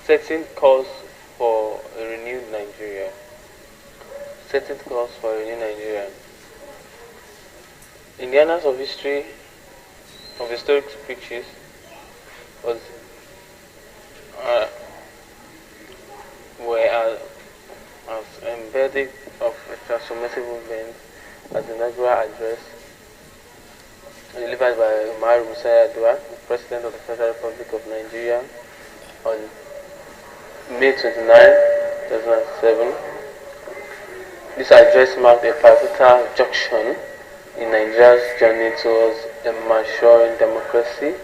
setting course for a renewed Nigeria. Setting course for a renewed Nigeria. In the annals of history, of historic speeches, was uh, were as embedded of a transformative movement as the inaugural address delivered by Umaru Musa Yar'Adua, the President of the Federal Republic of Nigeria, on May 29, 2007. This address marked a pivotal junction in Nigeria's journey towards a maturing democracy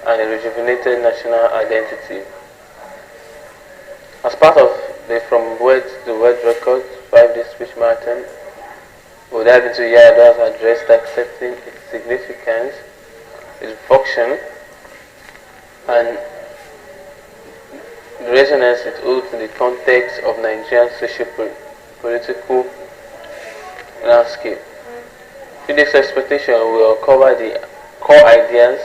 and a rejuvenated national identity. As part of the From Word to Word record 5-day speech marathon, we'll dive into Yar'Adua's address, dissecting its significance, its function, and the resonance it holds in the context of Nigerian socio-political landscape. In this expectation, we will cover the core ideas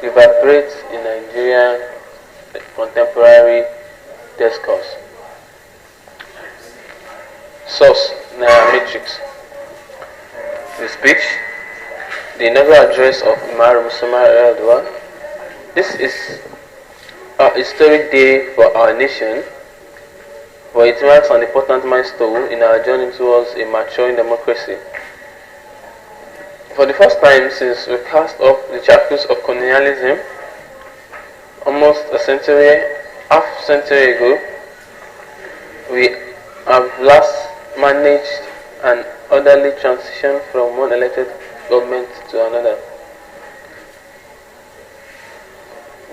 reverberate in Nigerian contemporary discourse. Source: Nairametrics. The speech, the inaugural address of Umaru Musa Yar'Adua. This is a historic day for our nation, for it marks an important milestone in our journey towards a maturing democracy. For the first time since we cast off the shackles of colonialism almost half century ago, we have last managed an orderly transition from one elected government to another.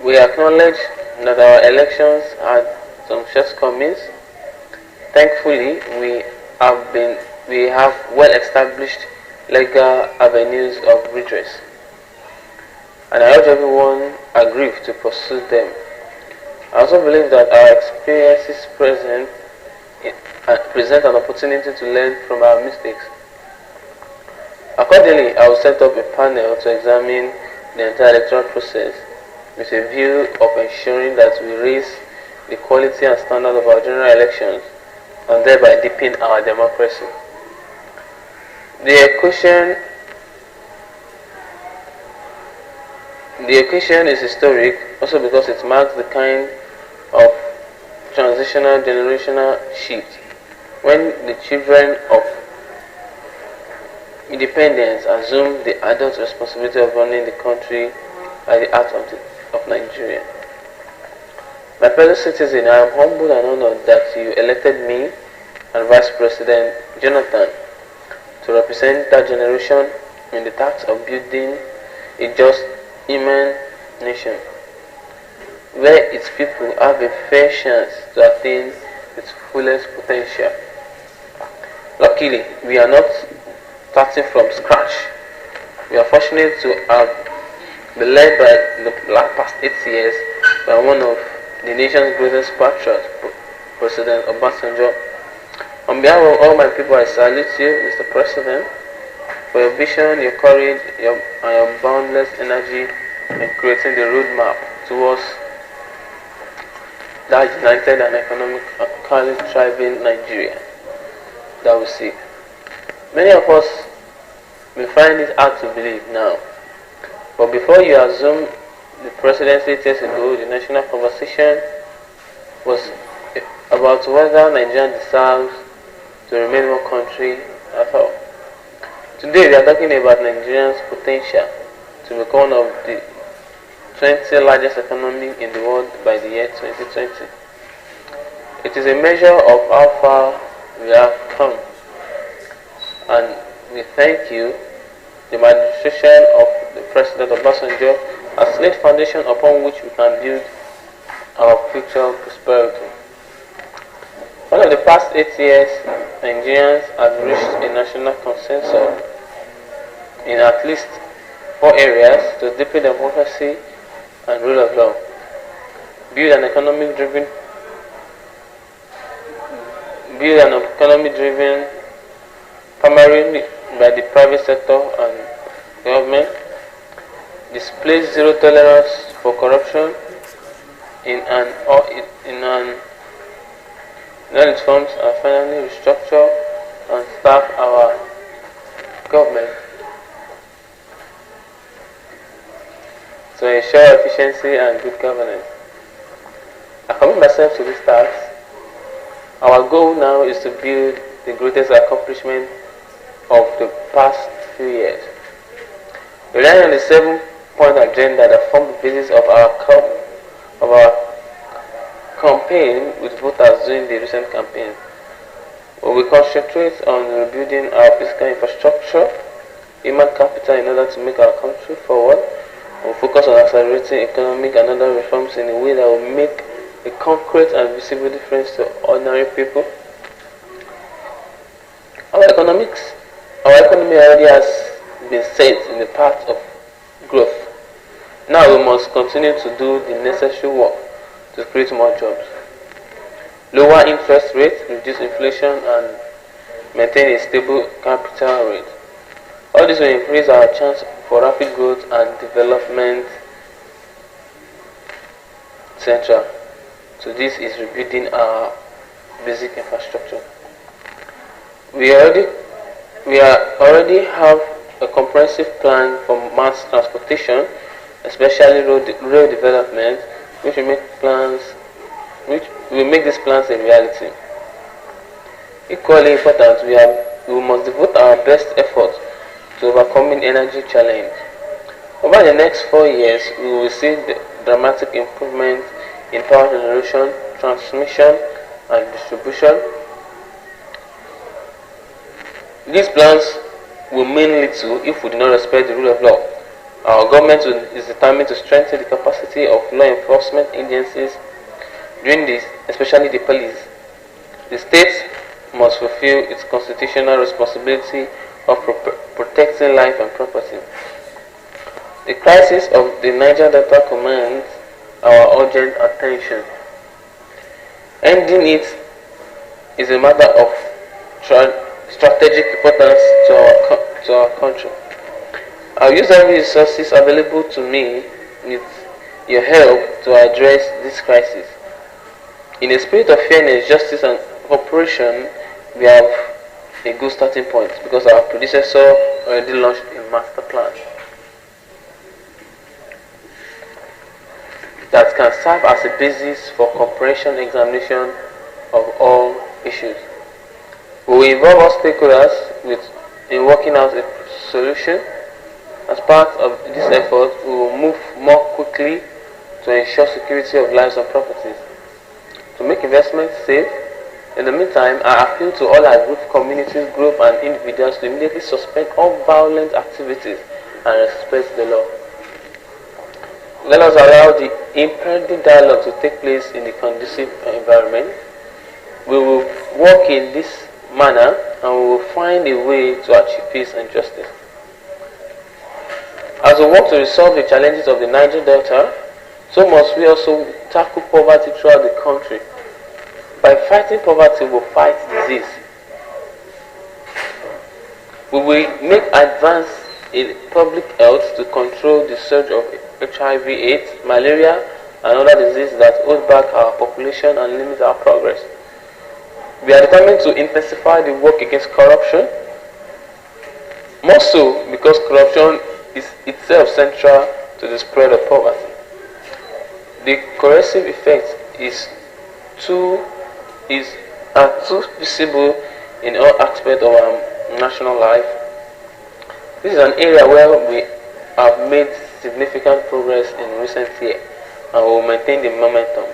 We acknowledge that our elections had some shortcomings. Thankfully, we have well-established legal avenues of redress, and I urge everyone aggrieved to pursue them. I also believe that our experiences present an opportunity to learn from our mistakes. Accordingly, I will set up a panel to examine the entire electoral process with a view of ensuring that we raise the quality and standard of our general elections and thereby deepen our democracy. The occasion is historic also because it marks the kind of transitional generational shift when the children of independence assume the adult responsibility of running the country at the heart of Nigeria. My fellow citizens, I am humbled and honored that you elected me and Vice President Jonathan to represent that generation in the task of building a just, human nation, where its people have a fair chance to attain its fullest potential. Luckily, we are not starting from scratch. We are fortunate to have been led by the past 8 years by one of the nation's greatest patriots, President Obasanjo. On behalf of all my people, I salute you, Mr. President, for your vision, your courage, and your boundless energy in creating the roadmap towards that united and economically thriving Nigeria that we seek. Many of us may find it hard to believe now, but before you assumed the presidency 8 years ago, the national conversation was about whether Nigeria deserves to remain one country at all. Today we are talking about Nigeria's potential to become one of the 20 largest economies in the world by the year 2020. It is a measure of how far we have come, and we thank you. The administration of the President Obasanjo has laid foundation upon which we can build our future prosperity. Over the past 8 years, Nigerians have reached a national consensus in at least 4 areas to deepen democracy and rule of law, build an economy driven primarily by the private sector and government, displace zero tolerance for corruption, in an or in an knowledge forms and finally restructure and staff our government to ensure efficiency and good governance. I commit myself to this task. Our goal now is to build the greatest accomplishment of the past few years. Relying on the 7-point agenda that formed the basis of our campaign with voters during the recent campaign, we will concentrate on rebuilding our physical infrastructure, human capital in order to make our country forward. We will focus on accelerating economic and other reforms in a way that will make a concrete and visible difference to ordinary people. Our economy already has been set in the path of growth. Now we must continue to do the necessary work to create more jobs, lower interest rates, reduce inflation, and maintain a stable capital rate. All this will increase our chance for rapid growth and development. Central to this is rebuilding our basic infrastructure. We already have a comprehensive plan for mass transportation, especially rail development, which will make these plans a reality. Equally important, we must devote our best effort to overcoming energy challenge. Over the next 4 years, we will see the dramatic improvement in power generation, transmission, and distribution. These plans will mainly lead to if we do not respect the rule of law. Our government is determined to strengthen the capacity of law enforcement agencies doing this, especially the police. The state must fulfill its constitutional responsibility of protecting life and property. The crisis of the Niger Delta commands our urgent attention. Ending it is a matter of strategic importance to our country. I'll use every resources available to me with your help to address this crisis. In a spirit of fairness, justice, and cooperation, we have a good starting point because our predecessor already launched a master plan that can serve as a basis for comprehensive examination of all issues. We will involve all stakeholders in working out a solution. As part of this effort, we will move more quickly to ensure security of lives and properties. To make investments safe, in the meantime, I appeal to all our communities, groups, and individuals to immediately suspend all violent activities and respect the law. Let us allow the imperative dialogue to take place in a conducive environment. We will work in this manner and we will find a way to achieve peace and justice. As we work to resolve the challenges of the Niger Delta, so must we also tackle poverty throughout the country. By fighting poverty, we will fight disease. We will make advance in public health to control the surge of HIV/AIDS, malaria, and other diseases that hold back our population and limit our progress. We are determined to intensify the work against corruption, more so because corruption is itself central to the spread of poverty. The corrosive effect are too visible in all aspects of our national life. This is an area where we have made significant progress in recent years and will maintain the momentum.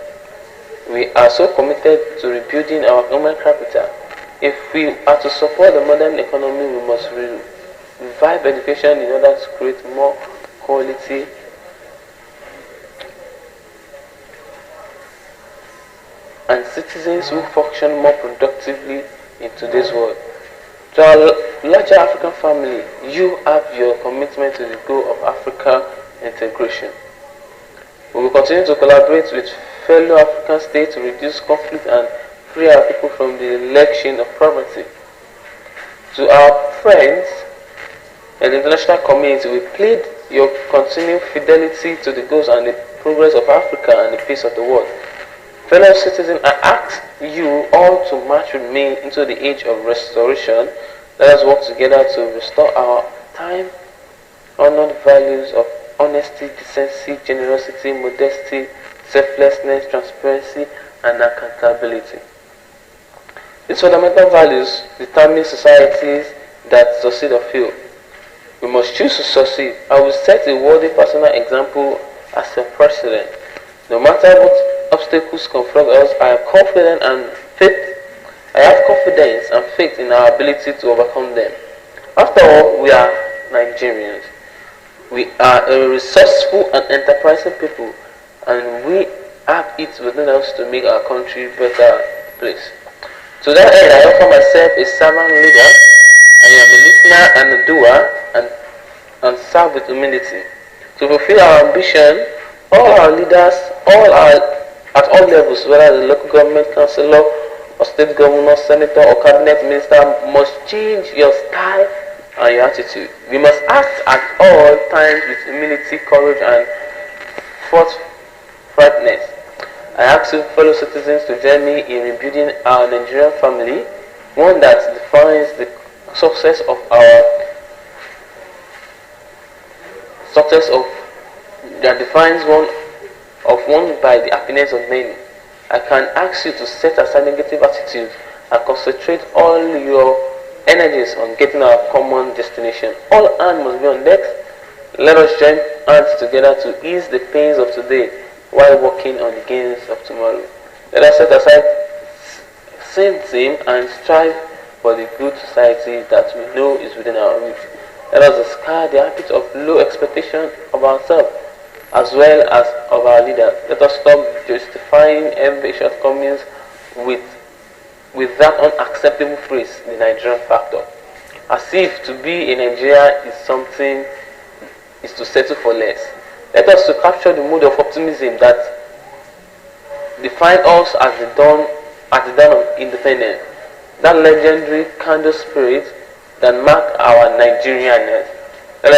We are so committed to rebuilding our human capital. If we are to support the modern economy, we must revive education in order to create more quality and citizens who function more productively in today's world. To our larger African family, you have your commitment to the goal of Africa integration. We will continue to collaborate with fellow African states to reduce conflict and free our people from the leg chain of poverty. To our friends and the international community, we plead your continued fidelity to the goals and the progress of Africa and the peace of the world. Fellow citizens, I ask you all to march with me into the age of restoration. Let us work together to restore our time-honored values of honesty, decency, generosity, modesty, selflessness, transparency, and accountability. These fundamental values determine societies that succeed or fail. We must choose to succeed. I will set a worthy personal example as a precedent. No matter what obstacles confront us, I have confidence and faith in our ability to overcome them. After all, we are Nigerians. We are a resourceful and enterprising people, and we have it within us to make our country a better place. To that end, I offer myself a servant leader. I am a listener and a doer, and serve with humility. To fulfill our ambition, all our leaders, at all levels, whether the local government councillor or state governor, senator or cabinet minister, must change your style and your attitude. We must act at all times with humility, courage, and forthrightness. I ask you, fellow citizens, to join me in rebuilding our Nigerian family, one that defines the success of one by the happiness of many. I can ask you to set aside negative attitudes and concentrate all your energies on getting our common destination. All hands must be on deck. Let us join hands together to ease the pains of today while working on the gains of tomorrow. Let us set aside sin and strive for the good society that we know is within our reach. Let us discard the habit of low expectation of ourselves as well as of our leaders. Let us stop justifying every shortcomings with that unacceptable phrase, the Nigerian factor. As if to be in Nigeria is to settle for less. Let us to capture the mood of optimism that defined us at the dawn of independence. That legendary candle spirit that marked our Nigerianness. Let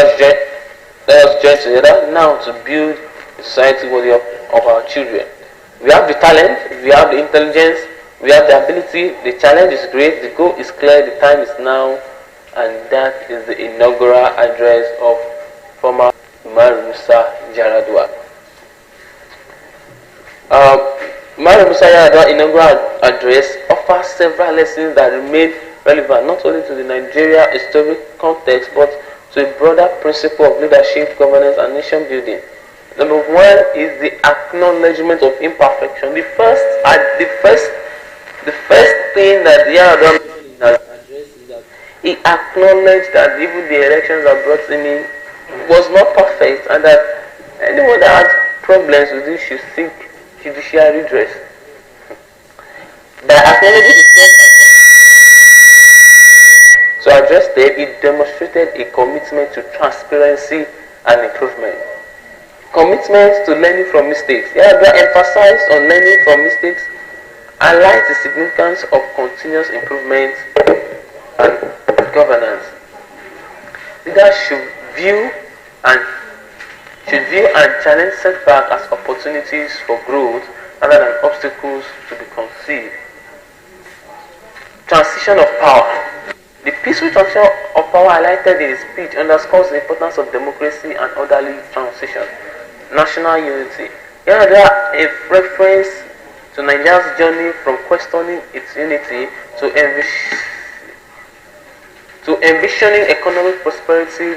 us join together now to build a society worthy of our children. We have the talent, we have the intelligence, we have the ability. The challenge is great, the goal is clear, the time is now, and that is the inaugural address of former Umaru Musa Yar'Adua. Umaru Musa Yar'Adua's inaugural address offers several lessons that remain relevant not only to the Nigeria historic context but to a broader principle of leadership, governance, and nation building. Number one is the acknowledgement of imperfection. The first thing that Yar'Adua mentioned in his address is that he acknowledged that even the elections that brought him in was not perfect, and that anyone that had problems with this should seek judicial redress. By acknowledging the flaws and to address them, it demonstrated a commitment to transparency and improvement. Commitment to learning from mistakes. Yar'Adua emphasized on learning from mistakes and highlights the significance of continuous improvement and governance. Leaders should view and challenge setbacks as opportunities for growth rather than obstacles to be conceived. Transition of power. The peaceful transition of power highlighted in his speech underscores the importance of democracy and orderly transition. National unity. Yar'Adua a reference to Nigeria's journey from questioning its unity to envisioning economic prosperity,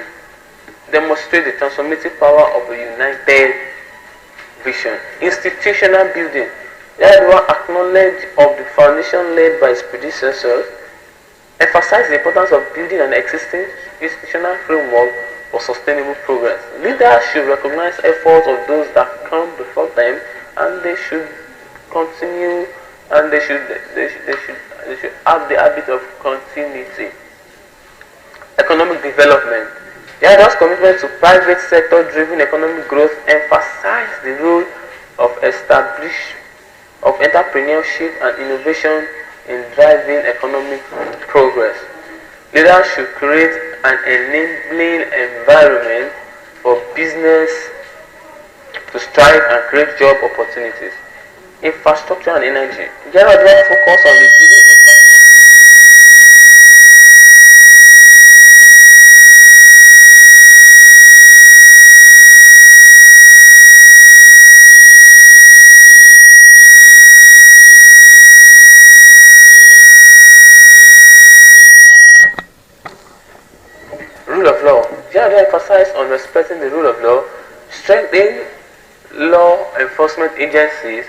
demonstrate the transformative power of a united vision. Institutional building. Yar'Adua acknowledged of the foundation laid by his predecessors, emphasized the importance of building an existing institutional framework for sustainable progress. Leaders should recognize efforts of those that come before them, and they should continue, and they should have the habit of continuity. Economic development. Yar'Adua's commitment to private sector-driven economic growth emphasized the role of entrepreneurship and innovation in driving economic progress. Leaders should create an enabling environment for business to strive and create job opportunities. Infrastructure and energy. Yar'Adua focus on rebuilding infrastructure. Rule of law. Yar'Adua emphasized on respecting the rule of law, strengthening law enforcement agencies,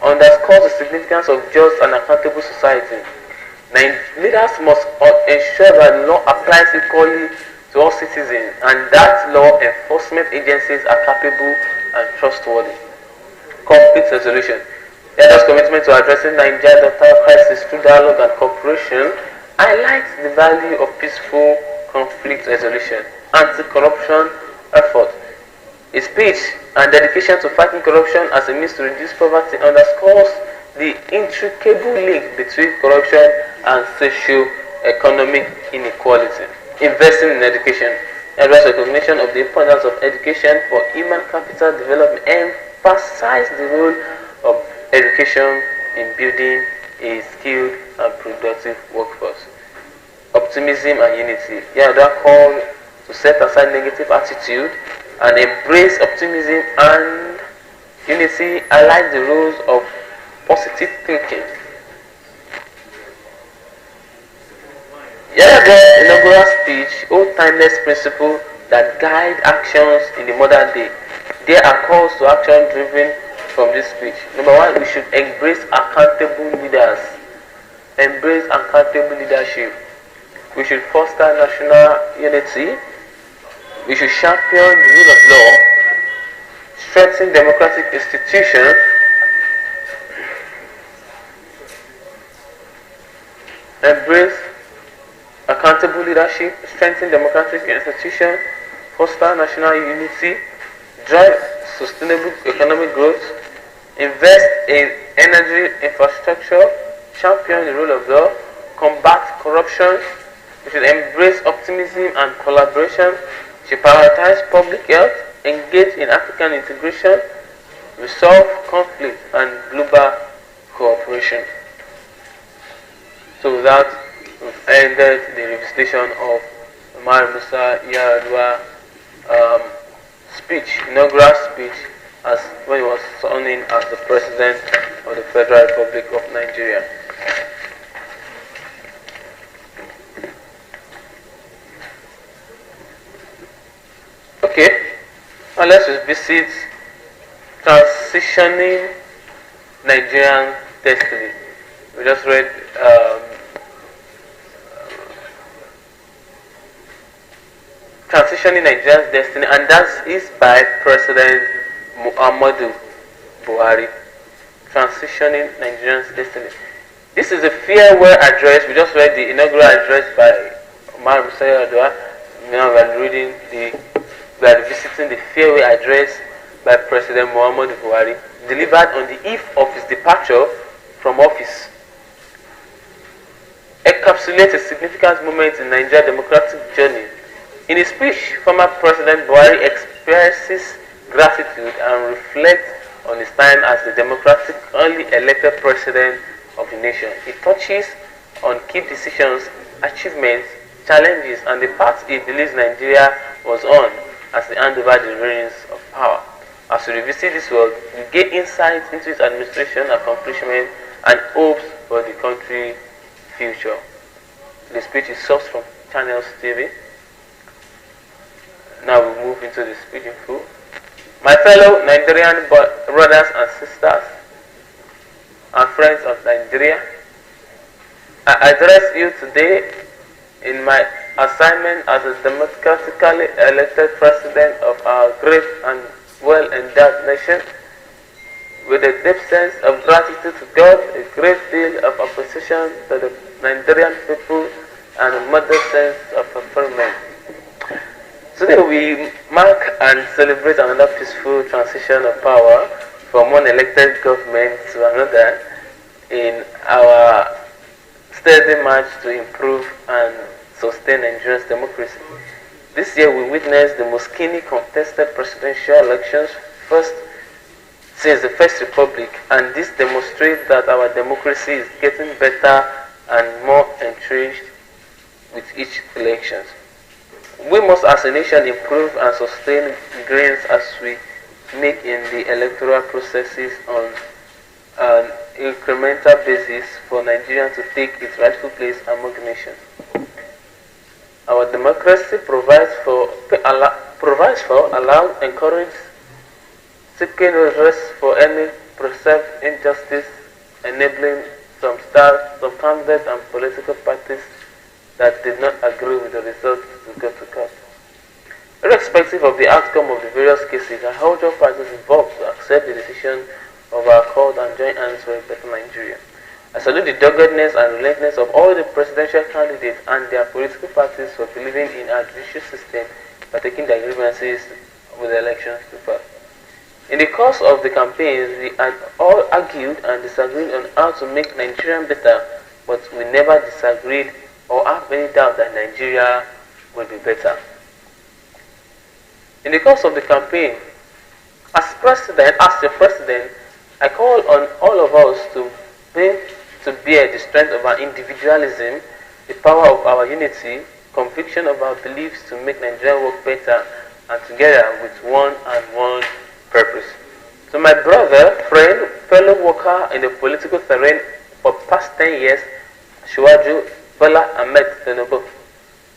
underscores the significance of just and accountable society. Leaders must ensure that law applies equally to all citizens and that law enforcement agencies are capable and trustworthy. Conflict resolution. Yar'Adua's commitment to addressing Nigeria's Delta crisis through dialogue and cooperation highlights the value of peaceful conflict resolution, anti-corruption efforts. His speech and dedication to fighting corruption as a means to reduce poverty underscores the intricate link between corruption and socio-economic inequality. Investing in education. Yar'Adua's recognition of the importance of education for human capital development emphasized the role of education in building a skilled and productive workforce. Optimism and unity. Yar'Adua called to set aside negative attitude and embrace optimism and unity, highlight the roles of positive thinking. Yar'Adua's inaugural speech holds timeless principles that guide actions in the modern day. There are calls to action driven from this speech. Number one, we should embrace accountable leaders. Embrace accountable leadership. We should foster national unity. We should champion the rule of law, strengthen democratic institutions, embrace accountable leadership, strengthen democratic institutions, foster national unity, drive sustainable economic growth, invest in energy infrastructure, champion the rule of law, combat corruption. We should embrace optimism and collaboration. We should prioritize public health, engage in African integration, resolve conflict and global cooperation. So with that, we've ended the recitation of Umar Musa Yar'Adua speech, inaugural speech, as when he was sworn in as the President of the Federal Republic of Nigeria. Okay, now let's visit Transitioning Nigerian Destiny. We just read Transitioning Nigeria's Destiny, and that is by President Muhammadu Buhari. Transitioning Nigeria's Destiny. This is a farewell address. We just read the inaugural address by Umar Musa Yar'Adua. Now we are visiting the farewell address by President Muhammadu Buhari, delivered on the eve of his departure from office. Encapsulates a significant moment in Nigeria's democratic journey. In his speech, former President Buhari expresses gratitude and reflects on his time as the democratically elected president of the nation. He touches on key decisions, achievements, challenges, and the path he believes Nigeria was on as he handed over the reins of power. As we revisit this world, we gain insight into his administration, accomplishments, and hopes for the country's future. The speech is sourced from Channels TV. Now we move into the speech in full. My fellow Nigerian brothers and sisters and friends of Nigeria, I address you today in my assignment as a democratically elected president of our great and well-endowed nation, with a deep sense of gratitude to God, a great deal of appreciation to the Nigerian people, and a modest sense of fulfillment. Today we mark and celebrate another peaceful transition of power from one elected government to another in our steady march to improve and sustain Nigeria's democracy. This year we witnessed the most keenly contested presidential elections first since the First Republic, and this demonstrates that our democracy is getting better and more entrenched with each election. We must as a nation improve and sustain gains as we make in the electoral processes on an incremental basis for Nigeria to take its rightful place among nations. Our democracy provides for, allows, encourages, seeking redress for any perceived injustice, enabling some candidates and political parties that did not agree with the results to go to court. Irrespective of the outcome of the various cases, I urge all parties involved to accept the decision of our court and join hands for a better Nigeria. I salute the doggedness and relentlessness of all the presidential candidates and their political parties for believing in our judicial system by taking their grievances with the elections to pass. In the course of the campaigns, we had all argued and disagreed on how to make Nigeria better, but we never disagreed or have any doubt that Nigeria will be better. In the course of the campaign, as the president, I call on all of us to bear the strength of our individualism, the power of our unity, conviction of our beliefs to make Nigeria work better, and together with one purpose. So my brother, friend, fellow worker in the political terrain for past 10 years, Asiwaju Bola Ahmed Tinubu,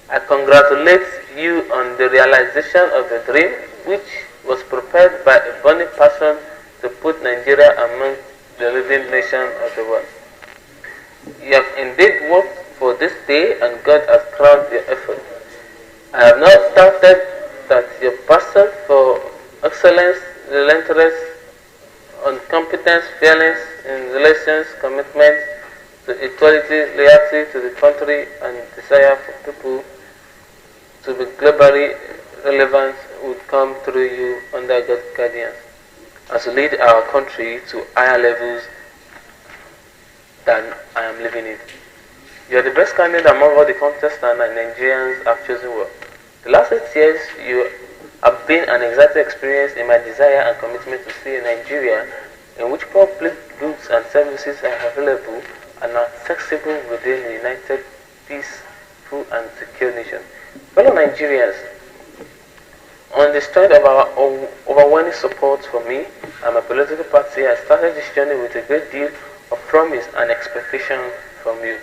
I congratulate you on the realization of the dream which was prepared by a burning passion to put Nigeria among the leading nations of the world. You have indeed worked for this day and God has crowned your effort. I have not doubted that your passion for excellence, relentless on competence, fairness in relations, commitment to equality, loyalty to the country, and desire for people to be globally relevant would come through you under God's guidance as we lead our country to higher levels than I am living it. You are the best candidate among all the contestants and Nigerians have chosen well. The last 8 years, you have been an exciting experience in my desire and commitment to see a Nigeria in which public goods and services are available and accessible within the united, peaceful and secure nation. Fellow Nigerians, on the strength of our overwhelming support for me and my political party, I started this journey with a great deal of promise and expectation from you.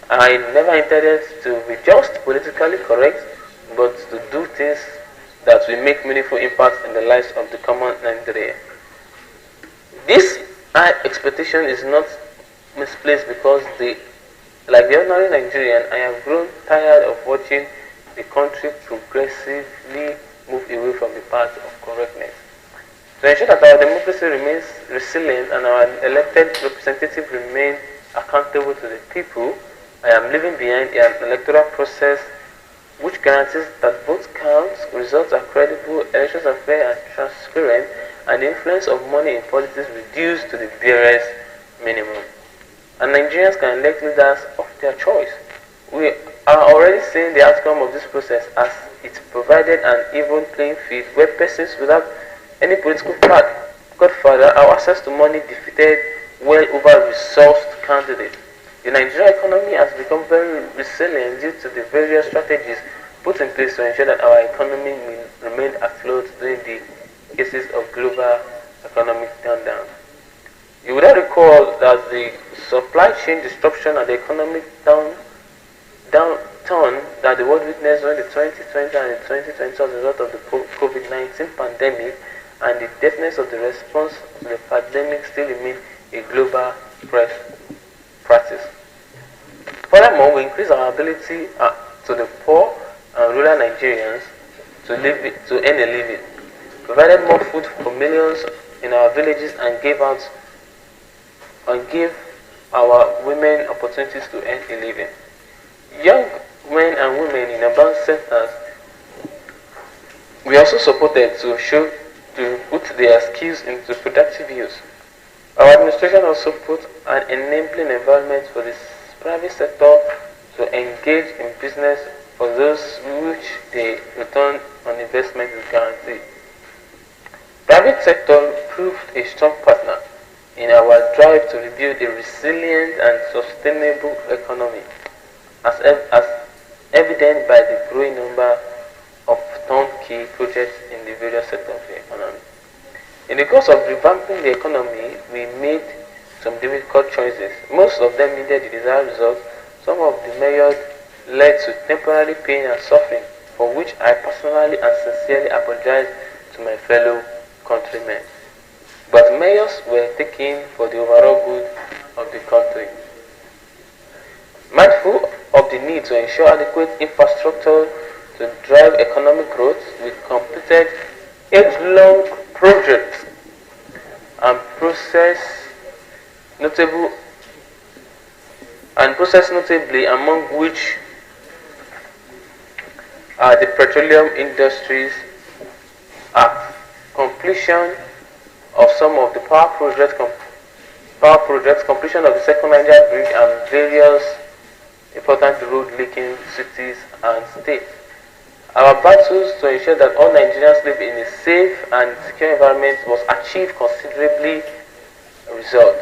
I never intended to be just politically correct, but to do things that will make meaningful impact in the lives of the common Nigerian. This high expectation is not misplaced because, like the ordinary Nigerian, I have grown tired of watching the country progressively move away from the path of correctness. To ensure that our democracy remains resilient and our elected representatives remain accountable to the people, I am leaving behind an electoral process which guarantees that vote counts, results are credible, elections are fair and transparent, and the influence of money in politics reduced to the barest minimum. And Nigerians can elect leaders of their choice. We are already seeing the outcome of this process as it provided an even playing field where persons without any political godfather or access to money defeated well over resourced candidates. The Nigerian economy has become very resilient due to the various strategies put in place to ensure that our economy will remain afloat during the cases of global economic downturn. You would recall that the supply chain disruption and the economic downturn that the world witnessed during the 2020 and the 2020 as a result of the COVID-19 pandemic and the depthness of the response to the pandemic still remain a global practice. Furthermore, we increase our ability to the poor and rural Nigerians to earn a living, provided more food for millions in our villages, and gave our women opportunities to earn a living. Young men and women in urban centers we also supported to put their skills into productive use. Our administration also put an enabling environment for the private sector to engage in business for those which the return on investment is guaranteed. Private sector proved a strong partner in our drive to rebuild a resilient and sustainable economy, as evident by the growing number of turnkey projects in the various sectors of the economy. In the course of revamping the economy, we made some difficult choices. Most of them needed the desired results. Some of the measures led to temporary pain and suffering, for which I personally and sincerely apologize to my fellow countrymen. But measures were taken for the overall good of the country. Mindful of the need to ensure adequate infrastructure to drive economic growth, we completed age-long projects and process notably, among which are the Petroleum Industries Act, completion of some of the power projects, completion of the second Niger Bridge, and various important road linking cities and states. Our battles to ensure that all Nigerians live in a safe and secure environment was achieved considerably result.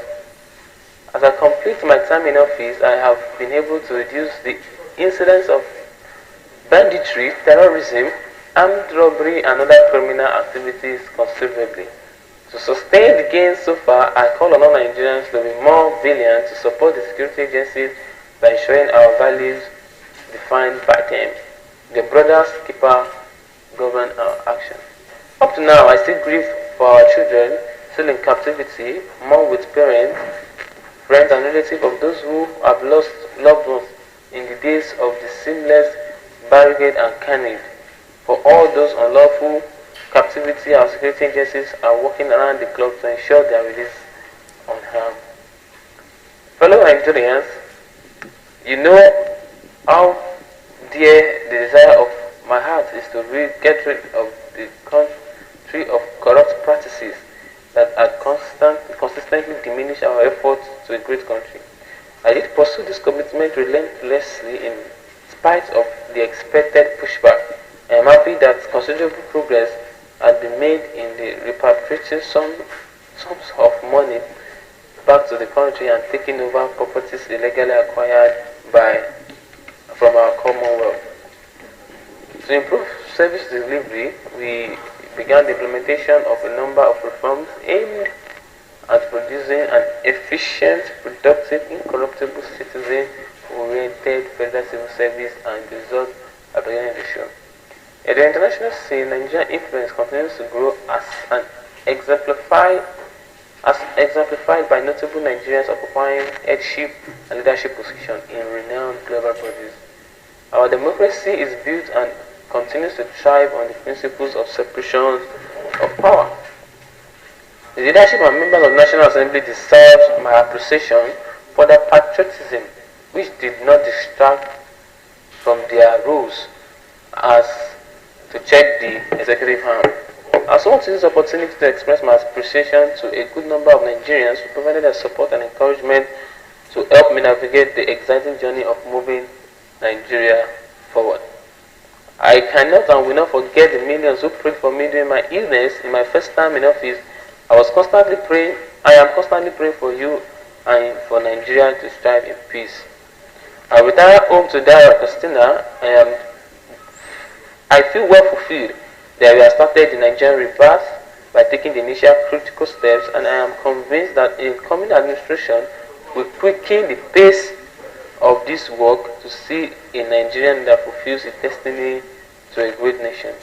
As I complete my time in office, I have been able to reduce the incidence of banditry, terrorism, armed robbery, and other criminal activities considerably. To sustain the gains so far, I call on all Nigerians to be more vigilant to support the security agencies by ensuring our values defined by them. The brothers keeper govern our action. Up to now, I still grieve for our children still in captivity, more with parents, friends, and relatives of those who have lost loved ones in the days of the seamless barricade and carnage. For all those unlawful captivity, our security agencies are working around the clock to ensure their release unharmed. Fellow Nigerians, you know how dear the desire of my heart is to get rid of the country of corrupt practices that had consistently diminished our efforts to a great country. I did pursue this commitment relentlessly in spite of the expected pushback. I am happy that considerable progress had been made in the repatriating sums of money back to the country and taking over properties illegally acquired from our Commonwealth. To improve service delivery, we began the implementation of a number of reforms aimed at producing an efficient, productive, incorruptible, citizen-oriented federal civil service, and the results are beginning to show. At the international scene, Nigerian influence continues to grow as exemplified by notable Nigerians occupying headship and leadership positions in renowned global bodies. Our democracy is built and continues to thrive on the principles of separation of power. The leadership and members of the National Assembly deserve my appreciation for their patriotism, which did not distract from their roles as to check the executive arm. I also want to use this opportunity to express my appreciation to a good number of Nigerians who provided their support and encouragement to help me navigate the exciting journey of moving Nigeria forward. I cannot and will not forget the millions who prayed for me during my illness in my first time in office. I am constantly praying for you and for Nigeria to strive in peace. I retire home to die of Christina. I feel well fulfilled that we have started the Nigerian rebirth by taking the initial critical steps, and I am convinced that in coming administration will quicken the pace of this work to see a Nigerian that fulfills its destiny to a great nation.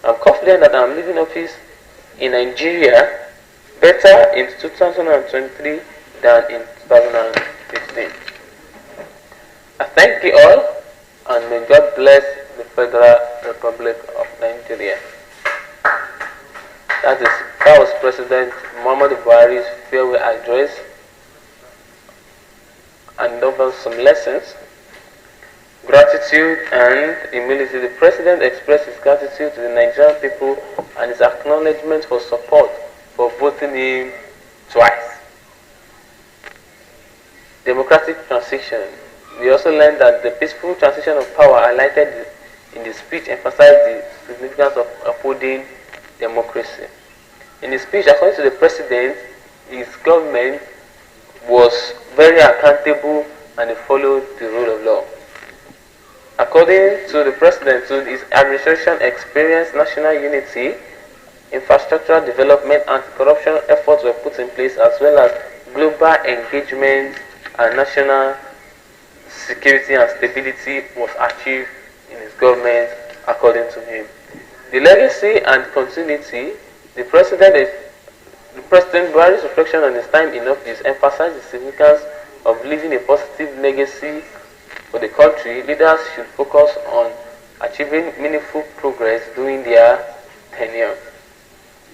I am confident that I am leaving office in Nigeria better in 2023 than in 2015. I thank you all, and may God bless the Federal Republic of Nigeria. That was President Muhammadu Buhari's farewell address, and over some lessons. Gratitude and humility. The President expressed his gratitude to the Nigerian people and his acknowledgement for support for voting him twice. Democratic transition. We also learned that the peaceful transition of power highlighted in the speech emphasized the significance of upholding democracy. In the speech, according to the president, his government was very accountable and he followed the rule of law. According to the president, his administration experienced national unity, infrastructural development, anti-corruption efforts were put in place, as well as global engagement and national security and stability was achieved in his government, according to him. The legacy and continuity, the President Buhari's reflection on his time in office emphasized the significance of leaving a positive legacy for the country. Leaders should focus on achieving meaningful progress during their tenure.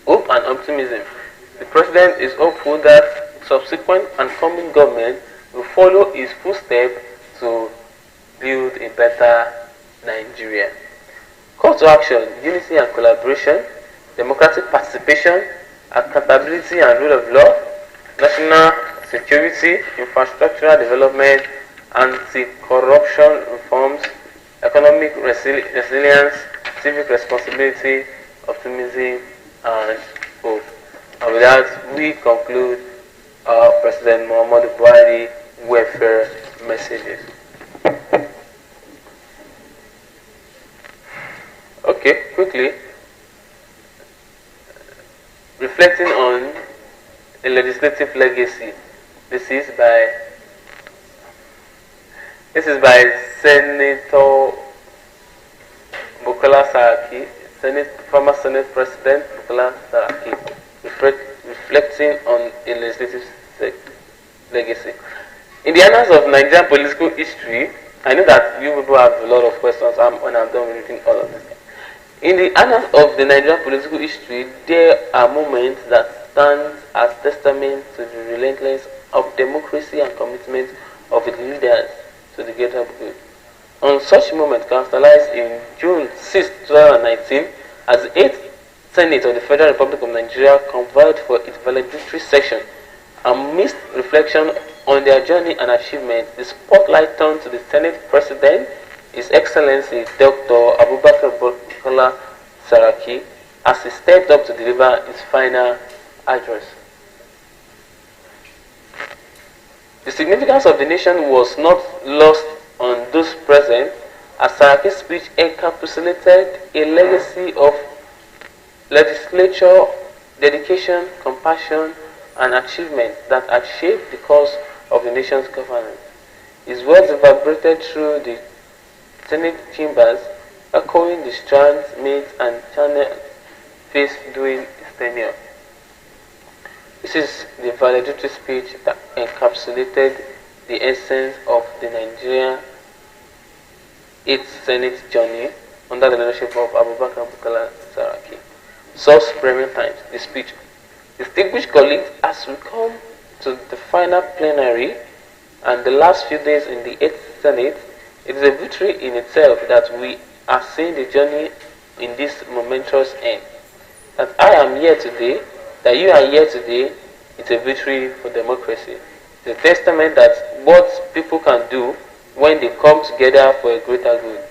Hope and optimism. The President is hopeful that subsequent and coming government will follow his footsteps to build a better Nigeria. Call to action: unity and collaboration, democratic participation, accountability and rule of law, national security, infrastructural development, anti-corruption reforms, economic resilience, civic responsibility, optimism, and hope. And with that, we conclude our President Muhammadu Buhari welfare messages. Okay, quickly, reflecting on a legislative legacy. This is by Senator Bukola Saraki, former Senate President Bukola Saraki, reflecting on a legislative legacy. In the annals of Nigerian political history, I know that you people have a lot of questions when I'm done reading all of this. In the annals of the Nigerian political history, there are moments that stand as testament to the relentlessness of democracy and commitment of its leaders to the greater good. On such moments crystallized in June 6, 2019, as the 8th Senate of the Federal Republic of Nigeria convened for its valedictory session. Amidst reflection on their journey and achievements, the spotlight turned to the Senate President, His Excellency Dr. Abubakar Bukola Saraki, as he stepped up to deliver his final address. The significance of the nation was not lost on those present, as Saraki's speech encapsulated a legacy of legislature, dedication, compassion, and achievement that had shaped the course of the nation's governance. His words reverberated through the Senate chambers, echoing the strands made and channels faced during his tenure. This is the valedictory speech that encapsulated the essence of the Nigerian 8th Senate journey under the leadership of Abubakar Bukola Saraki. Source: Premium Times. The speech. Distinguished colleagues, as we come to the final plenary and the last few days in the 8th Senate, it is a victory in itself that we are seeing the journey in this momentous end. That I am here today, that you are here today, it's a victory for democracy. It's a testament that what people can do when they come together for a greater good.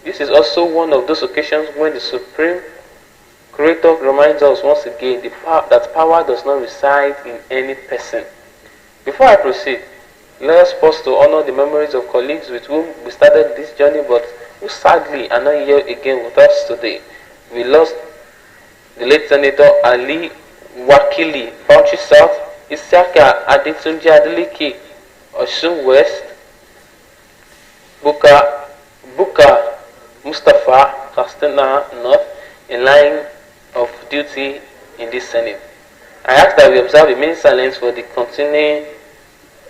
This is also one of those occasions when the Supreme Creator reminds us once again that power does not reside in any person. Before I proceed, let us pause to honor the memories of colleagues with whom we started this journey but who sadly are not here again with us today. We lost the late Senator Ali Wakili, Bauchi South, Isiaka Adetunji Adeleke, Osun West, Buka Mustafa, Katsina North, in line of duty in this Senate. I ask that we observe a minute silence for the continuing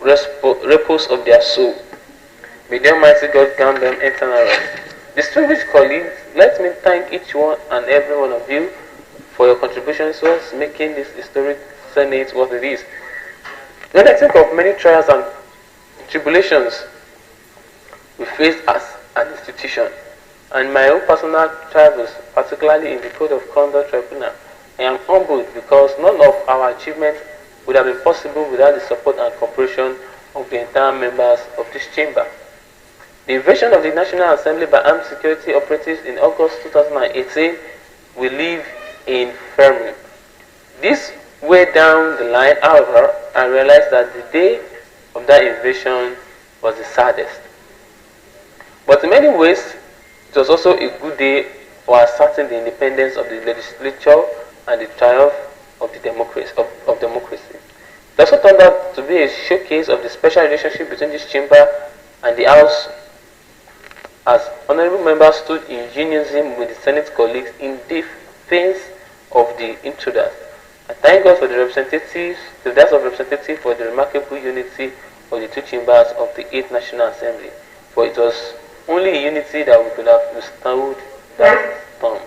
repose of their soul. May the Almighty God grant them eternal rest. Distinguished colleagues, let me thank each one and every one of you for your contributions towards making this historic Senate what it is. When I think of many trials and tribulations we faced as an institution, and my own personal travels, particularly in the Code of Conduct Tribunal, I am humbled because none of our achievements would have been possible without the support and cooperation of the entire members of this chamber. The invasion of the National Assembly by armed security operatives in August 2018 will leave infirmary. This way down the line, however, I realized that the day of that invasion was the saddest. But in many ways, it was also a good day for asserting the independence of the legislature and the triumph of the democracy. It also turned out to be a showcase of the special relationship between this chamber and the House, as honorable members stood in unison with the Senate colleagues in defense of the intruders. I thank God for the representatives, the House of Representatives, for the remarkable unity of the two chambers of the 8th National Assembly, for it was only in unity that we could have withstood that storm.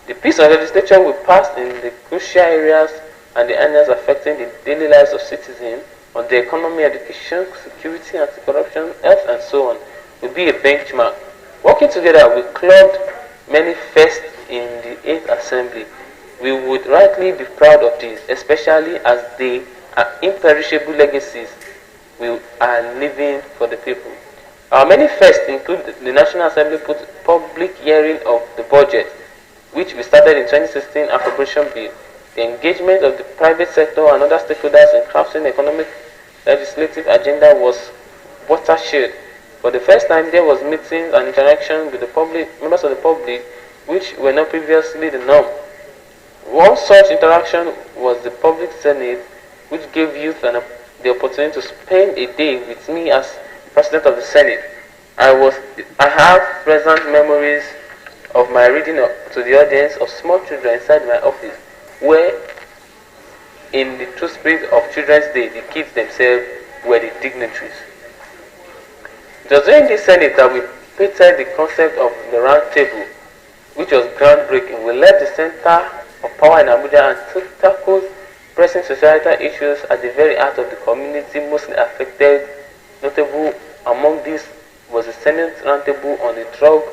The piece of legislation we passed in the crucial areas and the areas affecting the daily lives of citizens on the economy, education, security, anti-corruption, health, and so on will be a benchmark. Working together, we clubbed many firsts in the 8th Assembly. We would rightly be proud of this, especially as they are imperishable legacies we are leaving for the people. Our many firsts include the National Assembly put public hearing of the budget, which we started in 2016 appropriation bill. The engagement of the private sector and other stakeholders in crafting the economic legislative agenda was watershed. For the first time, there was meetings and interaction with the public, members of the public, which were not previously the norm. One such interaction was the public senate, which gave youth the opportunity to spend a day with me as president of the Senate. I have pleasant memories of my reading to the audience of small children inside my office, where, in the true spirit of Children's Day, the kids themselves were the dignitaries. It was during this Senate that we patented the concept of the round table, which was groundbreaking. We left the center of power in Abuja and tackled pressing societal issues at the very heart of the community mostly affected. Notable among these was the Senate Roundtable on the drug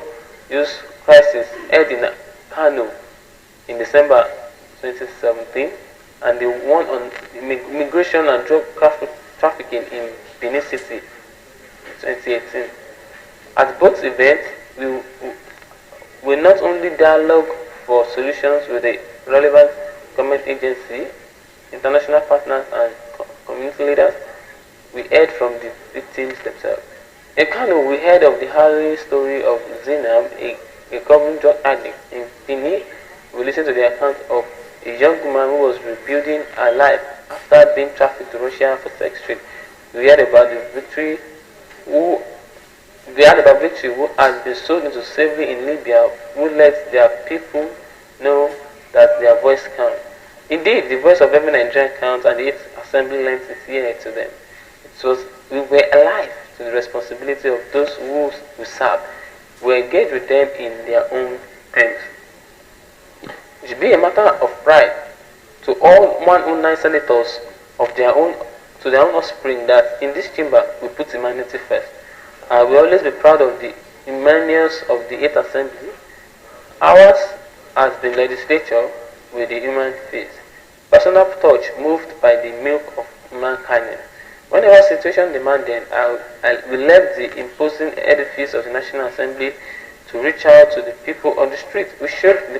use crisis held in Kano in December 2017, and the one on immigration and drug trafficking in Benin City 2018. At both events, we not only dialogue for solutions with the relevant government agency, international partners, and community leaders, we heard from the victims themselves. In Kano, we heard of the harrowing story of Zainab, a recovering drug addict. In Benin, we listened to the account of a young woman who was rebuilding her life after being trafficked to Russia for sex trade. We heard about Victory who has been sold into slavery in Libya, who let their people know that their voice counts. Indeed, the voice of every Nigerian counts, and the 8th Assembly lent its ear to them. We were alive to the responsibility of those who we serve. We engaged with them in their own terms. It should be a matter of pride to all 109 senators to their own offspring that in this chamber we put humanity first. I will always be proud of the humanities of the 8th Assembly. Ours has been legislature with the human face, personal touch moved by the milk of mankind. Whenever situation demanded, we left the imposing edifice of the National Assembly to reach out to the people on the street. We showed that the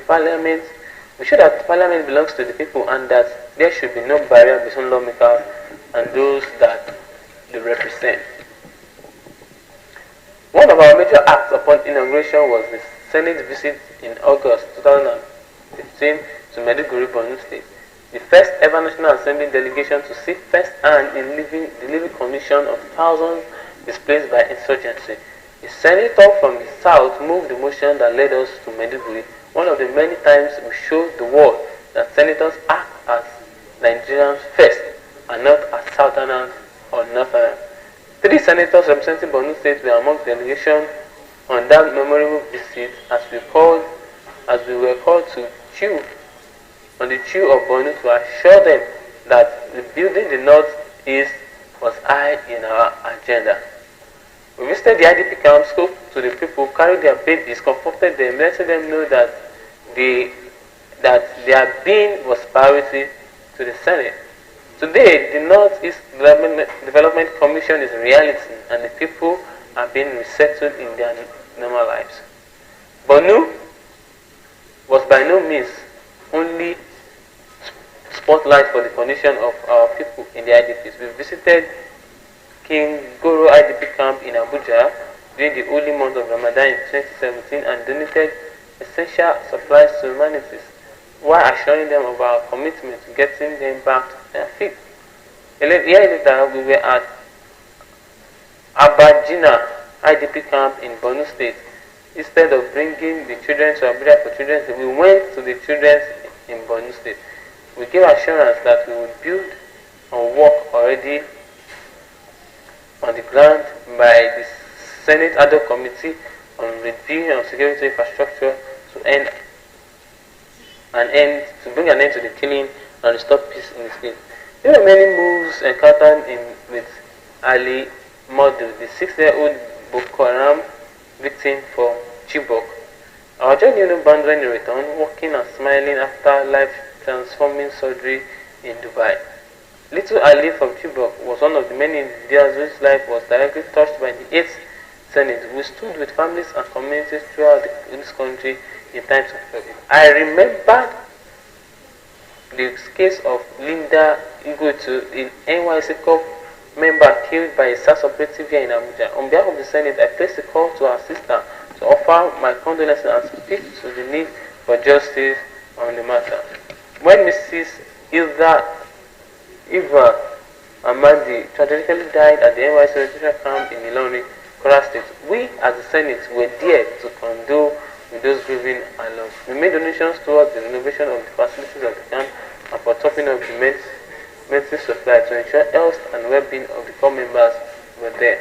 Parliament belongs to the people and that there should be no barrier between lawmakers and those that they represent. One of our major acts upon inauguration was the Senate visit in August 2015 to Maiduguri, Borno State. The first ever National Assembly delegation to see first-hand in the living condition of thousands displaced by insurgency. A senator from the south moved the motion that led us to Maiduguri, one of the many times we showed the world that senators act as Nigerians first and not as Southerners or Northerners. 3 senators representing Borno State were among the delegation on that memorable visit as we were called to chew on the chew of Borno to assure them that rebuilding the North-East was high in our agenda. We visited the IDP camps, spoke to the people, carried their babies, comforted them, letting them know that their being was priority to the Senate. Today, the North-East Development Commission is a reality, and the people are being resettled in their normal lives. Bornu was by no means only spotlight for the condition of our people in the IDPs. We visited King Goro IDP camp in Abuja during the holy month of Ramadan in 2017 and donated essential supplies to humanities while assuring them of our commitment to getting them back to their feet. A year later, we were at Abajina IDP camp in Borno State. Instead of bringing the children to Abuja for Children's Day, we went to the Children's in Borno State. We gave assurance that we would build and work already on the ground by the Senate Ad hoc Committee on Review of Security Infrastructure to bring an end to the killing and restore peace in the state. There were many moves encountered with Ali Modu, the 6-year-old Boko Haram victim for Chibok. Our journey no boundary in return, walking and smiling after life-transforming surgery in Dubai. Little Ali from Chibok was one of the many individuals whose life was directly touched by the 8th Senate. We stood with families and communities throughout this country in times of trouble. I remember the case of Linda Igotu, the NYC Corp member killed by a SAS operative here in Abuja. On behalf of the Senate, I placed a call to our sister to offer my condolences and speak to the need for justice on the matter. When Mrs. Eva Amadi tragically died at the NYC residential camp in Ilorin, Kwara State, we as the Senate were there to condole with those grieving and lost. We made donations towards the renovation of the facilities of the camp and for topping up the medicine supply to ensure health and well-being of the corps members were there.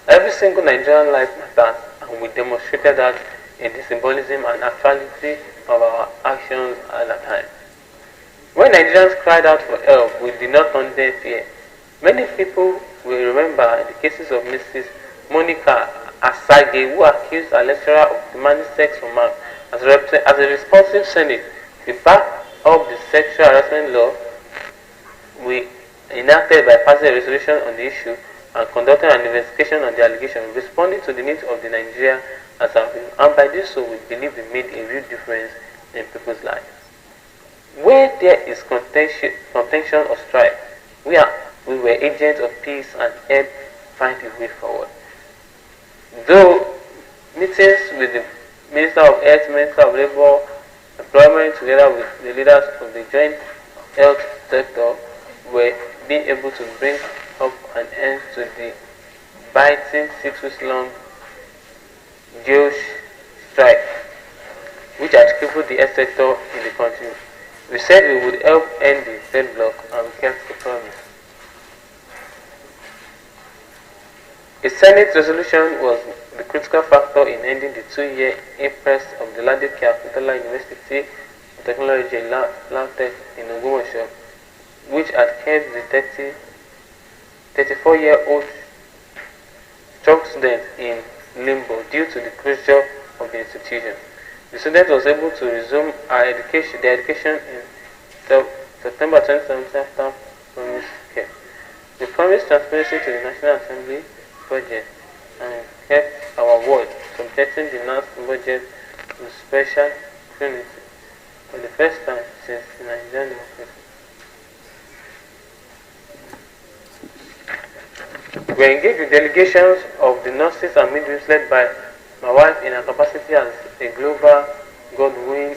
Every single Nigerian life matters, and we demonstrated that in the symbolism and actuality of our actions at that time. When Nigerians cried out for help, we did not turn deaf ear. Many people will remember the cases of Mrs. Monica Asage, who accused a lecturer of demanding sex from her. As a responsive Senate, we backed up the sexual harassment law we enacted by passing a resolution on the issue and conducting an investigation on the allegation, responding to the needs of the Nigeria as our people. And by this so, we believe we made a real difference in people's lives. Where there is contention or strife, we were agents of peace and helped find a way forward. Though meetings with the Minister of Health, Minister of Labour, Employment, together with the leaders of the joint health sector, were being able to bring up an end to the biting 6 weeks long Jewish strike, which had crippled the health sector in the country. We said we would help end the third block, and we kept the promise. A Senate resolution was the critical factor in ending the 2-year impasse of the Ladoke Akintola University of Technology LAUTECH in Ogbomoso, which had kept the 34-year-old stroke student in limbo due to the closure of the institution. The student was able to resume their education in September 2017 after promised care. We promised transparency to the National Assembly budget and kept our word, subjecting the national budget to special scrutiny for the first time since the Nigerian democracy. We engaged with delegations of the nurses and midwives led by my wife in her capacity as a global goodwill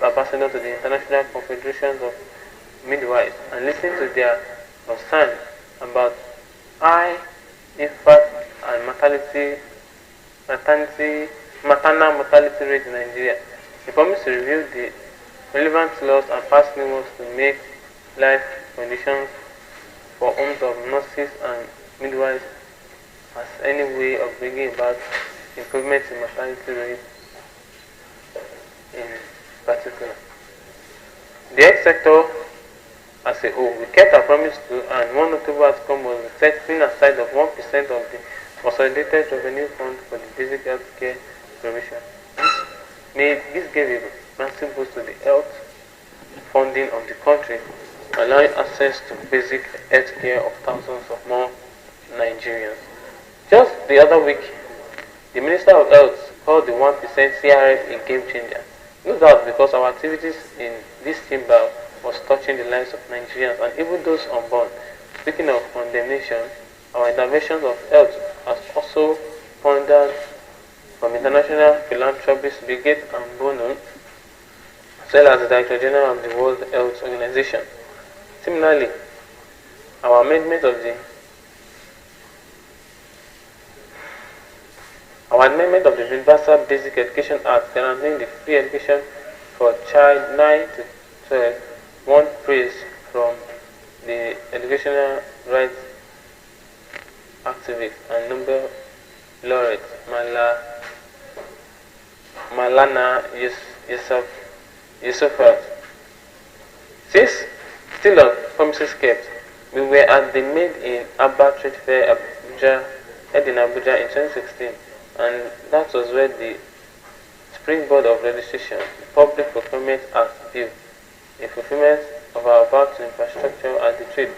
ambassador to the International Confederation of Midwives and listened to their concern about high infant and maternal mortality rate in Nigeria. We promised to review the relevant laws and pass new ones to make life conditions for homes of nurses and midwives as any way of bringing about improvements in mortality rate in particular. The health sector as a whole, we kept our promise to, and one notable outcome was the setting aside of 1% of the consolidated revenue fund for the basic health care provision. This gave a massive boost to the health funding of the country, allowing access to basic health care of thousands of more Nigerians. Just the other week, the Minister of Health called the 1% CRF a game changer. No doubt because our activities in this timber was touching the lives of Nigerians and even those unborn. Speaking of condemnation, our interventions of health has also pondered from international philanthropist Brigade and Bono, as well as the Director General of the World Health Organization. Similarly, our amendment of the Universal Basic Education Act guaranteeing the free education for child 9 to 12 won praise from the educational rights activist and Nobel laureate Malana Yousafzai. Since still on promises kept, we were at the Made in Aba Trade Fair held in Abuja in 2016, and that was where the springboard of registration, the Public Procurement Act Bill, in fulfillment of our vow to infrastructure and the trade.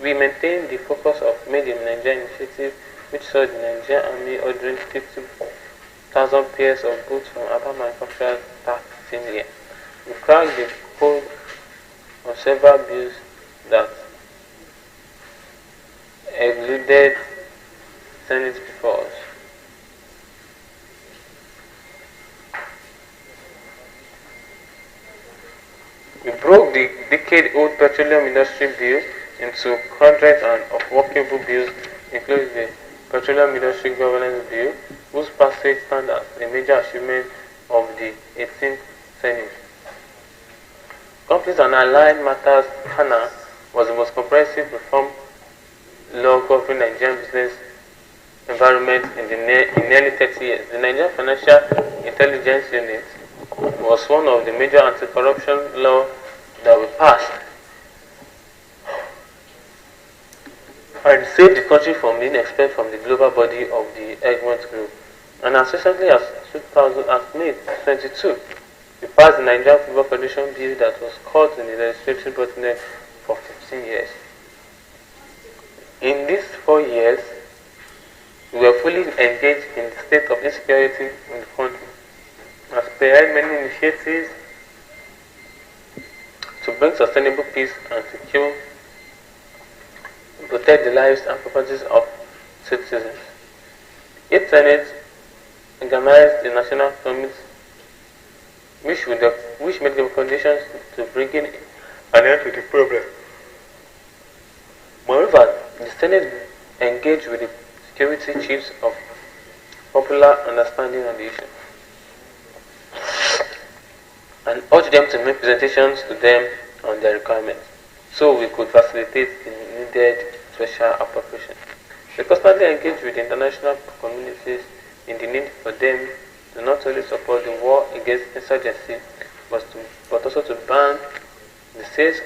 We maintained the focus of Made in Nigeria initiative, which saw the Nigerian Army ordering 50,000 pairs of boots from Aba manufacturers that same year. We cracked the code of several bills that eluded Senate before us. We broke the decade-old petroleum industry bill into hundreds of workable bills, including the Petroleum Industry Governance Bill, whose passage stands as a major achievement of the 18th Senate. Companies and Allied Matters (HANA) was the most comprehensive reform law governing Nigerian business environment in nearly 30 years. The Nigerian Financial Intelligence Unit was one of the major anti-corruption laws that we passed and saved the country from being expelled from the global body of the Egmont Group. And as recently as 2000, as May 22, we passed the Nigerian Football Federation bill that was caught in the legislative bottleneck for 15 years. In these 4 years, we were fully engaged in the state of insecurity in the country, and spearheaded many initiatives to bring sustainable peace and secure protect the lives and properties of citizens. Each Senate organized the National Committee which made recommendations to bring in an end to the problem. Moreover, the Senate engaged with the security chiefs of popular understanding on the issue and urged them to make presentations to them on their requirements so we could facilitate the needed special appropriation. We constantly engaged with the international communities in the need for them to not only support the war against insurgency, but also to ban the sales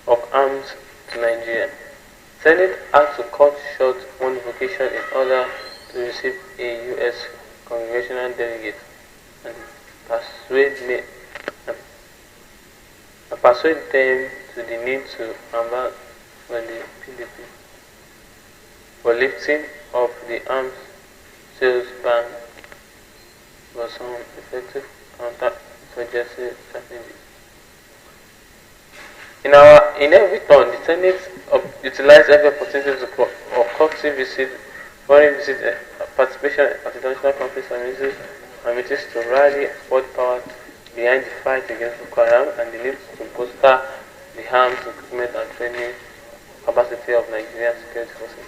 of arms to Nigeria. Senate had to cut short one vocation in order to receive a U.S. congressional delegate and persuade them to the need to embark on the PDP for lifting of the arms sales ban for some effective counter-insurgency strategies. In every turn, the Senate utilized every opportunity to courtesy visit, foreign visit, participation at international conferences and meetings to rally support power behind the fight against Boko Haram and the need to bolster the arms, equipment and training capacity of Nigerian security forces.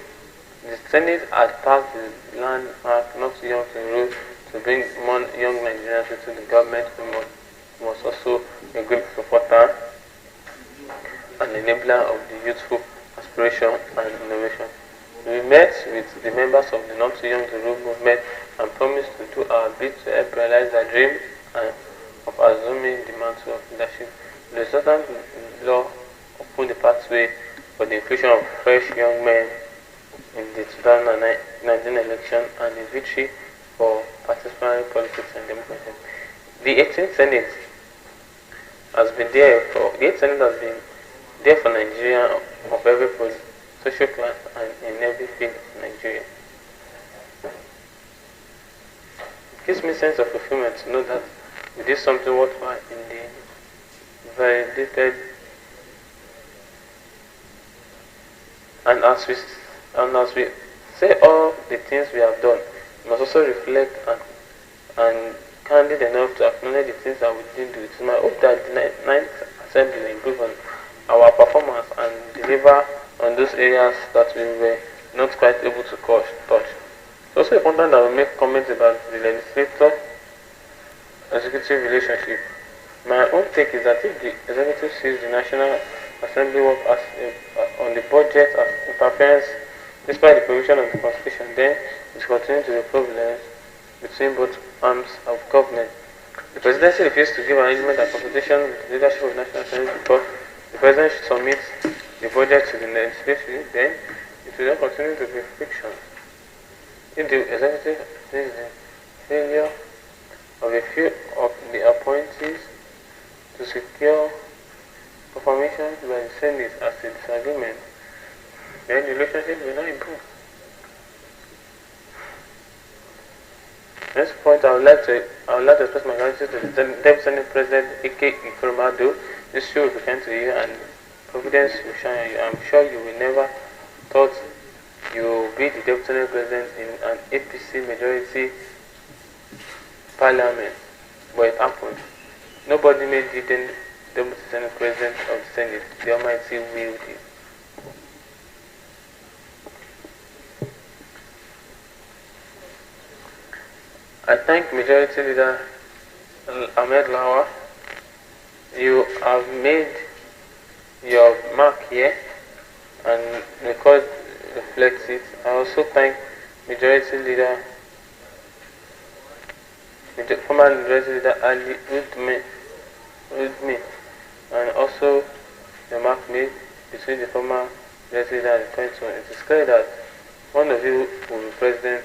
The Senate had passed the landmark Not Too Young to Rule to bring more young Nigerians into the government, who was also a good supporter and enabler of the youthful aspiration and innovation. We met with the members of the Not Too Young to Rule movement and promised to do our bit to help realize their dream of assuming the mantle of leadership. The resultant law opened the pathway for the inclusion of fresh young men in the 2019 election and a victory for participatory politics and democracy. The 18th Senate has been there for the 8th Senate has been there for Nigeria of every social class and in every field in Nigeria. It gives me a sense of fulfillment to know that we did something worthwhile in the validated, and as we say all the things we have done, we must also reflect and candid enough to acknowledge the things that we didn't do. It is my hope that the 9th Assembly will improve on our performance and deliver on those areas that we were not quite able to touch. It's also important that we make comments about the legislator-executive relationship. My own take is that if the executive sees the National Assembly work on the budget as interference despite the provision of the Constitution, then it will continue to be problems between both arms of government. The presidency refused to give arrangement and consultation with the leadership of the National Assembly before the president submits the budget to the legislature, then it will not continue to be friction. If the executive sees the failure of a few of the appointees to secure confirmation by the Senate as a disagreement, then the relationship will not improve. Next point, I would like to express my gratitude to the Deputy Senate President A.K. Nkrumah. This show will be kind to you and Providence will shine on you. I'm sure you will never thought you will be the Deputy Senate President in an APC majority parliament, but it happened. Nobody made you the Deputy Senate President of the Senate. The Almighty willed it. I thank Majority Leader Ahmed Lawa. You have made your mark here and the record reflects it. I also thank Majority Leader, former Majority Leader Ali Udme, and also the mark made between the former Majority Leader and the current one. It is clear that one of you will be President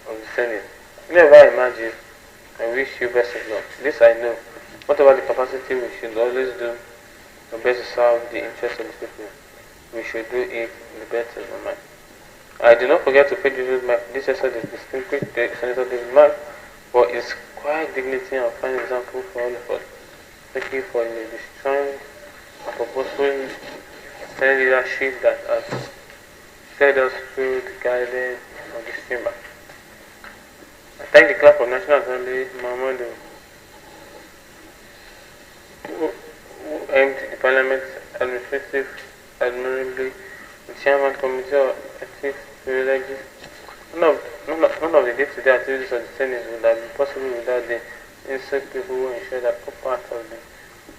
of the Senate. Never imagine. I wish you best of luck. This I know. Whatever the capacity, we should always do the best to serve the interests of the people. We should do it in the best of our mind. I do not forget to pay tribute to my predecessor, the distinguished Senator David Mark, for his quiet dignity and fine example for all of us. Thank you for the strong and purposeful Senate leadership that has led us through the guidance of this chamber. I thank the Clerk of National Assembly, Mahmoud, who aimed the Parliament's administrative admirably, the Chairman Committee of Ethics Privileges. None of the day-to-day activities of the Senate would have been possible without the insect people who ensure that all parts of the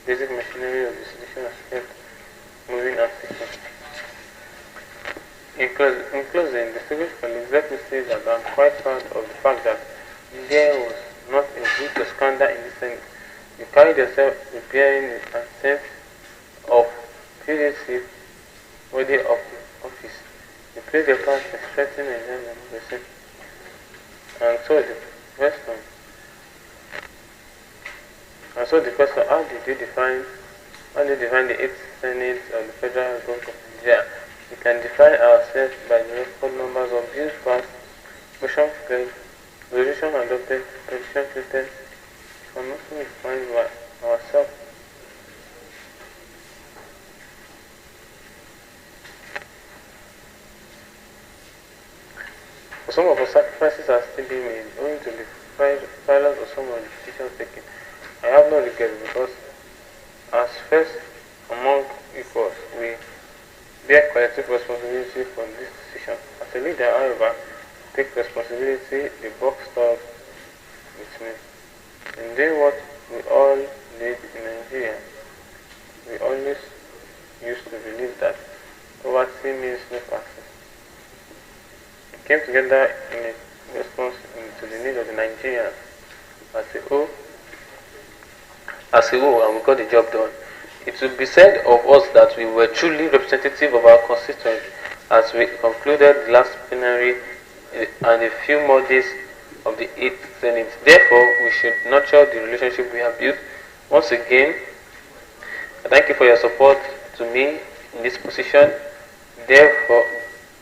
basic machinery of the institution are kept moving and ticking. In closing, distinguished colleagues, let me say that I am quite proud of the fact that there was not a whit of scandal in the Senate. You carried yourself preparing a sense of leadership worthy of the office. You played your part in strengthening and democracy. And so the question, how did you define the 8th Senate of the Federal Republic of Nigeria? We can define ourselves by the record numbers of bills passed, motions carried, resolution adopted, petition treated. We can also define by ourselves. For some of us, sacrifices are still being made, owing to the failures of some of the decisions taken. I have no regrets because, as first among equals, we bear collective responsibility for this decision. As a leader, however, take responsibility, the buck stops with me. In doing what we all did in Nigeria, we always used to believe that poverty means no passing. We came together in a response to the needs of the Nigerians as a whole, and we got the job done. It will be said of us that we were truly representative of our constituents as we concluded the last plenary and a few more days of the 8th Senate. Therefore, we should nurture the relationship we have built. Once again, I thank you for your support to me in this position. Therefore,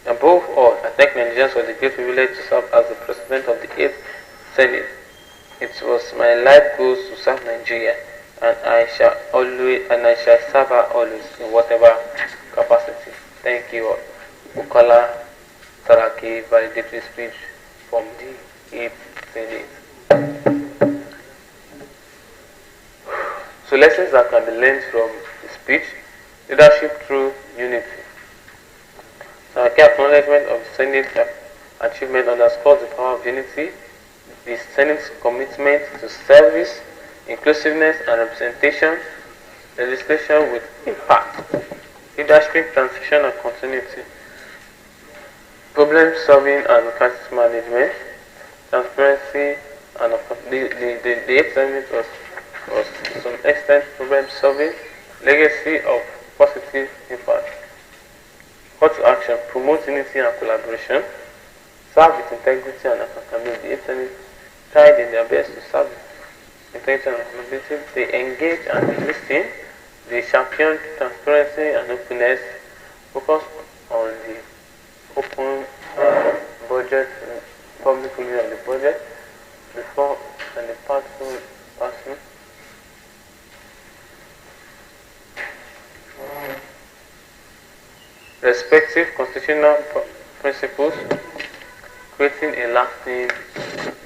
above all, I thank Nigerians for the great privilege to serve as the President of the 8th Senate. It was my life goal to serve Nigeria, and I shall serve her always in whatever capacity. Thank you all. Bukola Saraki valedictory speech from the 8th Senate. So lessons that can be learned from the speech: leadership through unity. Saraki acknowledgement of the Senate achievement underscores the power of unity, the Senate's commitment to service, inclusiveness and representation, legislation with impact, leadership transition and continuity, problem solving and crisis management, transparency and the 8th Senate was to some extent problem solving, legacy of positive impact. Call to action: promote unity and collaboration, serve with integrity and accountability. The 8th Senate tried in their best to serve with integrity and accountability. They engage and listen. They champion transparency and openness, focus on the open budget, public review of the budget, before and the passing. Respective constitutional principles, creating a lasting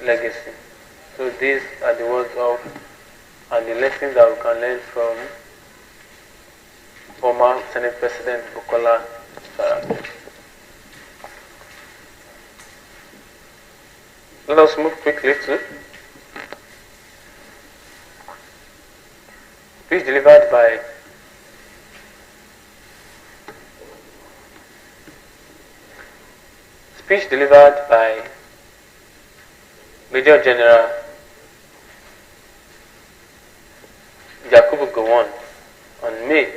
legacy. So these are the words of and the lessons that we can learn from former Senate President Bukola Saraki. Let us move quickly to speech delivered by Major General Yakubu Gowon on May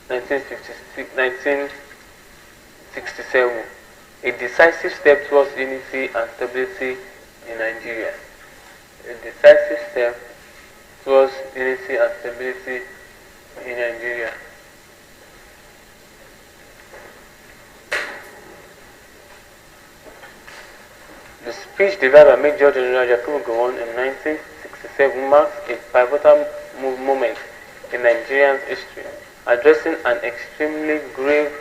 1967, a decisive step towards unity and stability in Nigeria. A decisive step towards unity and stability in Nigeria. The speech delivered by Major General Yakubu Gowon in 1967 marks a pivotal moment in Nigerian history, addressing an extremely grave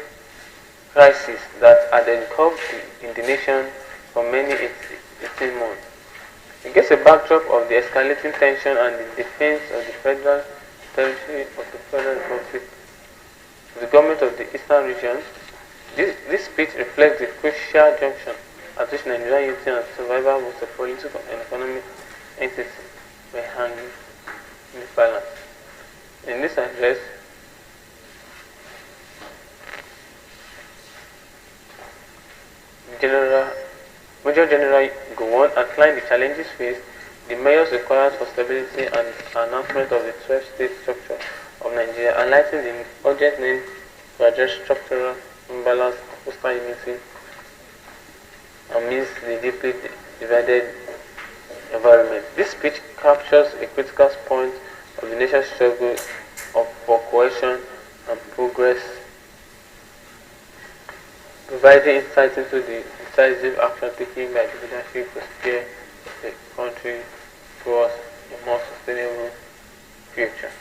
crisis that had engulfed the nation for many 18 months. Against a backdrop of the escalating tension and the defense of the federal territory of the Federal Republic, the government of the Eastern region, this speech reflects the crucial junction at which Nigerian unity and survival was a political and economic entity were hanging in the balance. In this address, Major General Gowon outlined the challenges faced, the measures required for stability, and the announcement of the 12-state structure of Nigeria, highlighting the urgent need to address structural imbalance, foster unity amidst the deeply divided environment. This speech captures a critical point of the nation's struggle for cohesion and progress, providing insight into the decisive action taken by the leadership to steer the country towards a more sustainable future.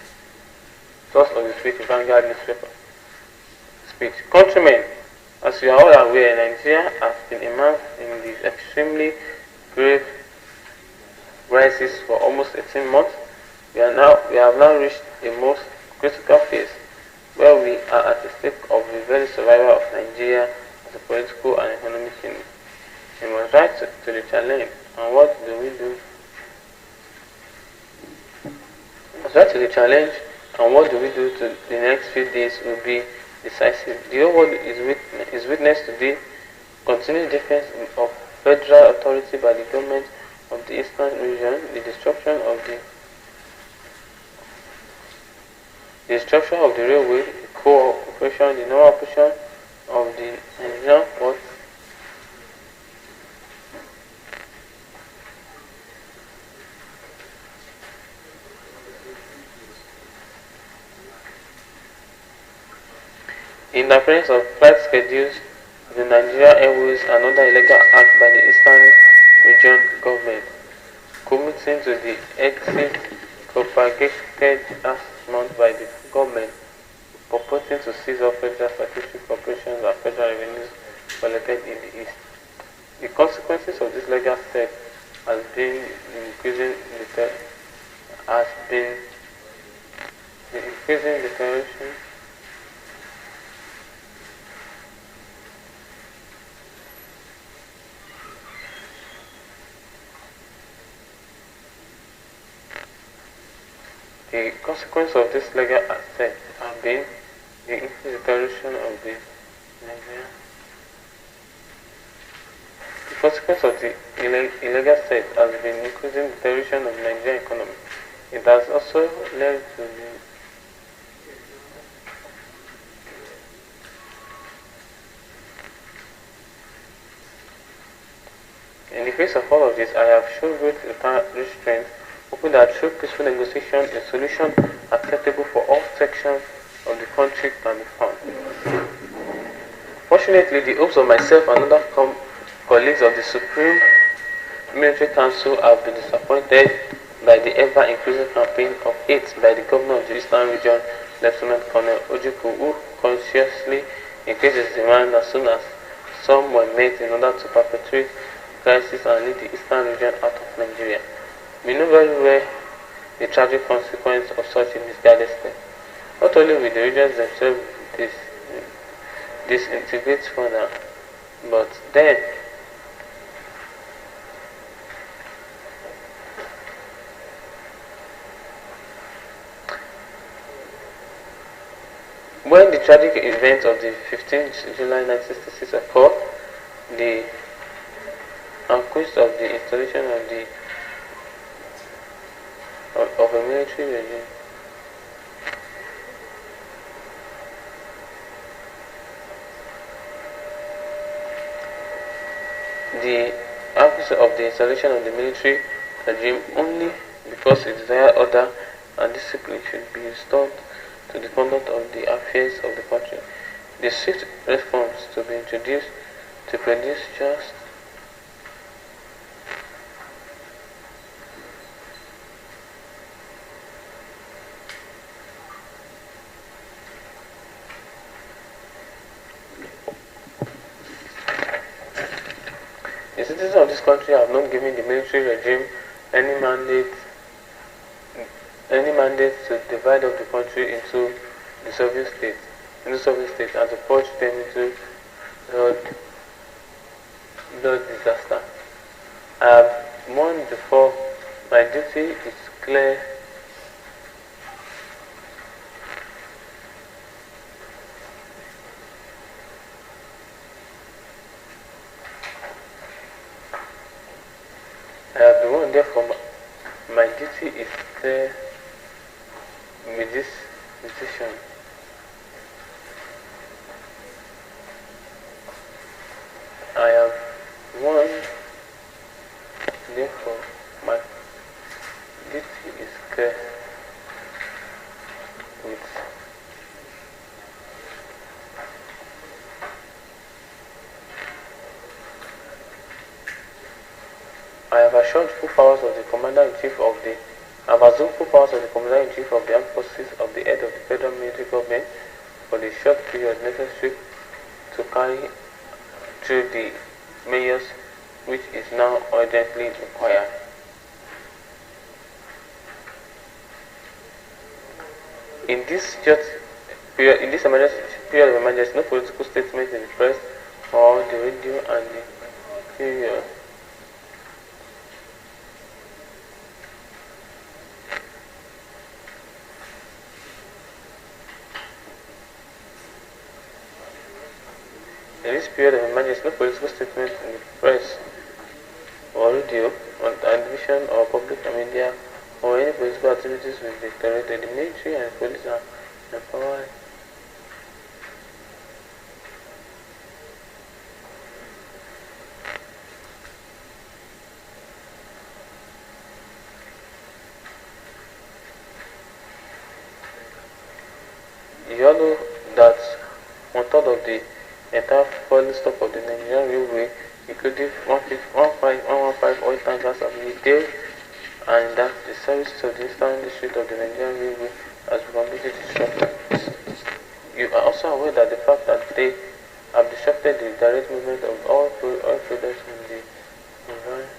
Source of the speech: Vanguard newspaper. Speech. Countrymen, as you are all aware, Nigeria has been immersed in this extremely grave crisis for almost 18 months. We have now reached a most critical phase where we are at the stake of the very survival of Nigeria as a political and economic unit. We must rise to the challenge, and what do we do? We must rise to the challenge, and what do we do to the next few days will be decisive. The whole world is witness to the continued defense of federal authority by the government of the Eastern region, the destruction of the railway, the co-operation, the normal operation of the Nigerian port, In appearance of flight schedules, the Nigeria Airways, another illegal act by the Eastern Region government, committing to the exit propagated last month by the government, purporting to seize all federal statutory corporations and federal revenues collected in the East. The consequences of this legal step has been increasing deterioration. The consequence of this legal step have been the increased deterioration of the Nigerian. The consequence of the illegal step has been increasing deterioration of the Nigerian economy. It has also led to the In the face of all of this, I have shown great restraint, hoping that through peaceful negotiation, a solution acceptable for all sections of the country can be found. Fortunately, the hopes of myself and other colleagues of the Supreme Military Council have been disappointed by the ever-increasing campaign of aid by the governor of the Eastern Region, Lieutenant Colonel Ojukwu, who consciously increased his demand as soon as some were met in order to perpetuate crisis and lead the Eastern Region out of Nigeria. We know very well the tragic consequence of such a misguided step. Not only will the regions themselves disintegrate further, but then when the tragic event of the 15th July 1966 occurred, the conquest of the installation of a military regime. The absence of the installation of the military regime only because a desired order and discipline should be restored to the conduct of the affairs of the country. The swift reforms to be introduced to produce just the citizens of this country have not given the military regime any mandate to divide up the country into the Soviet states, and to purge them into blood disaster. I have warned before, my duty is clear. I have been warned, therefore my duty is clear with this decision. I have warned, therefore my duty is clear with I have assumed full powers of the Commander-in-Chief of the I have assumed full powers of the Commander-in-Chief of the Armed Forces of the head of the Federal Military Government for the short period necessary to carry through the measures which is now urgently required. In this emergency period of emergency, no political statement in the press or the radio and the period. In this period of emergency, no political statement in the press or radio, on television or public media, or any political activities will be directed. The military and police are empowered. You all know that one-third of the entire falling stock of the Nigerian Railway, including 115 oil tankers, have been there, and that the services of the Eastern District of the Nigerian Railway has been completely disrupted. You are also aware that the fact that they have disrupted the direct movement of all oil products in the environment.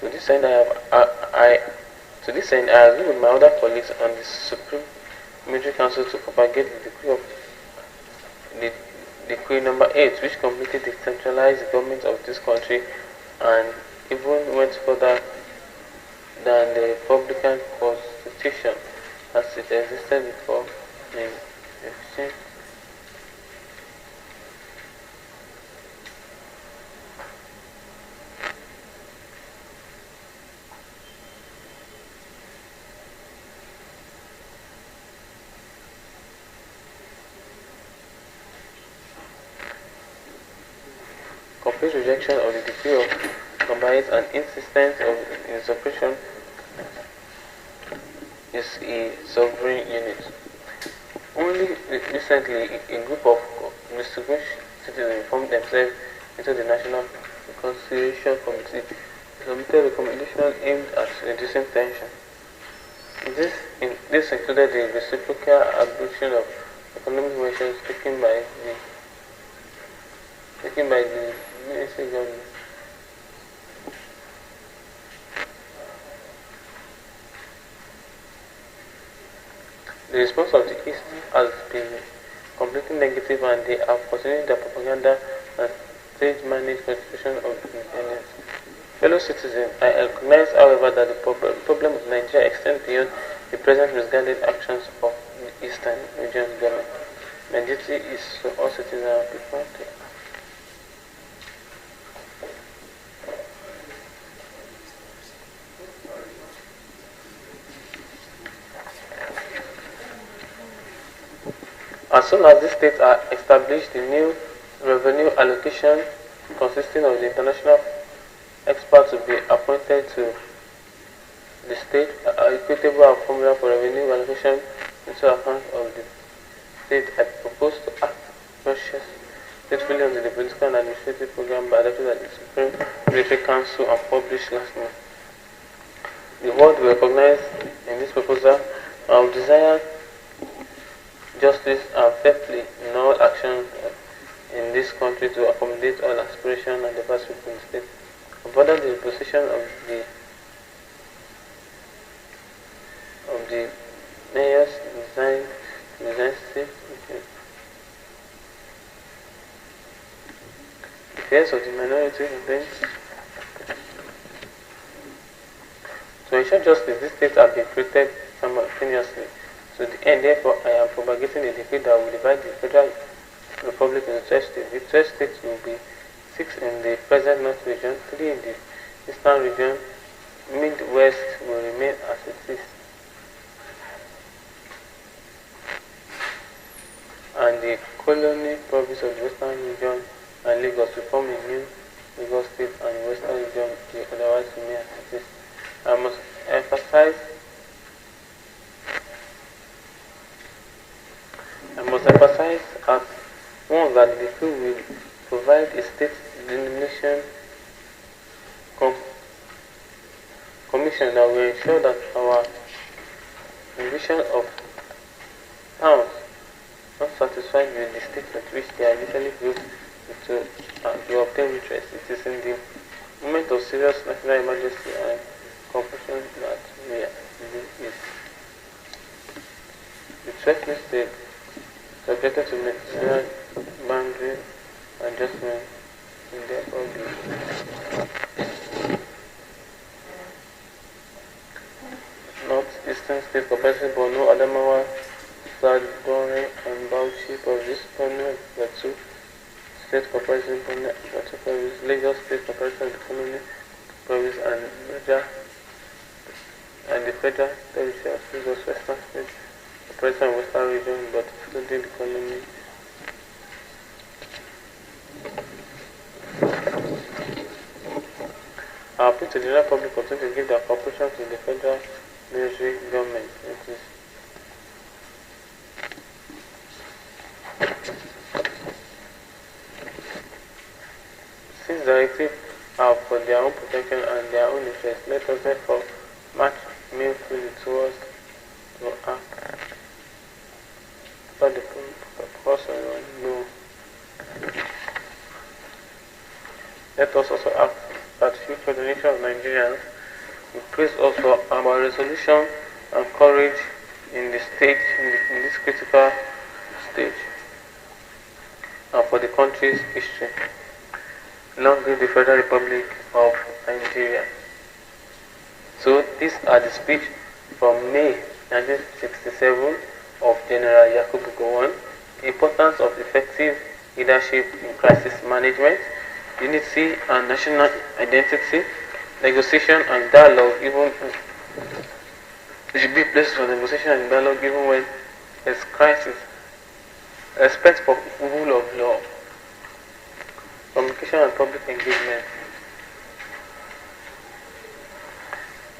To this end, to this end, I agree with my other colleagues on the Supreme Military Council to propagate the decree of the Decree number 8, which completely decentralized the government of this country and even went further than the Republican Constitution as it existed before in exchange. Complete rejection of the decree of combines and insistence of its operation is a sovereign unit. Only recently, a group of distinguished citizens formed themselves into the National Reconciliation Committee to submit a recommendation aimed at reducing tension. This included the reciprocal abolition of economic measures taken by the military government. The response of the East has been completely negative, and they are continuing their propaganda and stage-managed constitution of independence. Fellow citizens, I recognize, however, that the problem of Nigeria extends beyond the present misguided actions of the Eastern region government. My duty is to all citizens and people to as soon as these states are established, the new revenue allocation consisting of the international experts will be appointed to the state, equitable formula for revenue allocation into account of the state. I propose to act cautious faithfully under the political and administrative program by adopted at the Supreme Military Council and published last month. The world will recognize in this proposal our desire justice and fair play in all actions in this country to accommodate all aspirations and diverse people in the state. Further, the position of the mayors design state the fears of the minority and then to ensure justice, these states have been treated simultaneously. To the end, therefore, I am propagating a decree that will divide the Federal Republic into 12 states. The 12 states will be 6 in the present North region, 3 in the Eastern region, Midwest will remain as it is, and the colony province of the Western region and Lagos will form a new Lagos state, and the Western region will otherwise remain as it is. I must emphasize at once that the decree will provide a state delineation commission that will ensure that our division of towns not satisfied with the state at which they are initially built to obtain redress. It is in the moment of serious national emergency and compulsion that we are in this. The 12th state subjected to material boundary adjustment in therefore the North-Eastern State Corporation Borno, Adamawa, Sadore, and Bauchi Province, Borno, Plateau State Corporation Borno, Plateau Province, Lagos State Corporation Economy Province, and the Federal Territory of Lagos Western State Corporation Western Region, but excluding the colony Our appeal to the general public continue to give their cooperation to the federal military government. It is since directives are for their own protection and their own interest, let us therefore march meaningfully towards to act for the purpose of no. Let us also act that future generation of Nigerians will praise us for our resolution and courage in the stage in this critical stage and for the country's history. Long live the Federal Republic of Nigeria. So these are the speech from May 1967 of General Yakubu Gowon. Importance of effective leadership in crisis management, unity and national identity, negotiation and dialogue even there should be a place for negotiation and dialogue even when there's crisis. Respect for rule of law. Communication and public engagement.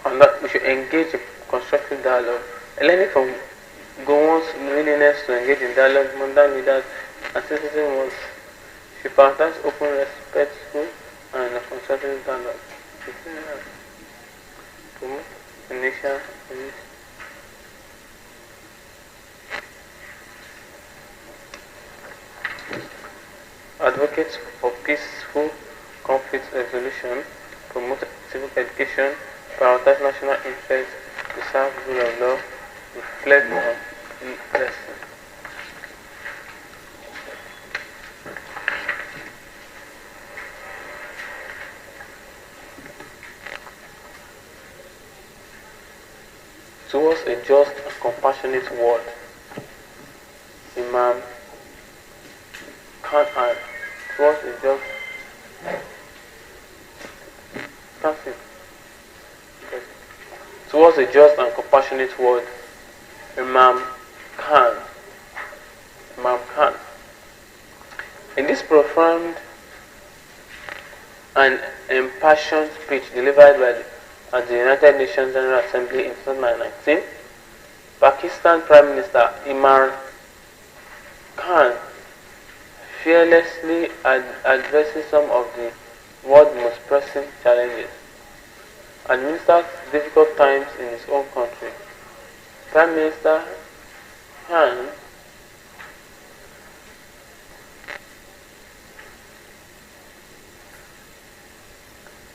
And that we should engage in constructive dialogue. Learning from Gowon's willingness to engage in dialogue, modern leaders and citizens should prioritize open, respectful, and constructive dialogue. Promote the nation. Advocates for peaceful conflict resolution, promote civic education, prioritize national interest, preserve rule of law, reflect on lesson. Towards a just and compassionate world, Imam Khan had towards a just towards a just and compassionate world, Imam Khan. In this profound and impassioned speech delivered at the United Nations General Assembly in 2019, Pakistan Prime Minister Imran Khan fearlessly addresses some of the world's most pressing challenges, administers difficult times in his own country. Prime Minister Khan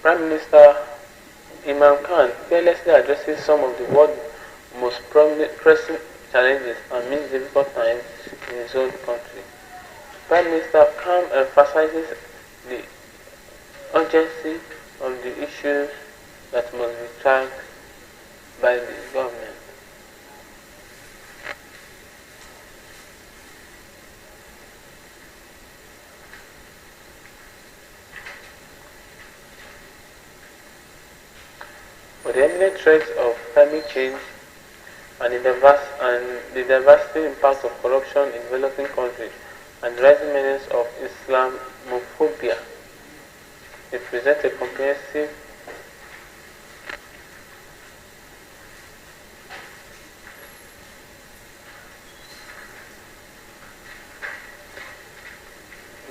Prime Minister Imran Khan fearlessly addresses some of the world's most pressing challenges and meets difficult times in his own country. Prime Minister Khan emphasizes the urgency of the issues that must be tracked by the government. For the imminent threats of climate change and the devastating impact of corruption in developing countries and the rising menace of Islamophobia, it presents a comprehensive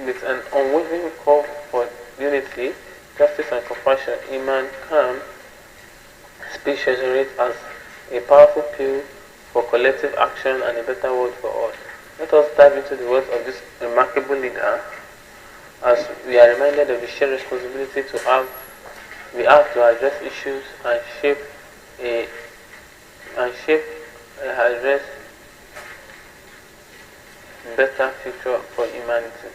with an unwavering call for unity, justice and compassion. Imran Khan speech resonates as a powerful appeal for collective action and a better world for all. Let us dive into the words of this remarkable leader as we are reminded of the shared responsibility we have to address issues and address better future for humanity.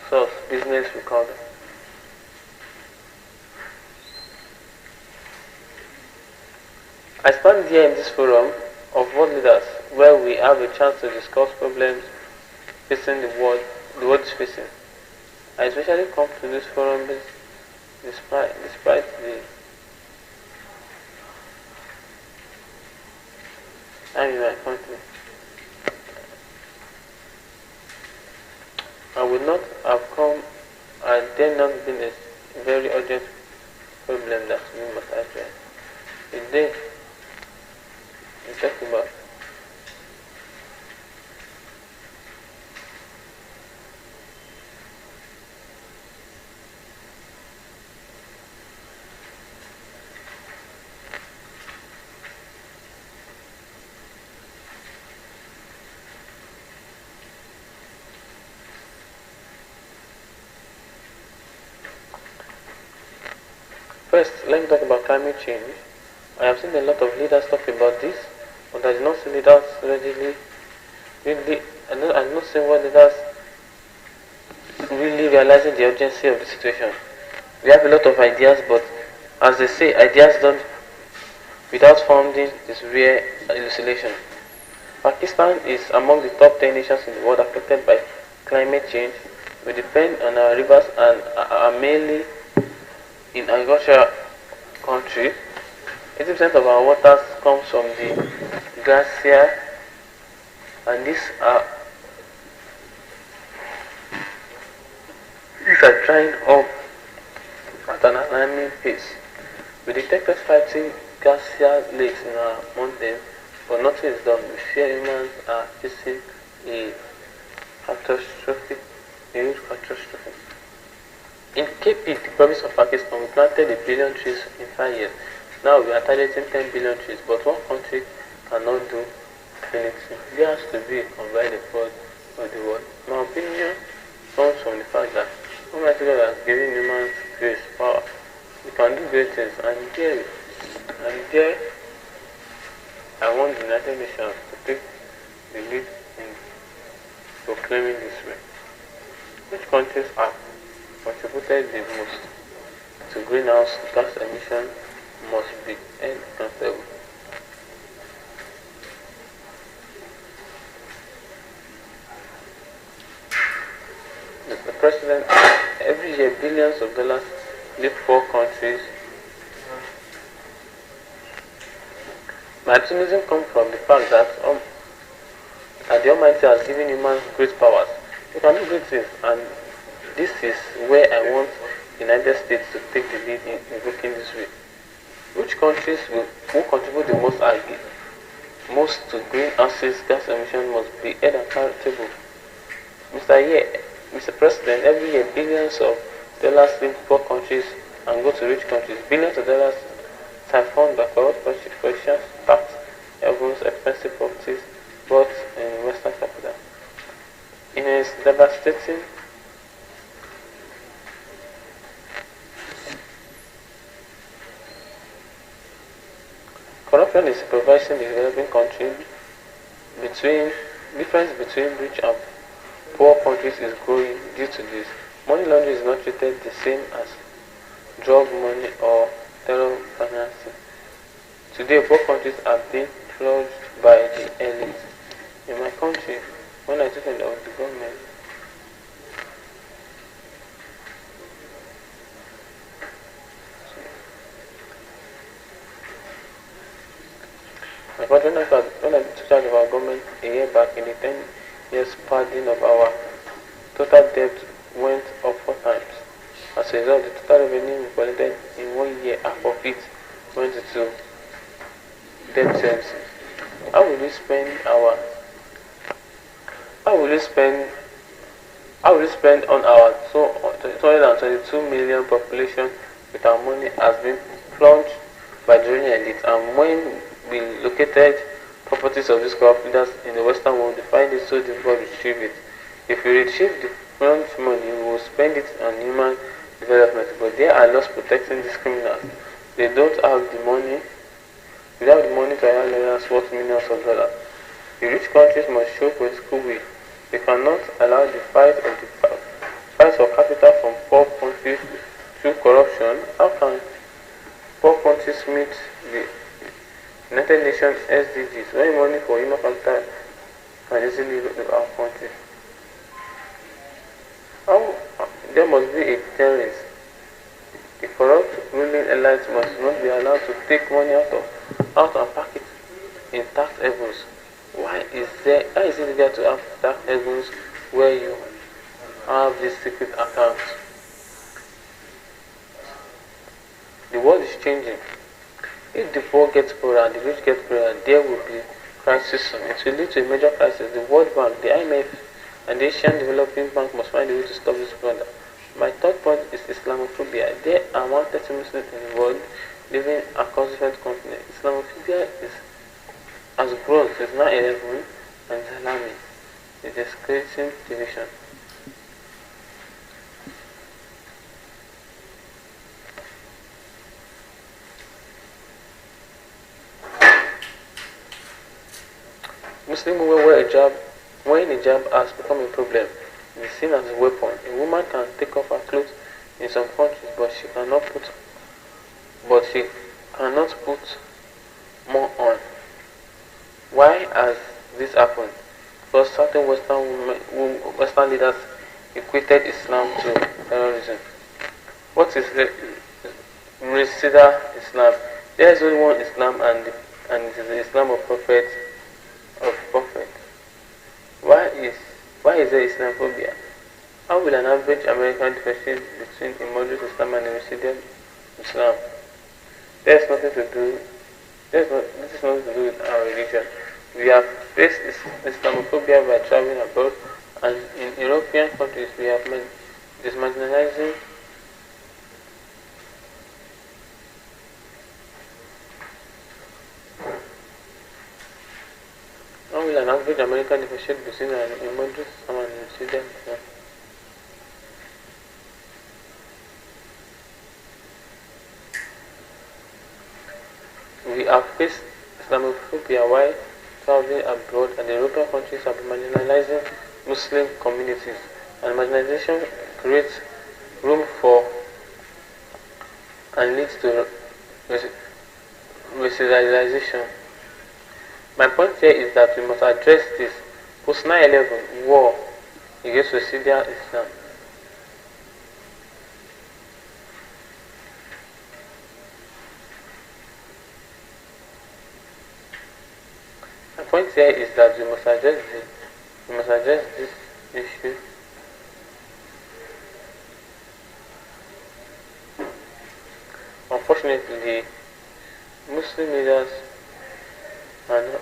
Source: Business Recorder. I stand here in this forum of world leaders where we have a chance to discuss problems facing the world is facing. I especially come to this forum despite the time in my country. I would not have come had there not been a very urgent problem that we must address. The day we talk about first, let me talk about climate change. I have seen a lot of leaders talk about this, but I did not see leaders really, I'm not seeing what leaders really realizing the urgency of the situation. We have a lot of ideas, but as they say, ideas done without funding is rare hallucination. Pakistan is among the top 10 nations in the world affected by climate change. We depend on our rivers and are mainly in agricultural country. 80% of our waters comes from the glacier, and these are drying up at an alarming pace. We detected fighting glacier lakes in our mountains, but nothing is done. We fear humans are facing a huge catastrophe. In KP, the province of Pakistan, we planted 1 billion trees in 5 years. Now we are targeting 10 billion trees, but one country cannot do anything. There has to be a combined effort of the world. My opinion comes from the fact that Almighty God has given humans grace, power. We can do great things, and there I want the United Nations to take the lead in proclaiming this way. Which countries have contributed the most to greenhouse gas emission must be held accountable. Mr. President, every year billions of dollars leave poor countries. My optimism comes from the fact that the Almighty has given humans great powers. You can do great things, and this is where I want the United States to take the lead in working this way. Which countries will contribute the most to greenhouse gas emission must be held accountable. Mr. President, every year billions of dollars leave poor countries and go to rich countries. Billions of dollars siphoned by corrupt politicians, tax havens, expensive properties bought in Western capital. In a devastating corruption is supervising the developing country. Difference between rich and poor countries is growing due to this. Money laundering is not treated the same as drug money or terror financing. Today, poor countries are being purged by the elite. In my country, when I took it of the government, when I took charge of our government a year back, in the 10 years span of our total debt went up 4 times. As a result, the total revenue we collected in 1 year, half of it went into debt services. How will we spend on our 222 million population with our money has been plunged by the ruling elite, and when we located properties of these corrupt leaders in the Western world, we find it so difficult to retrieve it. If we retrieve the plunged money, we will spend it on human development, but they are lost protecting these criminals. They don't have the money. Without the money to allow leaders worth millions of dollars. The rich countries must show political will. They cannot allow the fight for capital from poor countries through corruption. How can poor countries meet the United Nations SDGs when money for human capital can easily leave our country? There must be a deterrence. The corrupt ruling elites must not be allowed to take money out and pack it in tax havens. Why is it legal to have tax havens where you have this secret account. The world is changing. If the poor get poorer and the rich get poorer, there will be crisis soon. It will lead to a major crisis. The World Bank, the IMF, and the Asian Developing Bank must find a way to stop this problem. My third point is Islamophobia. There are 130 Muslims in the world living across different continents. Islamophobia has grown since 9/11 and is alarming. It is creating division. Muslim women wearing hijab has become a problem. It is seen as a weapon. A woman can take off her clothes in some countries, but she cannot put more on. Why has this happened? Because certain Western leaders equated Islam to terrorism. What is Resida Islam? There is only one Islam, and it is the Islam of Prophet. Why is there Islamophobia? How will an average American differentiate between a moderate Islam and a Residian Islam? This is nothing to do with our religion. We have faced Islamophobia by traveling abroad, and in European countries we have marginalizing. How will an average American differentiate between a moderate Islam and a Residian Islam? We have faced Islamophobia while traveling abroad, and the European countries have been marginalizing Muslim communities, and marginalization creates room for and leads to racialization. My point here is that we must address this post 9/11 war against Residian Islam. My point here is that we must address this issue. Unfortunately, the Muslim leaders are not.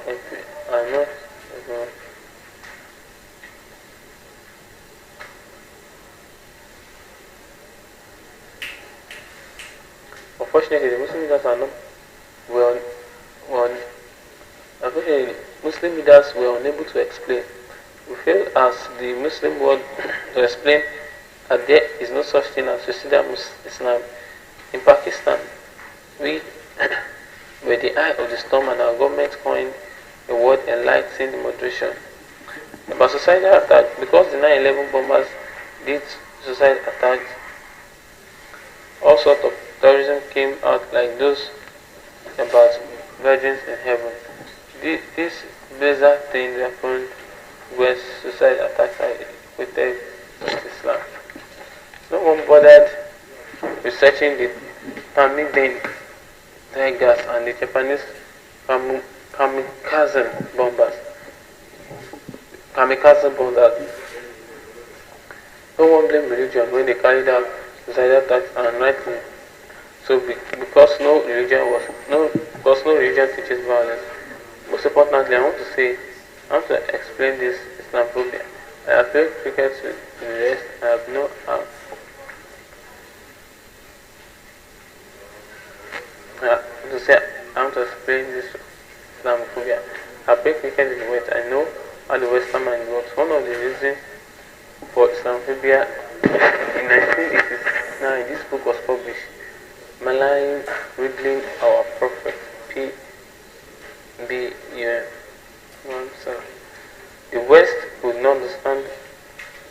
Unfortunately, the Muslim leaders are not well. Unfortunately, Muslim leaders were unable to explain. We fail as the Muslim world to explain that there is no such thing as Residian Islam. In Pakistan, we were the eye of the storm, and our government coined the word enlightened moderation. About suicidal attack, because the 9/11 bombers did suicide attacks, all sorts of terrorism came out, like those about virgins in heaven. This bizarre thing happened when suicide attacks are equated with Islam. No one bothered researching the Tamidan tigers and the Japanese kamikaze bombers. No one blamed religion when they carried out suicidal attacks, and rightly so, because no religion teaches violence. Most importantly, I want to explain this Islamophobia. I have played cricket to the rest. I have no I want to explain this Islamophobia. I play cricket in the West. I know how the Western mind works. One of the reasons for Islamophobia in 1989, this book was published, maligning, riddling our prophet, The West would not understand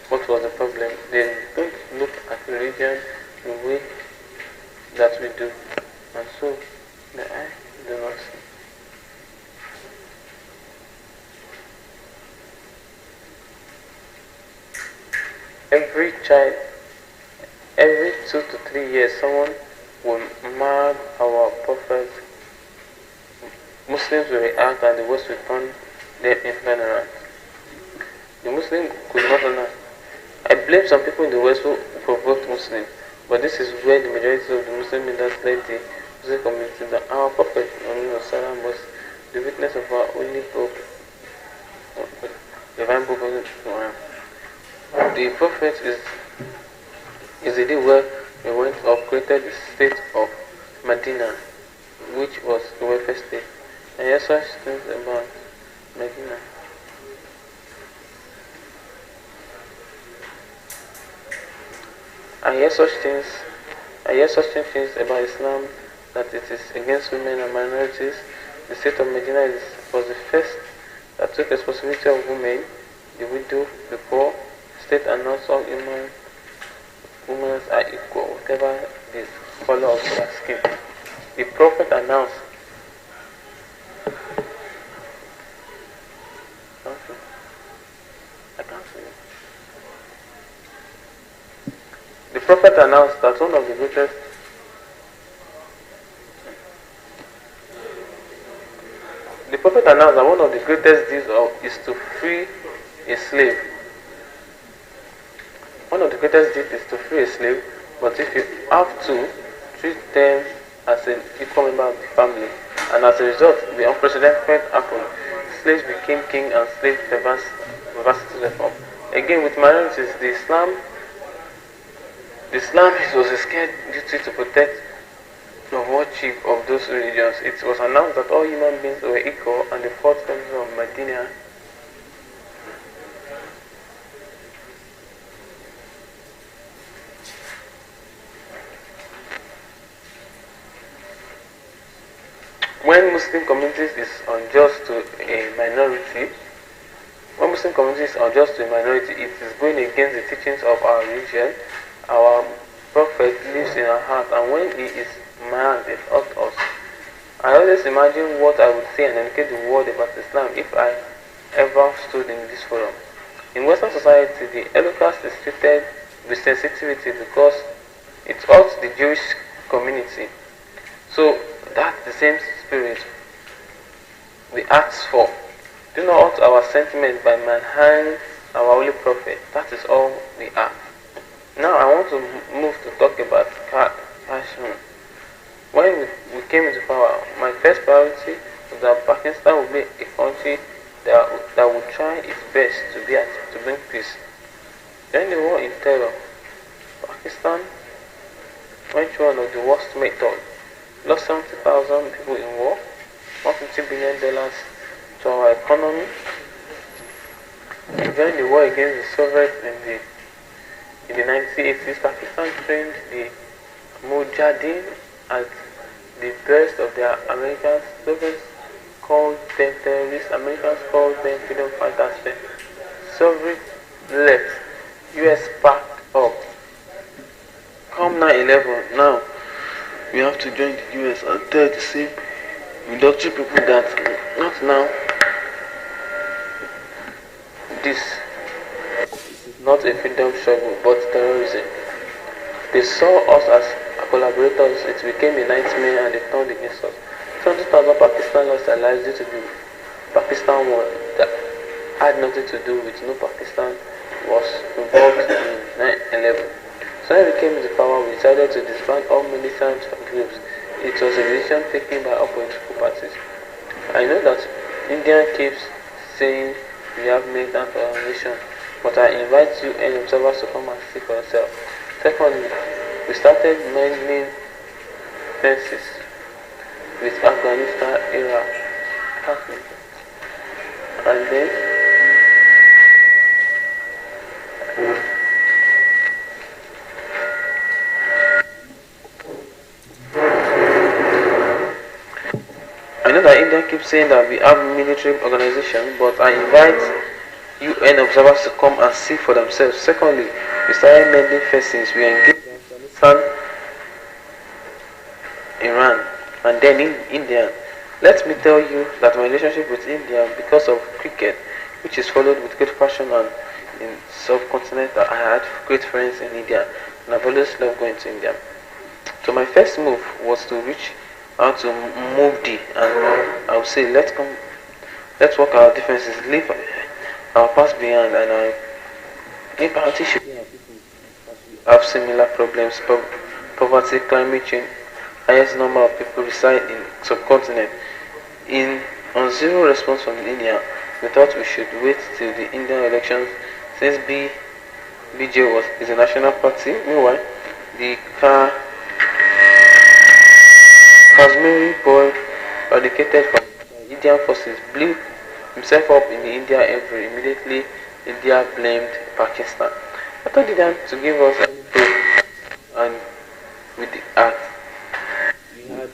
what was the problem. They don't look at religion the way that we do, and so the eye do not see. Every 2 to 3 years, someone will mark our prophet. Muslims will react, and the West will turn them ignorant. The Muslim could not understand. I blame some people also provoked Muslims. But this is where the majority of the Muslim leaders led the Muslim community that our Prophet Muhammad was the witness of our only book, the divine book of the Quran. The Prophet is the day where we went up created the state of Medina, which was the welfare state. And hear such things about Medina. I hear such things about Islam, that it is against women and minorities. The state of Medina was the first that took responsibility of women, the widow, the poor. The state announced all women are equal, whatever the color of their skin. The Prophet announced. I can't see it. The Prophet announced that one of the greatest deeds is to free a slave. One of the greatest deeds is to free a slave, but if you have to treat them as an equal member of the family, and as a result, the unprecedented happened. Slaves became king and slave diversity reform. Again, with minorities, the Islam was a scared duty to protect the worship of those religions. It was announced that all human beings were equal, and the fourth country of Medina when Muslim communities is unjust to a minority, it is going against the teachings of our religion. Our Prophet lives in our heart, and when he is mad, it hurts us. I always imagine what I would say and educate the world about Islam if I ever stood in this forum. In Western society, the Holocaust is treated with sensitivity because it hurts the Jewish community. So that's the same spirit we ask for. Do not hurt our sentiment by manhandling our holy prophet. That is all we ask. Now I want to move to talk about Kashmir. When we came into power, my first priority was that Pakistan would be a country that would try its best to bring peace. During the war in terror, Pakistan went through one of the worst methods. Lost 70,000 people in war, $150 billion to our economy. During the war against the Soviets in the 1980s, Pakistan trained the Mujahideen at the best of their Americans. Soviets called them terrorists, Americans called them freedom fighters. Soviets left, US packed up. Come 9/11, now we have to join the US and tell the same military people that not now. This is not a freedom struggle but terrorism. They saw us as collaborators. It became a nightmare and they turned against us. 20,000 Pakistan lost their lives due to the Pakistan war that had nothing to do with no Pakistan was involved in 9/11. So when we came into power, we decided to disband all militant groups. It was a decision taken by all political parties. I know that India keeps saying we have militant organization, but I invite you and observers to come and see for yourself. Secondly, we started mending fences with Afghanistan, Iraq, and then I know that India keeps saying that we have military organization, but I invite UN observers to come and see for themselves. Secondly, we started mending fences. We engaged in Afghanistan, Iran, and then in India. Let me tell you that my relationship with India, because of cricket, which is followed with great passion, and in subcontinent, I had great friends in India, and I've always loved going to India. So my first move was to reach out to Modi, and I would say let's work our differences, leave our past behind, and our priority should be our people. have similar problems: poverty, climate change. Highest number of people reside in subcontinent. In on zero response from India, we thought we should wait till the Indian elections since BJ is a national party. Meanwhile, the Kashmiri boy eradicated from Indian forces blew himself up in the India every. Immediately, India blamed Pakistan. I told them to give us any proof, and with the act, we had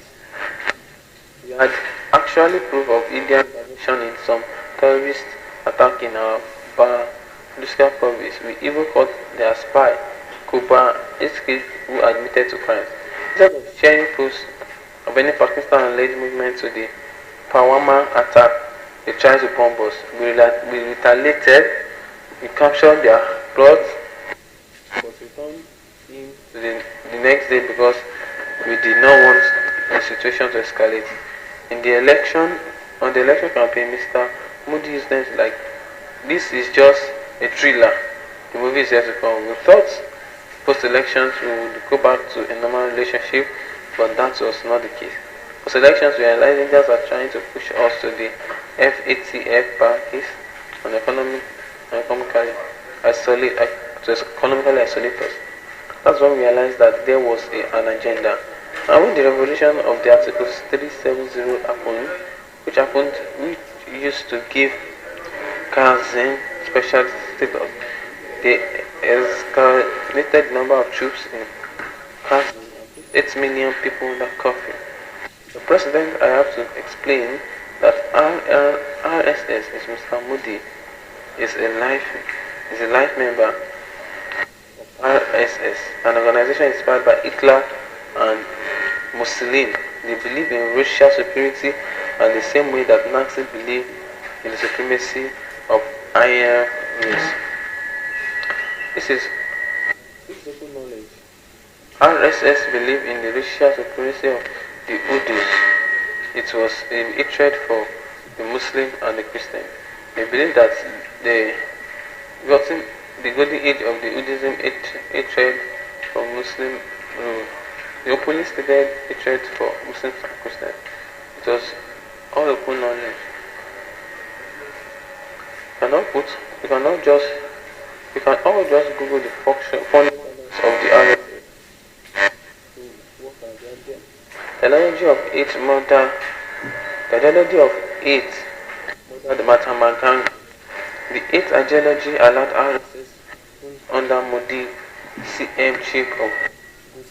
we had actually proof of Indian intervention in some terrorist attack in our Baluska province. We even caught their spy, Kuba Iskid, who admitted to crimes. Instead of sharing proofs of any Pakistan-led movement to the Pawama attack, they tried to bomb us. We retaliated, we captured their plots, but returned him to the next day because we did not want the situation to escalate. On the election campaign, Mr. Modi used them like, this is just a thriller. The movie is yet to come. We thought post-elections we would go back to a normal relationship, but that was not the case. Post-elections, we realized Indians are trying to push us to the FATF package and economically isolate us. That's when we realized that there was an agenda. And when the revolution of the Articles 370 happened, which used to give Kazem special status, they escalated the number of troops in Kazem, 8 million people under curfew. The president, I have to explain that RSS is Mr. Modi, is a life member of RSS, an organization inspired by Hitler and Mussolini. They believe in racial superiority and the same way that Nazis believe in the supremacy of higher race. This is open knowledge. RSS believe in the racial supremacy of the Urdu. It was a hatred for the Muslim and the Christian. They believe that the golden age of the Buddhism hatred for Muslim rule. They openly stated hatred for Muslims and Christians. It was all open knowledge. You can all just Google the funny of the RSS. The ideology of eight murder. The ideology of eight murder the Mahatma Gandhi. The eighth ideology allowed RSS under Modi, CM chief of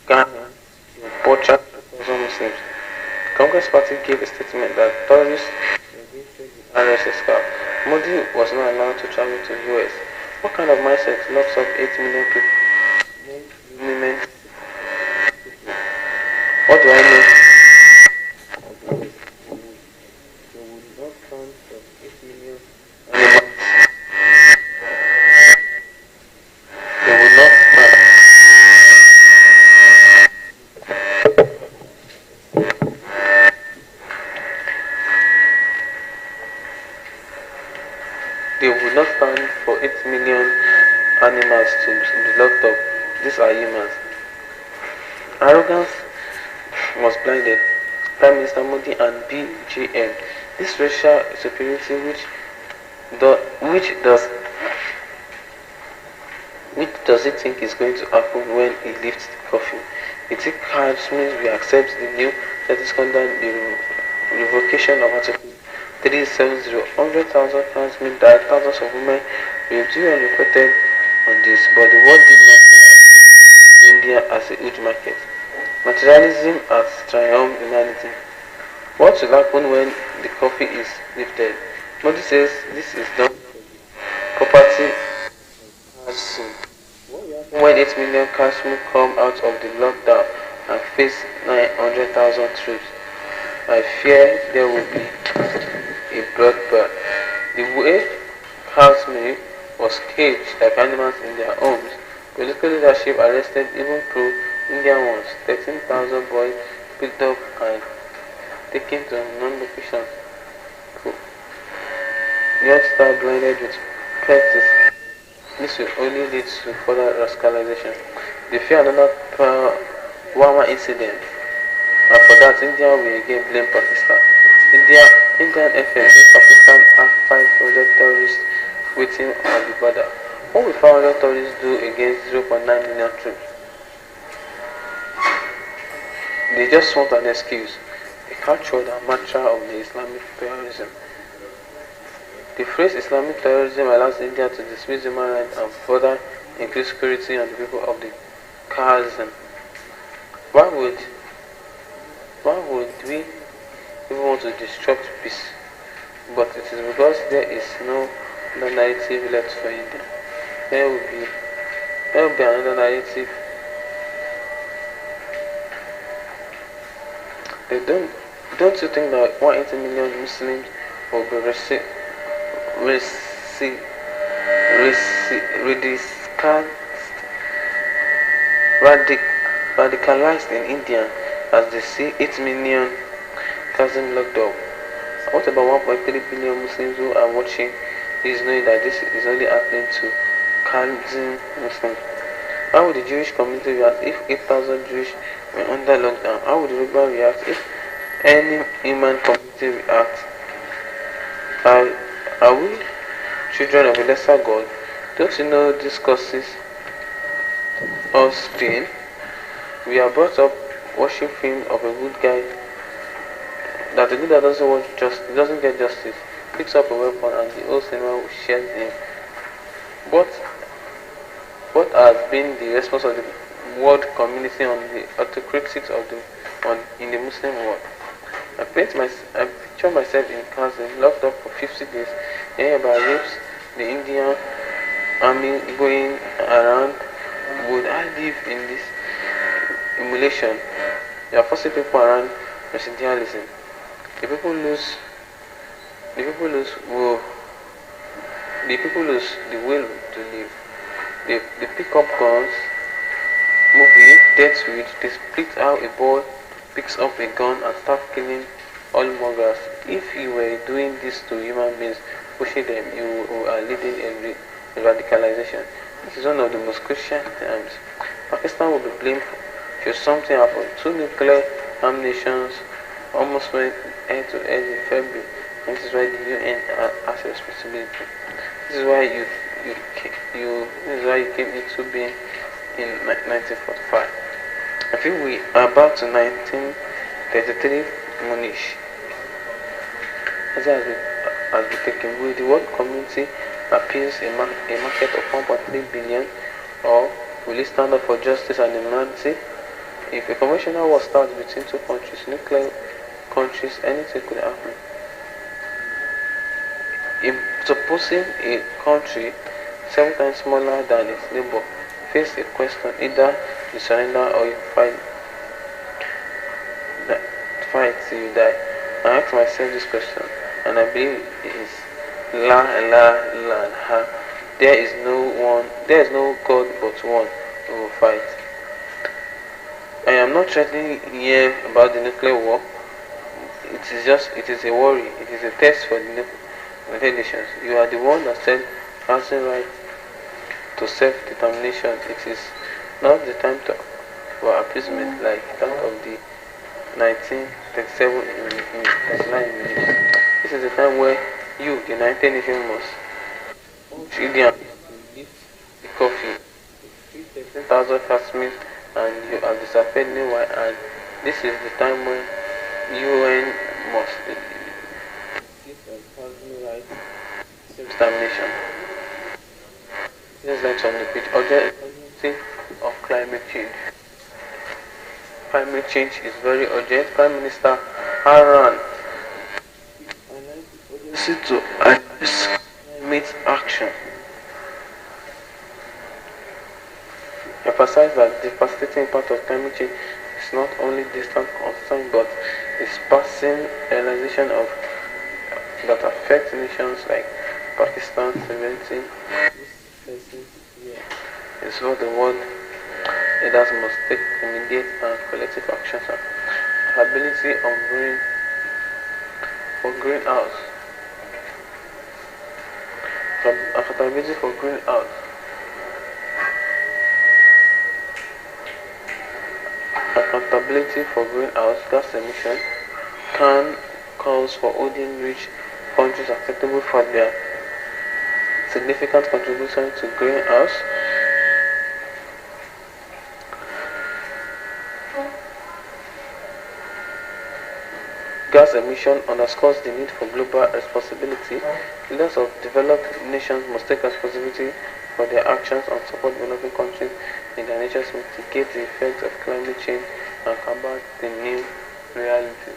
Ghana, to portray Muslims. The Congress Party gave a statement that terrorists were being treated with RSS card. Modi was not allowed to travel to the US. What kind of mindset locks up 8 million people? Women. What do I mean? They would not count for 8 million animals. They would not count. They would not stand for 8 million animals to be locked up. These are humans. Arrogance was blinded. Prime Minister Modi and BJM. This racial superiority which does it think is going to happen when he lifts the curfew? It means we accept the new status under the revocation of Article 370. 100,000 pounds mean that thousands of women will be unreported on this, but the world did not see India as a huge market. Materialism has triumphed humanity. What will happen when the curfew is lifted? Modi says this is done property as soon. When 8 million Kashmir come out of the lockdown and face 900,000 troops, I fear there will be a bloodbath. The way Kashmir was caged like animals in their homes, political leadership arrested even pro-Indian ones. 13,000 boys picked up and taken to non-locations. Young star blinded with practice. This will only lead to further radicalization. They fear another Pulwama incident, and for that, India will again blame Pakistan. Indian FM say Pakistan have 500 terrorists waiting on the border. What will 500 terrorists do against 0.9 million troops? They just want an excuse, a catchword and mantra of the Islamic terrorism. The phrase Islamic terrorism allows India to dismiss human rights and further increase security on the people of the Kazakh. Why would we even want to disrupt peace? But it is because there is no other narrative left for India. There will be another narrative. Don't you think that 180 million Muslims will be radicalized in India as they see 8 million Muslims locked up? What about 1.3 billion Muslims who are watching this, knowing that this is only happening to Kazakh Muslims? How would the Jewish community react if 8,000 Jews were under lockdown? How would the Yoruba react if any human community reacts? Are we children of a lesser God? Don't you know this causes us pain? We are brought up watching film of a good guy, that a good guy doesn't get justice, picks up a weapon, and the whole cinema shares him. What has been the response of the world community on the autocratics in the Muslim world? I picture myself in Kazim, locked up for 50 days, hearing about rapes, the Indian army going around. Would I live in this emulation? They are forcing people around recidivism. The people lose the will to live. They pick up guns. Movie Death Switch, they split how a boy picks up a gun and starts killing all muggers. If you were doing this to human beings, pushing them, you are leading a radicalization. This is one of the most crucial times. Pakistan will be blamed should something happen. Two nuclear armed nations almost went head to head in February, and this is why the UN has a responsibility. This is why you came into being in 1945. I think we are back to 1933 Munich. As has been taken, will the world community appease a market of 1.3 billion, or will it stand up for justice and humanity? If a conventional war starts between two countries, nuclear countries, anything could happen. Supposing a country 7 times smaller than its neighbor face a question, either you surrender or you fight till you die. I ask myself this question, and I believe it is La ha. There is no God but one who will fight. I am not threatening here about the nuclear war. It is a worry. It is a test for the United Nations. You are the one that said has the right to self-determination. It is not the time for appeasement like that of the 1937 in 39 minutes. This is the time where you, the United Nations, must India lift the curfew. 13,000 Kashmir and you have disappeared meanwhile, and this is the time when UN must give personal rights, self-determination. This is on the page. Urgency of climate change. Climate change is very urgent. Prime Minister Haran urgency to address climate action. Emphasize that the devastating impact of climate change is not only distant concern but is passing realization of that affects nations like Pakistan, cementing is what the world leaders must take immediate and collective actions on. Ability for greenhouse. Accountability for greenhouse. accountability for greenhouse gas emission. CAN calls for holding rich countries accountable for their significant contribution to greenhouse gas emission, underscores the need for global responsibility. Leaders of developed nations must take responsibility for their actions and support developing countries in their nations to mitigate the effects of climate change and combat the new realities.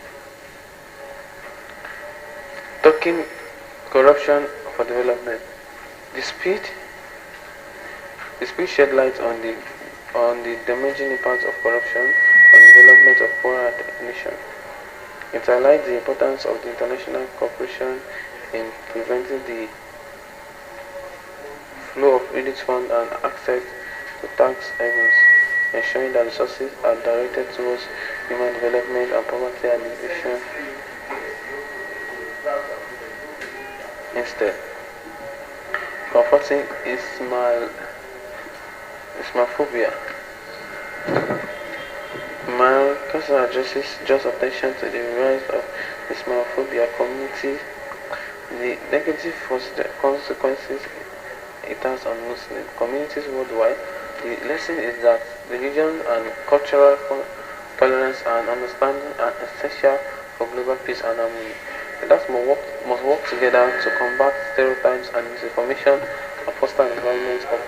Talking corruption for development. The speech shed light on the damaging impact of corruption on the development of poorer nations. It highlights the importance of the international cooperation in preventing the flow of illicit funds and access to tax havens, ensuring that resources are directed towards human development and poverty alleviation instead. Confronting Islamophobia. My cousin addresses just attention to the rise of Islamophobia community, the negative consequences it has on Muslim communities worldwide. The lesson is that religion and cultural tolerance and understanding are essential for global peace and harmony. Leaders must work together to combat stereotypes and misinformation and foster an environment of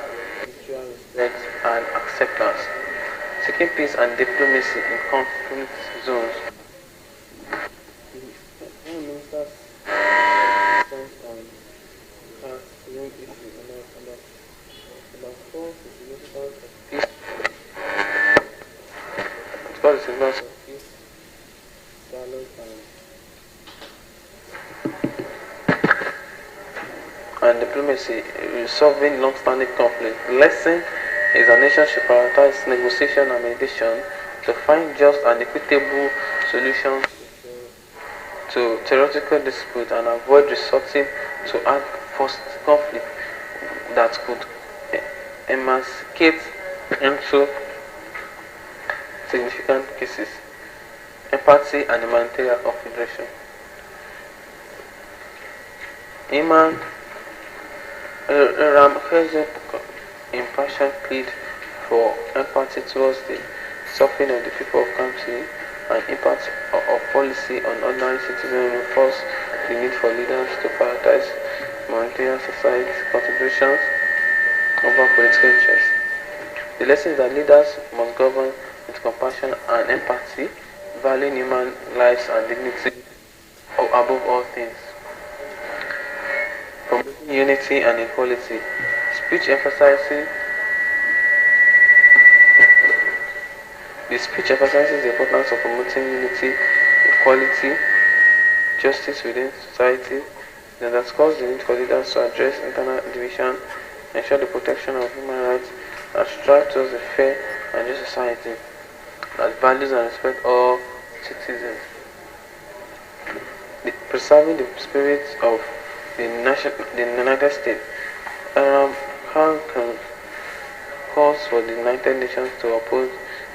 mutual respect and acceptance. Seeking peace and diplomacy in conflict zones. The Prime Minister's response on classroom issues underscores the significance of peace. Underscores the significance of peace, dialogue, and diplomacy, resolving long-standing conflict. The lesson is a nation should prioritize negotiation and mediation to find just and equitable solutions to theoretical dispute and avoid resorting to act forced conflict that could emasculate into significant cases. Empathy and humanitarian consideration. Imam Ramkha's impassioned plead for empathy towards the suffering of the people of Kamsi and impact of policy on ordinary citizens reinforce the need for leaders to prioritize humanitarian society contributions over political interests. The lesson is that leaders must govern with compassion and empathy, valuing human lives and dignity above all things. Promoting unity and equality. Speech emphasizing the importance of promoting unity, equality, justice within society. It underscores the need for leaders to address internal division, ensure the protection of human rights, and strive towards a fair and just society that values and respects all citizens. Preserving the spirit of the United States. Khan calls for the United Nations to uphold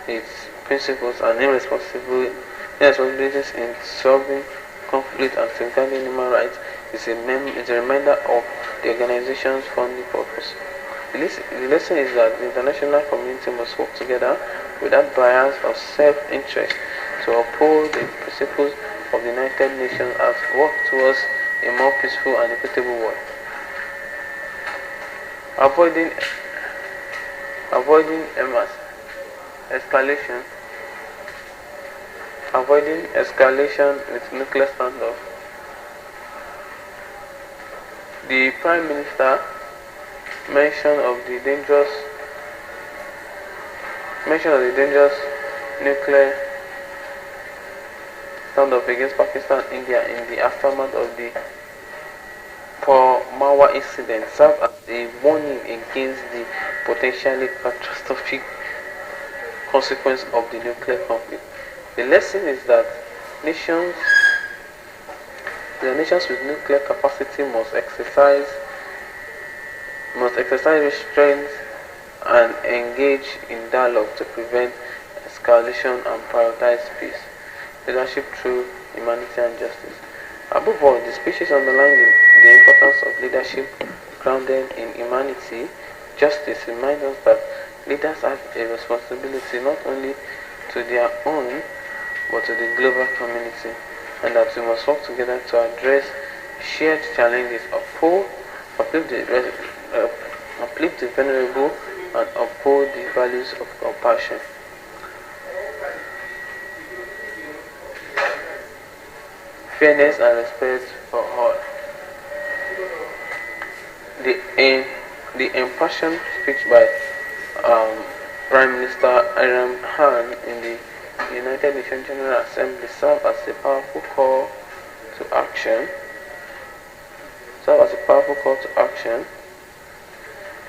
its principles and irresponsibilities in solving conflict and safeguarding human rights. Is a reminder of the organization's founding purpose. The lesson is that the international community must work together without bias or self-interest to uphold the principles of the United Nations as work towards a more peaceful and equitable world. Avoiding escalation with nuclear standoff. The Prime Minister mentioned the dangerous nuclear standoff against Pakistan and India in the aftermath of the Pulwama incident served as a warning against the potentially catastrophic consequence of the nuclear conflict. The lesson is that nations with nuclear capacity must exercise restraint and engage in dialogue to prevent coalition and prioritize peace, leadership through humanity and justice. Above all, the speeches underline the importance of leadership grounded in humanity, justice reminds us that leaders have a responsibility not only to their own but to the global community, and that we must work together to address shared challenges, uplift the vulnerable, and uphold the values of compassion. Fairness and respect for all. The impassioned speech by Prime Minister Imran Khan in the United Nations General Assembly served as a powerful call to action.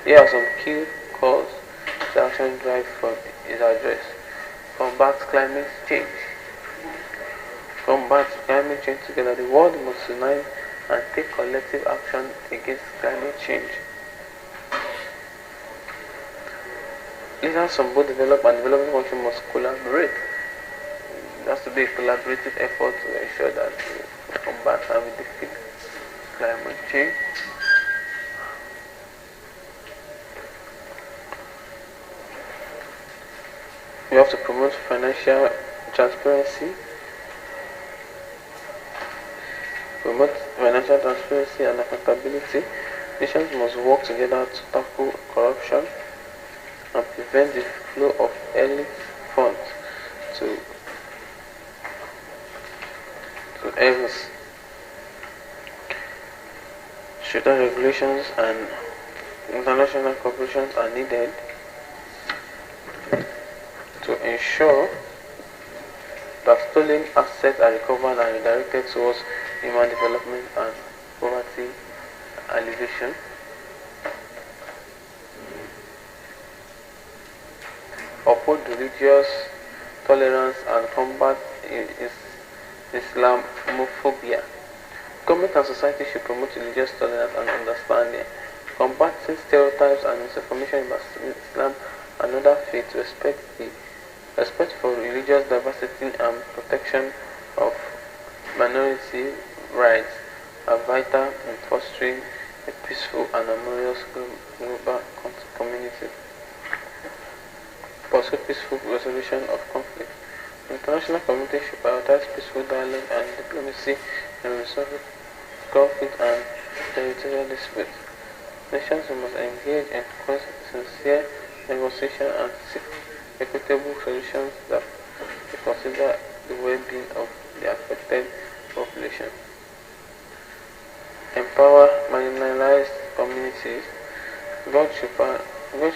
Here are some key calls to action derived from his address. Combat climate change. Combat climate change together. The world must unite and take collective action against climate change. Leaders from both developed and developing countries must collaborate. There has to be a collaborative effort to ensure that we combat and we defeat climate change. We have to promote financial transparency. And accountability. Nations must work together to tackle corruption and prevent the flow of elite funds to others. Stricter regulations and international cooperation are needed to ensure that stolen assets are recovered and redirected towards human development and poverty alleviation. Uphold religious tolerance and combat Islamophobia. Government and society should promote religious tolerance and understanding, combating stereotypes and misinformation about Islam and other faiths, respect for religious diversity and protection of minority rights are vital in fostering a peaceful and harmonious global community. Pursue peaceful resolution of conflict. The international community should prioritize peaceful dialogue and diplomacy in resolving conflict and territorial disputes. Nations must engage in sincere negotiation and seek equitable solutions that consider the well-being of the affected population. Empower marginalized communities. God should prioritize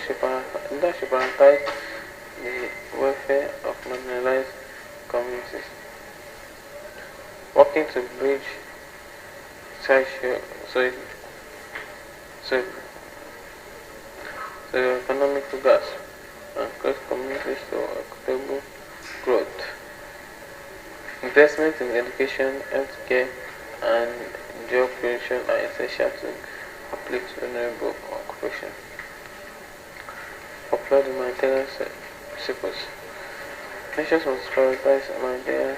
the welfare of marginalized communities, working to bridge economic gaps and create communities to equitable growth. Investment in education, healthcare, and job creation are essential to uplift vulnerable occupation. Upload humanitarian principles. Nations must prioritize humanitarian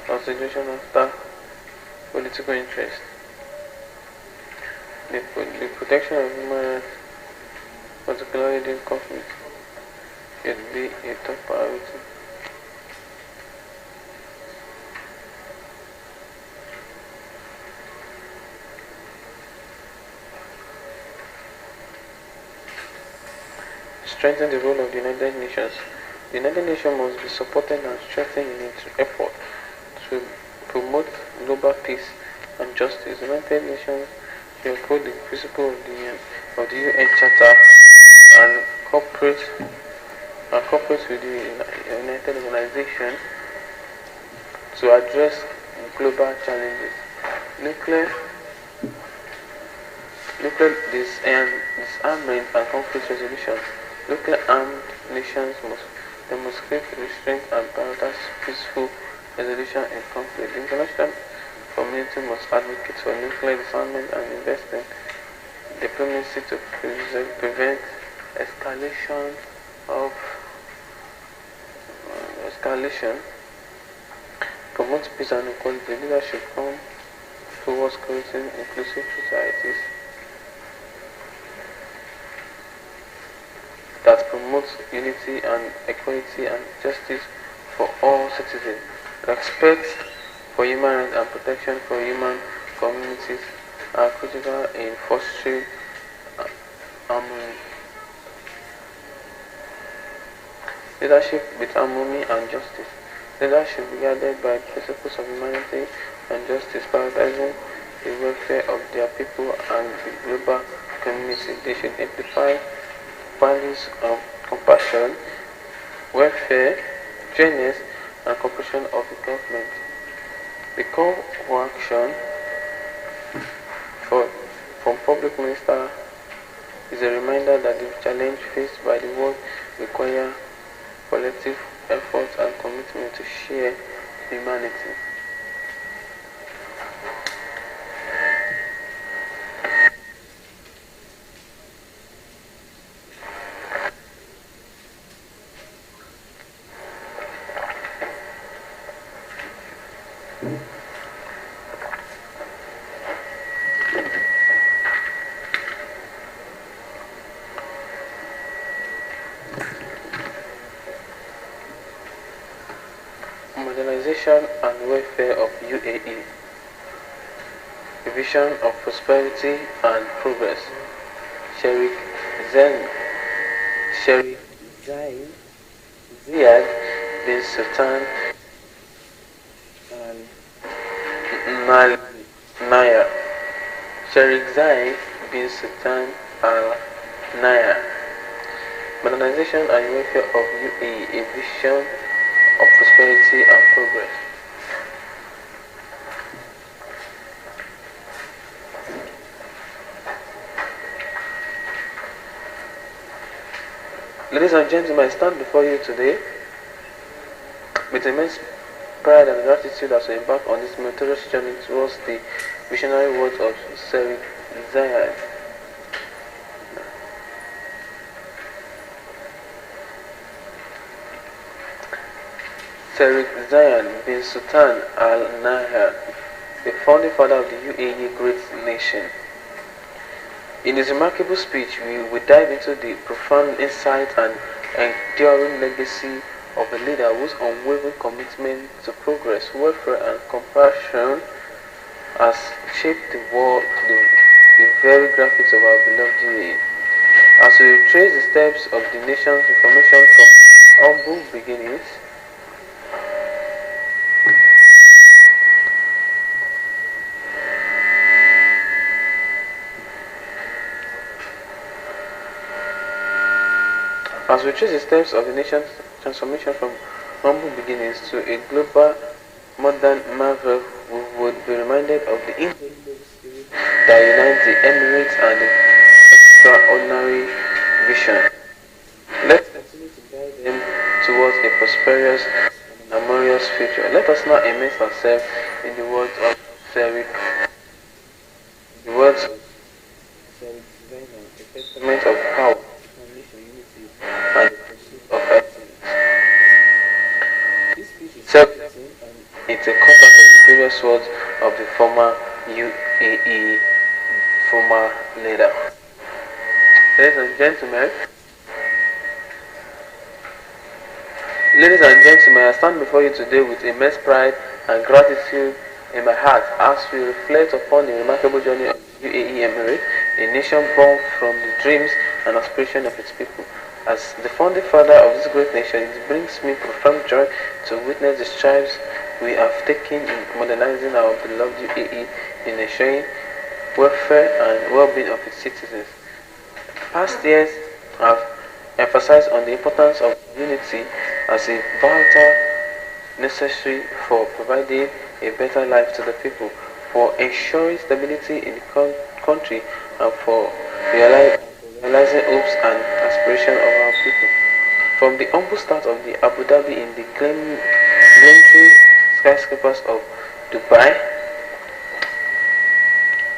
consideration after political interest. The protection of human rights, particularly during conflict, should be a top priority. Strengthen the role of the United Nations. The United Nations must be supported and strengthened in its effort to promote global peace and justice. The United Nations should uphold the principle of the UN Charter and cooperate with the United Organization to address global challenges. Nuclear disarmament and conflict resolution. Nuclear armed nations must demonstrate restraint and prioritize peaceful resolution in conflict. The international community must advocate for nuclear disarmament and invest in diplomacy to prevent escalation of escalation, promote peace and equality. Leadership come towards creating inclusive societies that promotes unity and equality and justice for all citizens. Respect for human rights and protection for human communities are critical in fostering harmony. Leadership with harmony and justice. Leaders should be guided by principles of humanity and justice, prioritizing the welfare of their people and the global community. They should amplify values of compassion, welfare, fairness, and cooperation of the government. The call for action from public minister is a reminder that the challenge faced by the world require collective effort and commitment to share humanity. Modernization and welfare of UAE. A vision of prosperity and progress. Sheikh Zen Sheikh Zayed bin Sultan Al Nahyan. Sheikh Zayed bin Sultan Al Nahyan. Modernization and welfare of UAE. A vision of prosperity and progress. Ladies and gentlemen, I stand before you today with immense pride and gratitude as we embark on this meritorious journey towards the visionary words of Sheikh Zayed. Sheikh Zayed bin Sultan Al Nahyan, the founding father of the UAE great nation. In his remarkable speech, we will dive into the profound insight and enduring legacy of a leader whose unwavering commitment to progress, welfare, and compassion has shaped the world, the very graphics of our beloved UAE. As we retrace the steps of the nation's reformation from humble beginnings, as we trace the steps of the nation's transformation from humble beginnings to a global modern marvel, we would be reminded of the indomitable spirit that unites the Emirates and the extraordinary vision. Let's continue to guide them towards a prosperous and harmonious future. Let us now immerse ourselves in the words of Sheikh, the words of Sheikh Zainab, a testament of power, determination, unity, and the pursuit of excellence. This speech is self-written and it's a cut-out of the previous words of the former UAE former leader. Ladies and gentlemen, I stand before you today with immense pride and gratitude in my heart as we reflect upon the remarkable journey of the UAE Emirate, a nation born from the dreams and aspirations of its people. As the founding father of this great nation, it brings me profound joy to witness the strides we have taken in modernizing our beloved UAE in ensuring welfare and well-being of its citizens. Past years have emphasized on the importance of unity as a vital necessary for providing a better life to the people, for ensuring stability in the country, and for realizing hopes and aspirations of our people. From the humble start of the Abu Dhabi in the gleaming skyscrapers of Dubai,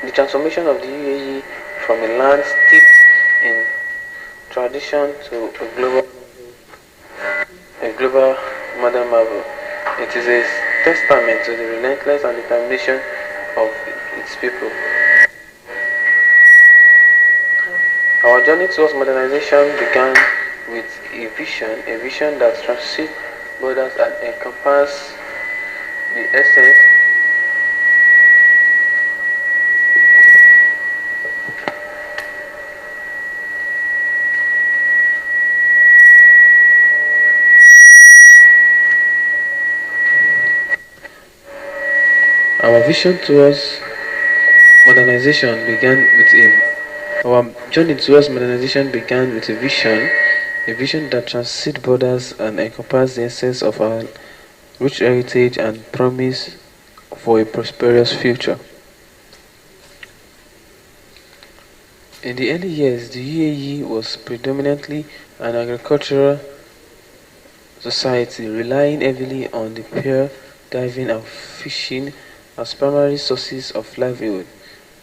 the transformation of the UAE from a land steeped in tradition to a global modern marvel. It is a testament to the relentless and determination of its people. Our journey towards modernization began with a vision that transcends borders and encompasses the essence Our vision towards modernization began with our journey towards modernization began with a vision that transcends borders and encompasses the essence of our rich heritage and promise for a prosperous future. In the early years, the UAE was predominantly an agricultural society, relying heavily on the pier, diving, and fishing as primary sources of livelihood.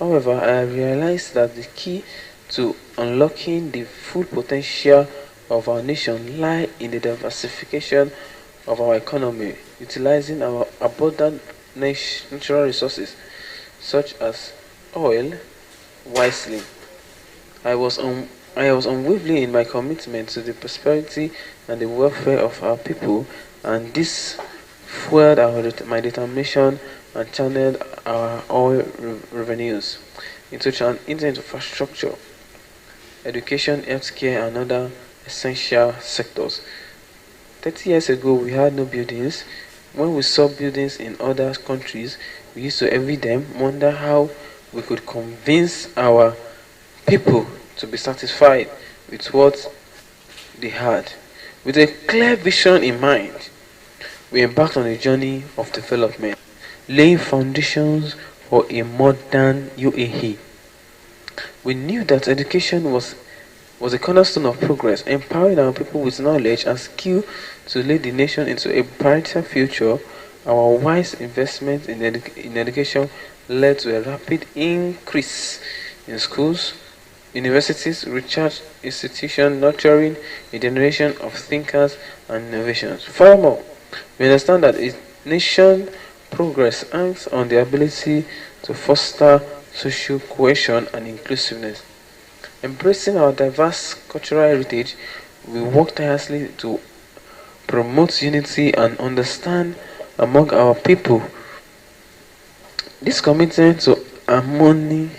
However, I realized that the key to unlocking the full potential of our nation lie in the diversification of our economy, utilizing our abundant natural resources such as oil wisely. I was unwavering in my commitment to the prosperity and the welfare of our people, and this fueled my determination and channeled our oil revenues into infrastructure, education, healthcare, and other essential sectors. 30 years ago, we had no buildings. When we saw buildings in other countries, we used to envy them, wonder how we could convince our people to be satisfied with what they had. With a clear vision in mind, we embarked on a journey of development, laying foundations for a modern UAE. We knew that education was a cornerstone of progress, empowering our people with knowledge and skill to lead the nation into a brighter future. Our wise investment in education led to a rapid increase in schools, universities, research institutions, nurturing a generation of thinkers and innovations. Furthermore, we understand that a nation's progress hangs on the ability to foster social cohesion and inclusiveness. Embracing our diverse cultural heritage, we work tirelessly to promote unity and understand among our people. This commitment to harmony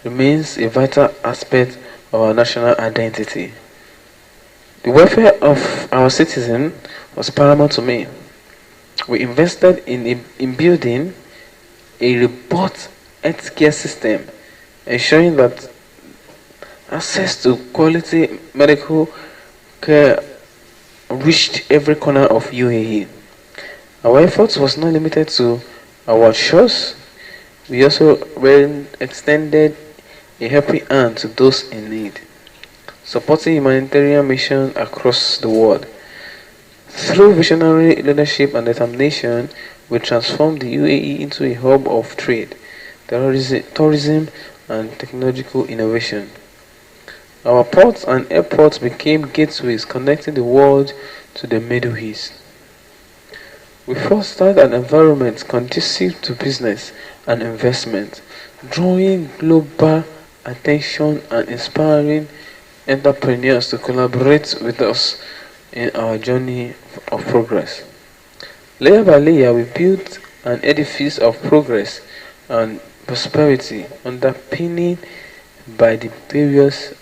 remains a vital aspect of our national identity. The welfare of our citizens was paramount to me. We invested in building a robust healthcare system, ensuring that access to quality medical care reached every corner of UAE. Our efforts was not limited to our shores. We also extended a helping hand to those in need, supporting humanitarian missions across the world. Through visionary leadership and determination, we transformed the UAE into a hub of trade, tourism and technological innovation. Our ports and airports became gateways connecting the world to the Middle East. We fostered an environment conducive to business and investment, drawing global attention and inspiring entrepreneurs to collaborate with us in our journey of progress. Layer by layer, we built an edifice of progress and prosperity, underpinning by the various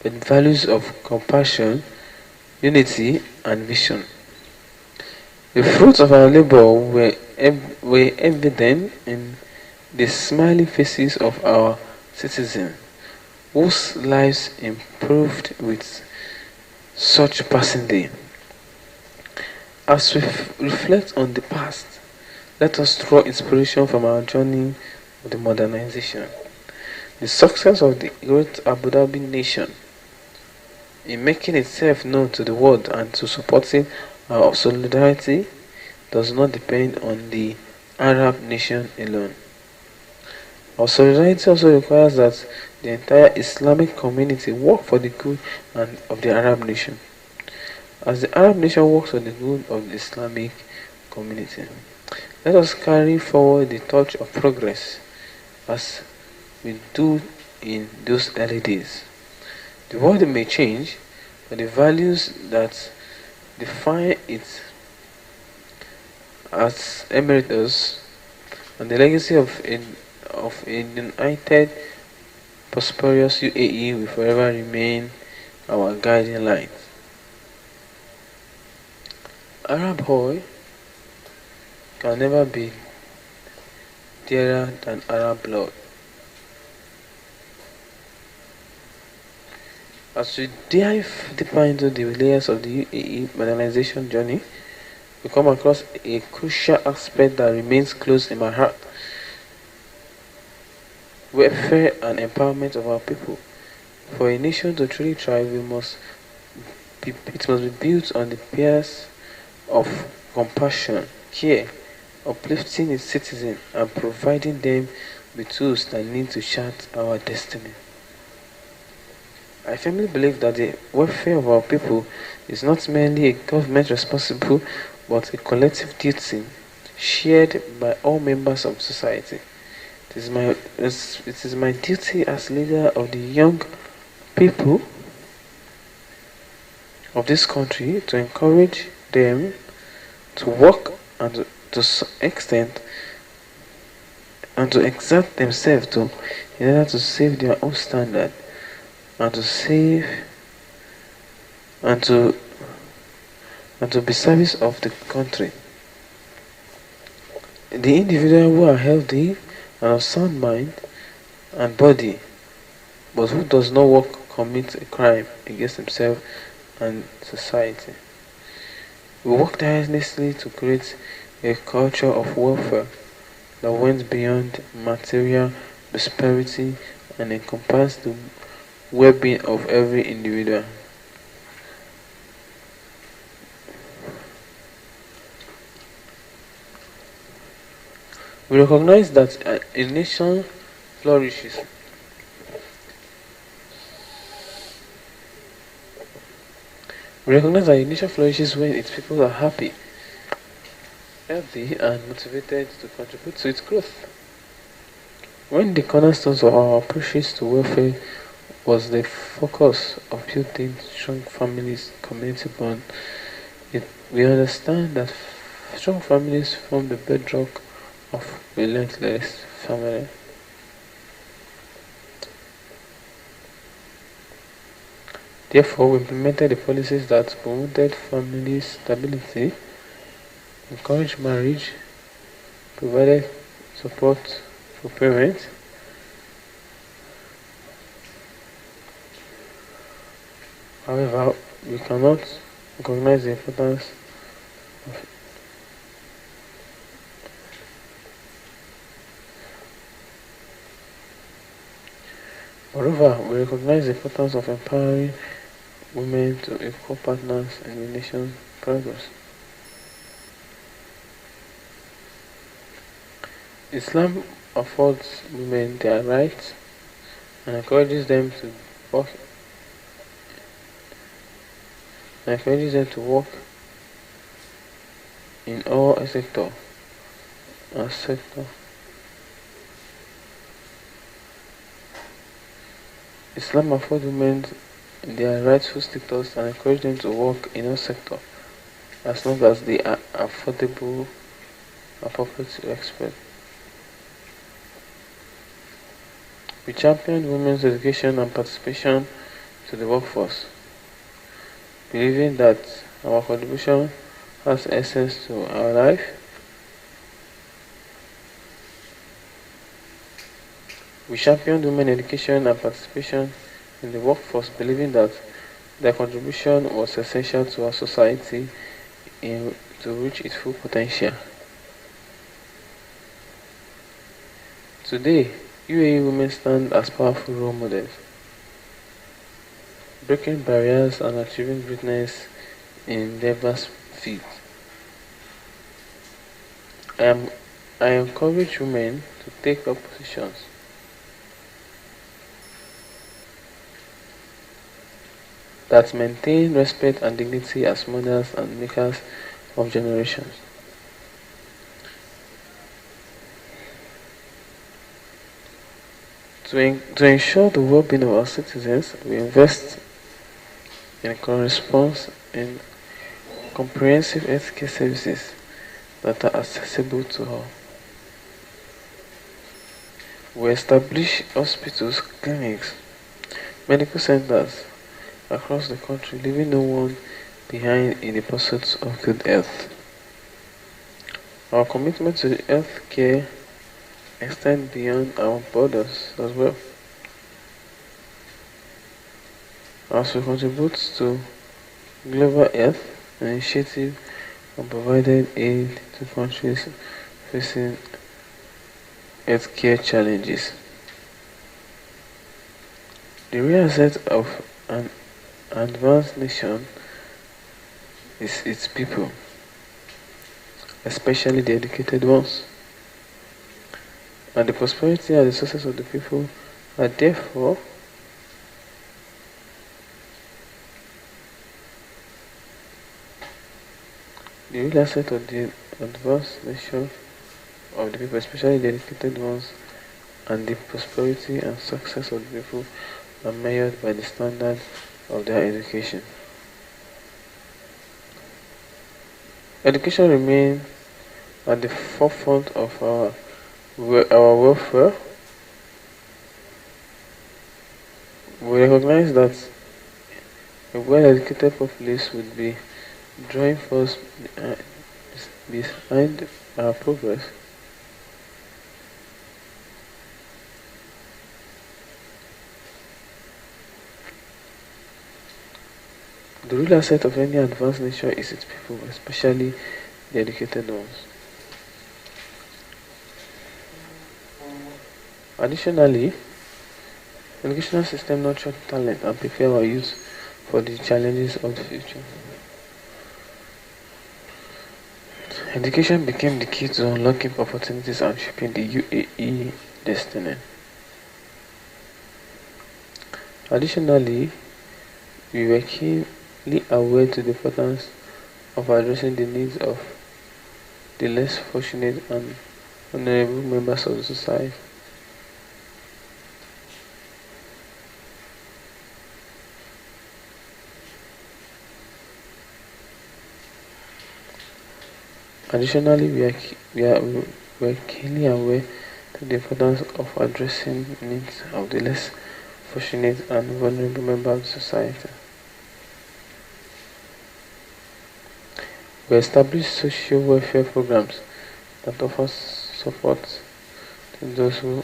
values of compassion, unity, and vision. The fruits of our labor were evident in the smiling faces of our citizens, whose lives improved with such passing day. As we reflect on the past, let us draw inspiration from our journey of the modernization. The success of the great Abu Dhabi nation in making itself known to the world and to supporting our solidarity does not depend on the Arab nation alone. Our solidarity also requires that the entire Islamic community work for the good of the Arab nation. as the Arab nation works for the good of the Islamic community. Let us carry forward the torch of progress as we do in those early days. The world may change, but the values that define it as emeritus and the legacy of a united, prosperous UAE will forever remain our guiding light. Arab oil can never be dearer than Arab blood. As we dive deeper into the layers of the UAE modernization journey, we come across a crucial aspect that remains close in my heart: welfare and empowerment of our people. For a nation to truly thrive, it must be built on the pillars of compassion, care, uplifting its citizens, and providing them with tools that need to chart our destiny. I firmly believe that the welfare of our people is not merely a government responsible, but a collective duty shared by all members of society. It is my duty as leader of the young people of this country to encourage them to work and to some extent and to exert themselves in order to save their own standard and to save and to be service of the country. The individual who are healthy and of sound mind and body, but who does not work commits a crime against himself and society. We work tirelessly to create a culture of welfare that went beyond material prosperity and encompassed the well-being of every individual. We recognize that a nation flourishes when its people are happy, healthy, and motivated to contribute to its growth. When the cornerstones of our approaches to welfare was the focus of building strong families, community bond, we understand that strong families form the bedrock of relentless family. Therefore, we implemented the policies that promoted family stability, encouraged marriage, provided support for parents, however, we cannot recognize the importance of Moreover, we recognize the importance of empowering women to equal partners in the nation's progress. Islam affords women their rights and encourages them to work in all sector. Islam affords women their rightful status and encourages them to work in all sector as long as they are affordable, appropriate to expect. We champion women's education and participation to the workforce, believing that our contribution has essence to our life. We champion women's education and participation in the workforce, believing that their contribution was essential to our society to reach its full potential. Today, UAE women stand as powerful role models, breaking barriers and achieving greatness in diverse fields. I encourage women to take up positions that maintain respect and dignity as mothers and makers of generations. To ensure the well-being of our citizens, we invest in corresponds in comprehensive healthcare services that are accessible to all. We establish hospitals, clinics, medical centers across the country, leaving no one behind in the pursuit of good health. Our commitment to healthcare extends beyond our borders as well, as we contribute to global health initiative and provided aid to countries facing healthcare challenges. The real asset of an advanced nation is its people, especially the educated ones. And the prosperity and the success of the people are therefore the real asset of the advanced nation of the people, especially the educated ones, and the prosperity and success of the people are measured by the standard of their education. Education remains at the forefront of our welfare. We recognize that a well-educated populace would be drawing force behind our progress. The real asset of any advanced nation is its people, especially the educated ones. Additionally, the educational system nurtures talent and prepare our youth for the challenges of the future. Education became the key to unlocking opportunities and shaping the UAE destiny. Additionally, we were keenly aware to the importance of addressing the needs of the less fortunate and vulnerable members of the society. Additionally, we are keenly aware to the importance of addressing needs of the less fortunate and vulnerable members of society. We establish social welfare programs that offer support to those who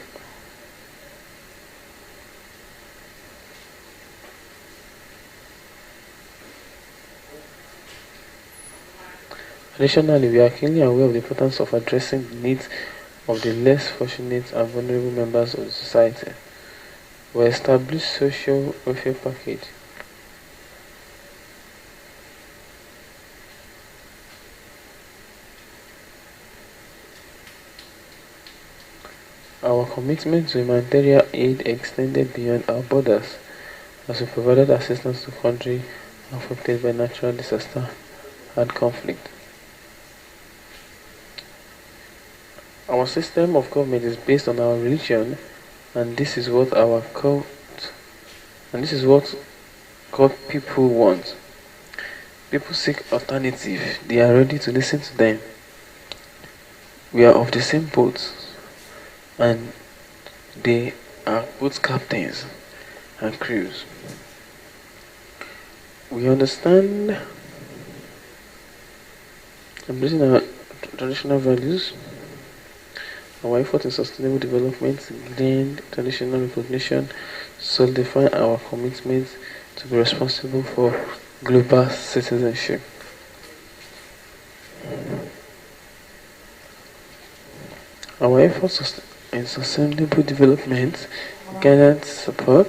Additionally, we are keenly aware of the importance of addressing the needs of the less fortunate and vulnerable members of the society. We establish social welfare package Our commitment to humanitarian aid extended beyond our borders as we provided assistance to countries affected by natural disaster and conflict. Our system of government is based on our religion, and this is what people want. People seek alternative. They are ready to listen to them. We are of the same boat, and they are both captains and crews. We understand embracing our traditional values. Our effort in sustainable development gained traditional recognition, solidify our commitment to be responsible for global citizenship. Our efforts in sustainable development gathered support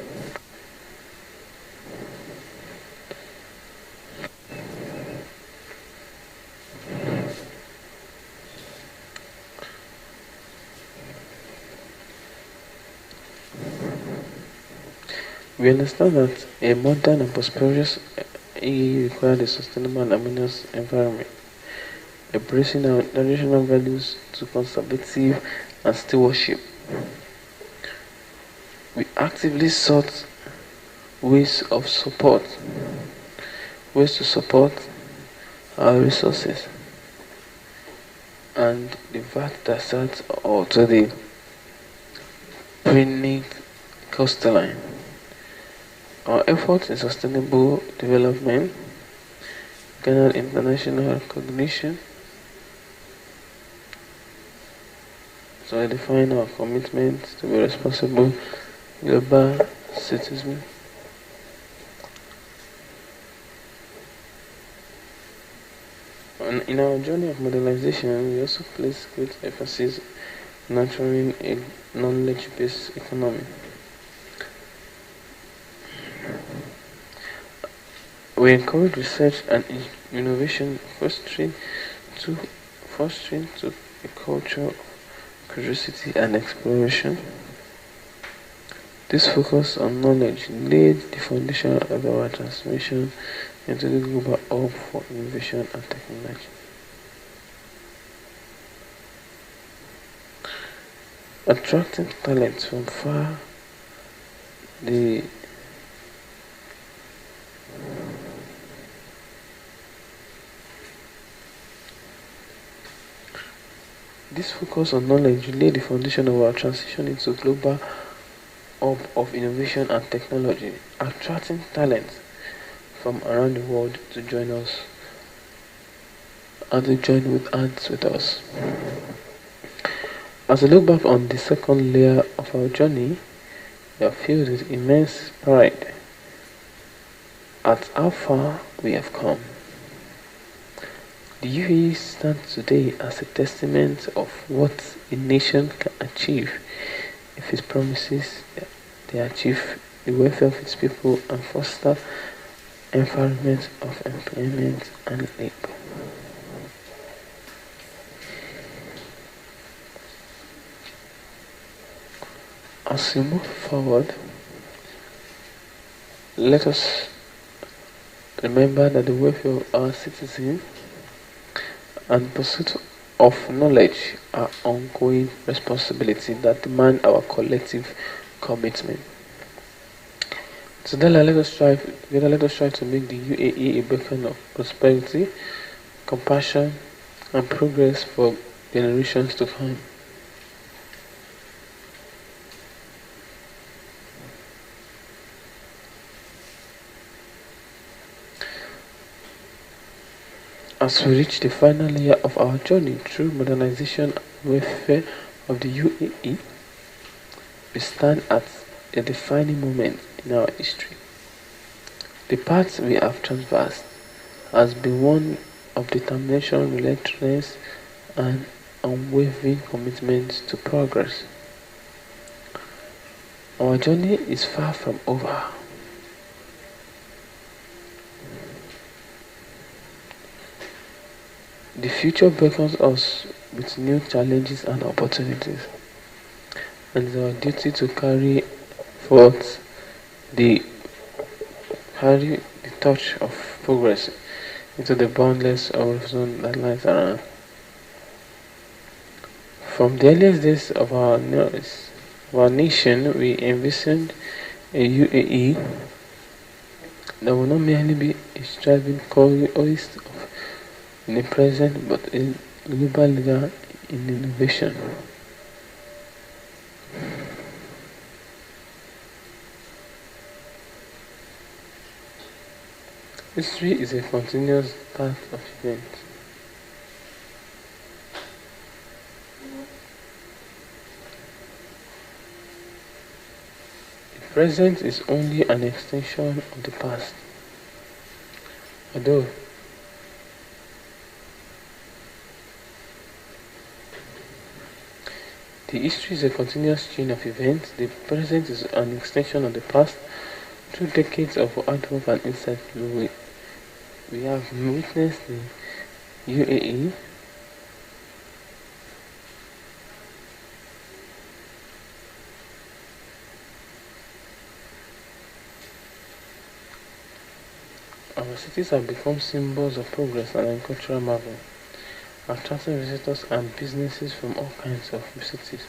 We understand that a modern and prosperous AE requires a sustainable and harmonious environment, embracing our traditional values to conservative and stewardship. We actively sought ways of support, ways to support our resources and the VAT that starts or to the Phoenix coastline. Our efforts in sustainable development garnered international recognition, solidifying our commitment to be responsible global citizens. In our journey of modernization, we also place great emphasis on nurturing a knowledge-based economy. We encourage research and innovation, fostering to a culture of curiosity and exploration. This focus on knowledge laid the foundation of our transformation into the global hub for innovation and technology. Attracting talents from far, the This focus on knowledge laid the foundation of our transition into global hub of innovation and technology, attracting talents from around the world to join us and to join with hands with us. As we look back on the second layer of our journey, we are filled with immense pride at how far we have come. The UAE stands today as a testament of what a nation can achieve if it promises they achieve the welfare of its people and foster environment of employment and labor. As we move forward, let us remember that the welfare of our citizens and pursuit of knowledge are ongoing responsibilities that demand our collective commitment. Together, let us strive to make the UAE a beacon of prosperity, compassion, and progress for generations to come. As we reach the final year of our journey through modernization and welfare of the UAE, we stand at a defining moment in our history. The path we have traversed has been one of determination, relentlessness, and unwavering commitment to progress. Our journey is far from over. The future beckons us with new challenges and opportunities, and it's our duty to carry forth the torch of progress into the boundless horizon that lies around. From the earliest days of our nation, we envisioned a UAE that will not merely be a striving coast in the present, but a global leader in innovation. History is a continuous path of events. The present is only an extension of the past. Although the history is a continuous chain of events, the present is an extension of the past. Through decades of hard work and insight, we have witnessed the UAE Our cities have become symbols of progress and cultural marvel, attracting visitors and businesses from all kinds of cities.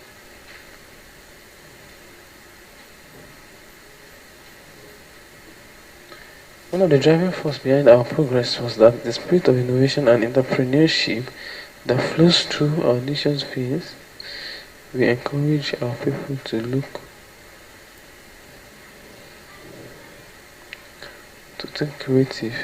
One of the driving forces behind our progress was that the spirit of innovation and entrepreneurship that flows through our nation's veins. We encourage our people to think creative.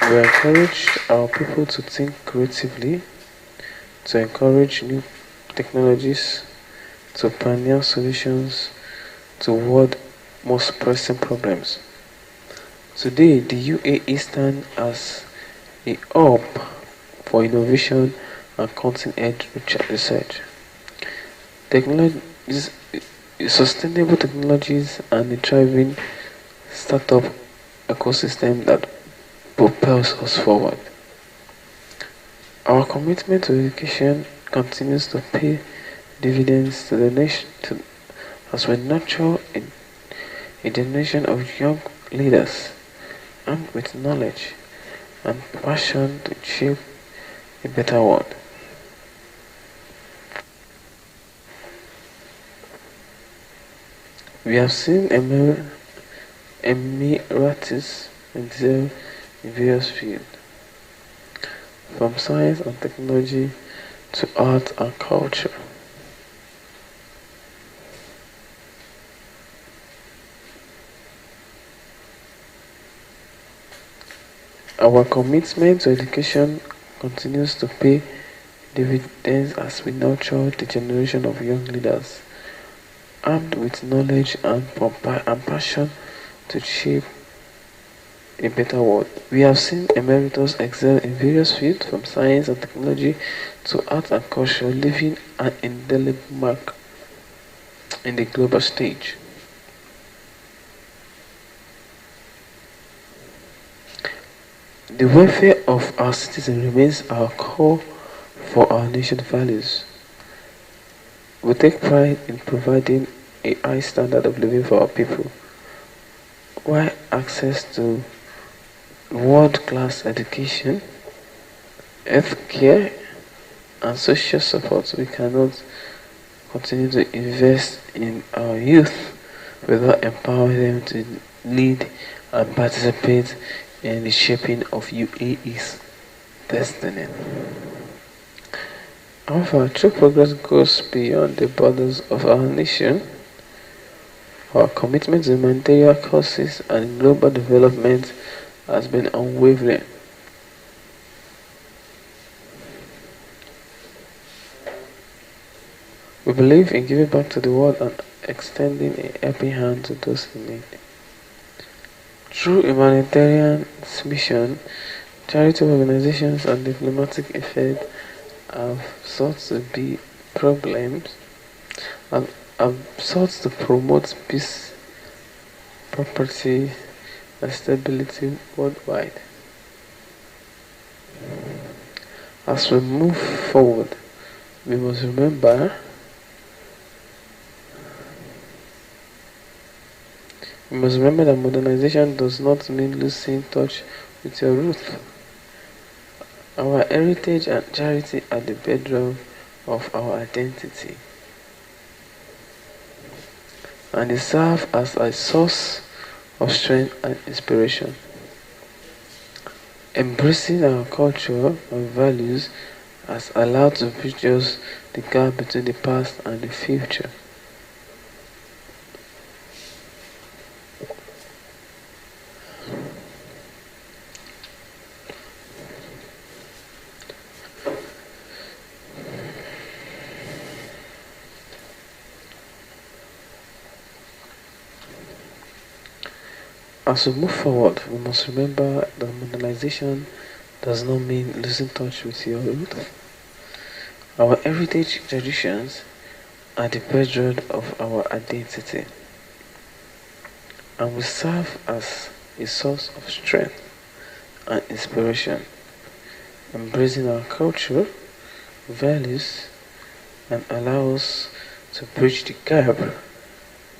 We encourage our people to think creatively, to encourage new technologies, to pioneer solutions to world most pressing problems. Today, the UAE stands as a hub for innovation and cutting-edge research. Technologies, sustainable technologies, and a thriving startup ecosystem that propels us forward. Our commitment to education continues to pay dividends to the nation as we nurture a generation of young leaders armed with knowledge and passion to shape a better world. We have seen Emiratis excel in various fields, from science and technology to art and culture. Our commitment to education continues to pay dividends as we nurture the generation of young leaders armed with knowledge and passion to shape a better world. We have seen emeritus excel in various fields, from science and technology to art and culture, leaving an indelible mark in the global stage. The welfare of our citizens remains our core for our nation's values. We take pride in providing a high standard of living for our people, while access to world-class education, healthcare, and social support. We cannot continue to invest in our youth without empowering them to lead and participate in the shaping of UAE's destiny. However, true progress goes beyond the borders of our nation. Our commitment to humanitarian causes and global development has been unwavering. We believe in giving back to the world and extending a helping hand to those in need. Through humanitarian mission, charitable organizations and diplomatic efforts have sought to be problems and have sought to promote peace, property, and stability worldwide. As we move forward, we must remember that modernization does not mean losing touch with your roots. Our heritage and charity are the bedrock of our identity, and they serve as a source of strength and inspiration. Embracing our culture and values has allowed to bridge us the gap between the past and the future. As we move forward, we must remember that modernization does not mean losing touch with your roots. Our heritage traditions are the bedrock of our identity, and will serve as a source of strength and inspiration, embracing our culture, values, and allow us to bridge the gap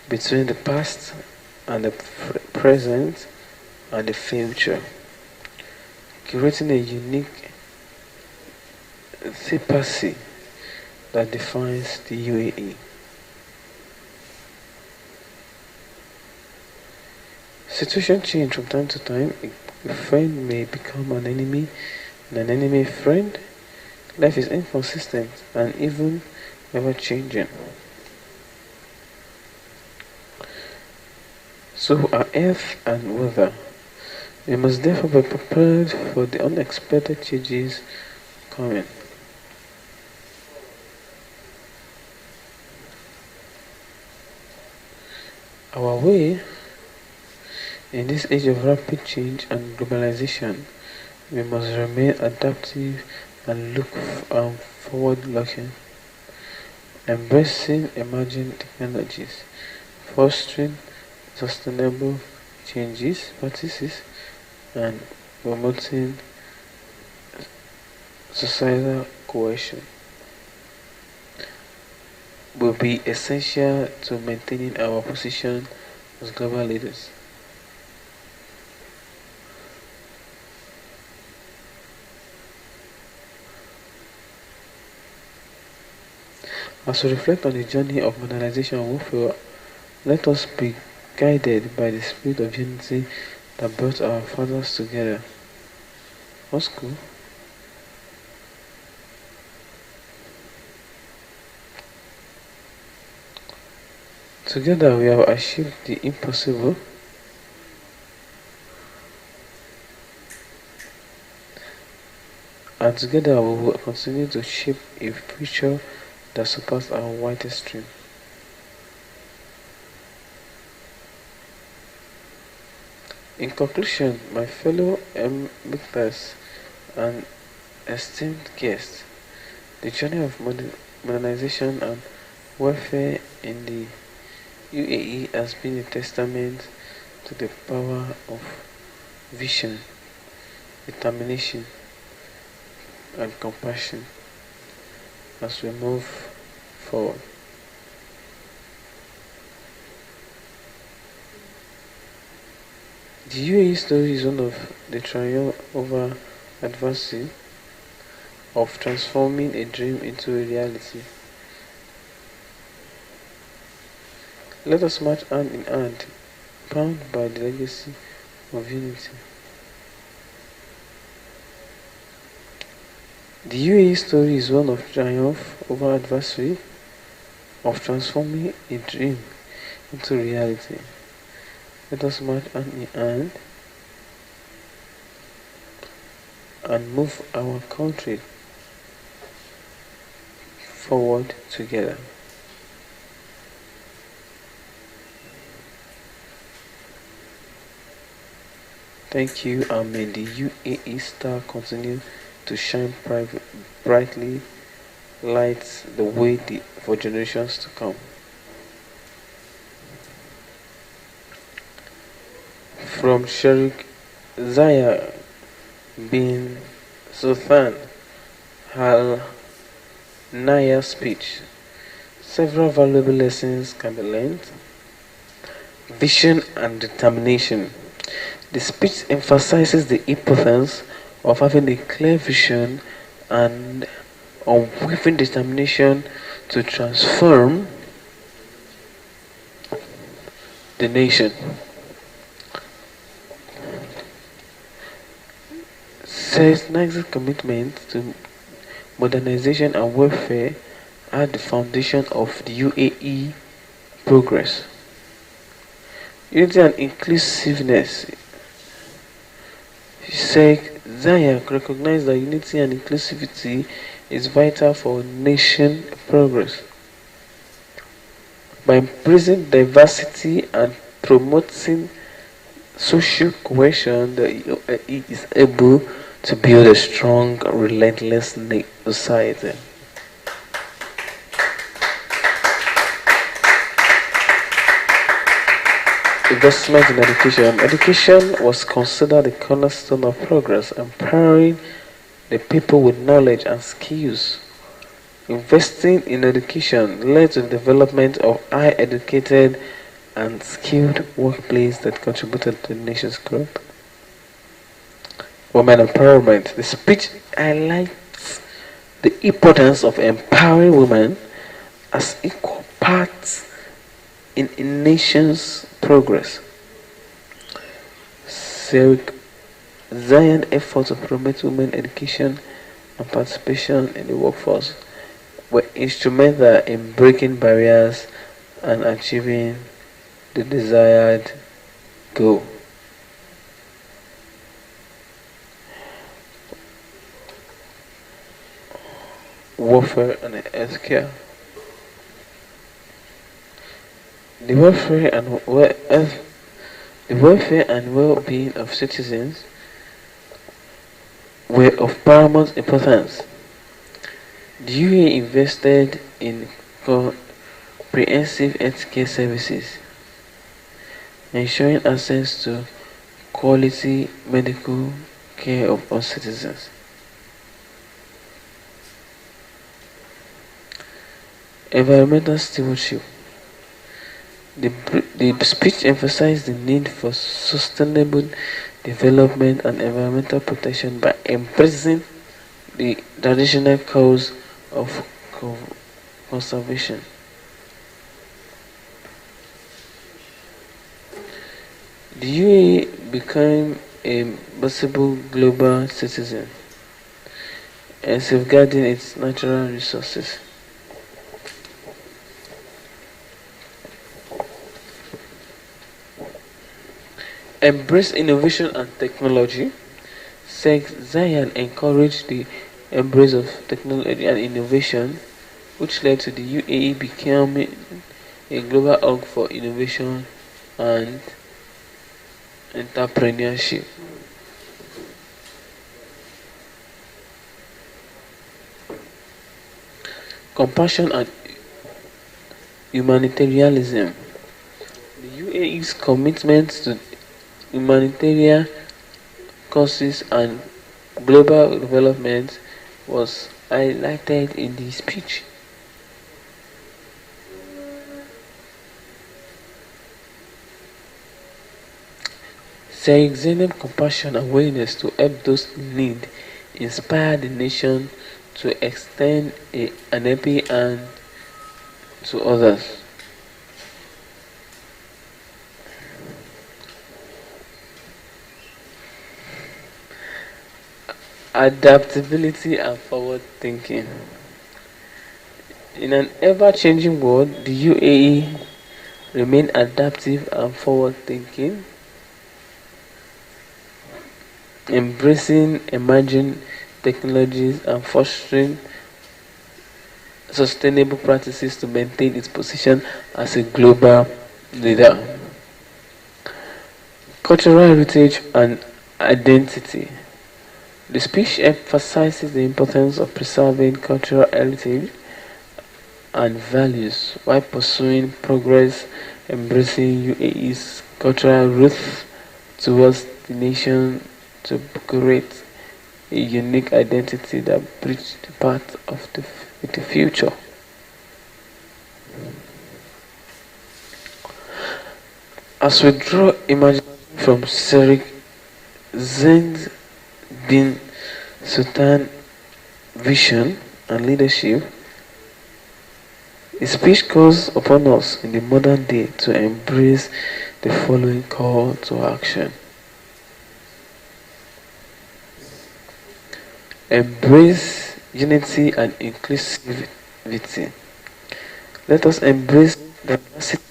between the past and the present and the future, creating a unique theocracy that defines the UAE. Situation change from time to time. A friend may become an enemy and an enemy a friend. Life is inconsistent and even ever changing. So are earth and weather. We must therefore be prepared for the unexpected changes coming. Our way in this age of rapid change and globalization, we must remain adaptive and look forward-looking, embracing emerging technologies, fostering sustainable changes practices, and promoting societal cohesion will be essential to maintaining our position as global leaders. As we reflect on the journey of modernization and warfare, let us be guided by the spirit of unity that brought our fathers together. What's cool? Together we have achieved the impossible. And together we will continue to shape a future that surpasses our wildest dream. In conclusion, my fellow victors and esteemed guests, the journey of modernization and welfare in the UAE has been a testament to the power of vision, determination, and compassion as we move forward. The UAE story is one of the triumph over adversity, of transforming a dream into a reality. Let us march hand in hand, bound by the legacy of unity. The UAE story is one of triumph over adversity, of transforming a dream into reality. Let us march hand in hand and move our country forward together. Thank you, and may the UAE star continue to shine brightly, light the way for generations to come. From Sheikh Zayed bin Sultan Al Nahyan's speech, several valuable lessons can be learned. Vision and determination. The speech emphasizes the importance of having a clear vision and unwavering determination to transform the nation. Says Nigeria's commitment to modernization and welfare are the foundation of the UAE progress. Unity and inclusiveness. Sheikh Zayed recognized that unity and inclusivity is vital for nation progress. By embracing diversity and promoting social cohesion, the UAE is able to build a strong, relentless society. Investment in education. Education was considered the cornerstone of progress, empowering the people with knowledge and skills. Investing in education led to the development of high educated and skilled workplace that contributed to the nation's growth. Women empowerment. The speech highlights the importance of empowering women as equal parts in a nation's progress. Sarah Zion efforts to promote women education and participation in the workforce were instrumental in breaking barriers and achieving the desired goal. Warfare and healthcare. The welfare and well-being of citizens were of paramount importance. The UAE invested in comprehensive healthcare services, ensuring access to quality medical care of all citizens. Environmental stewardship. The speech emphasized the need for sustainable development and environmental protection by embracing the traditional cause of conservation. The UAE became a responsible global citizen and safeguarding its natural resources. Embrace innovation and technology. Sheikh Zayed encouraged the embrace of technology and innovation, which led to the UAE becoming a global hub for innovation and entrepreneurship. Compassion and humanitarianism. The UAE's commitment to humanitarian causes and global development was highlighted in the speech. Sheikh Zainab compassion and willingness to help those in need inspired the nation to extend an helping hand to others. Adaptability and forward thinking. In an ever changing world, the UAE remain adaptive and forward thinking, embracing emerging technologies and fostering sustainable practices to maintain its position as a global leader. Cultural heritage and identity. The speech emphasizes the importance of preserving cultural heritage and values while pursuing progress, embracing UAE's cultural roots towards the nation to create a unique identity that bridges the path of the future. As we draw imagination from Sheikh Zayed bin Sultan vision and leadership, his speech calls upon us in the modern day to embrace the following call to action. Embrace unity and inclusivity. Let us embrace diversity,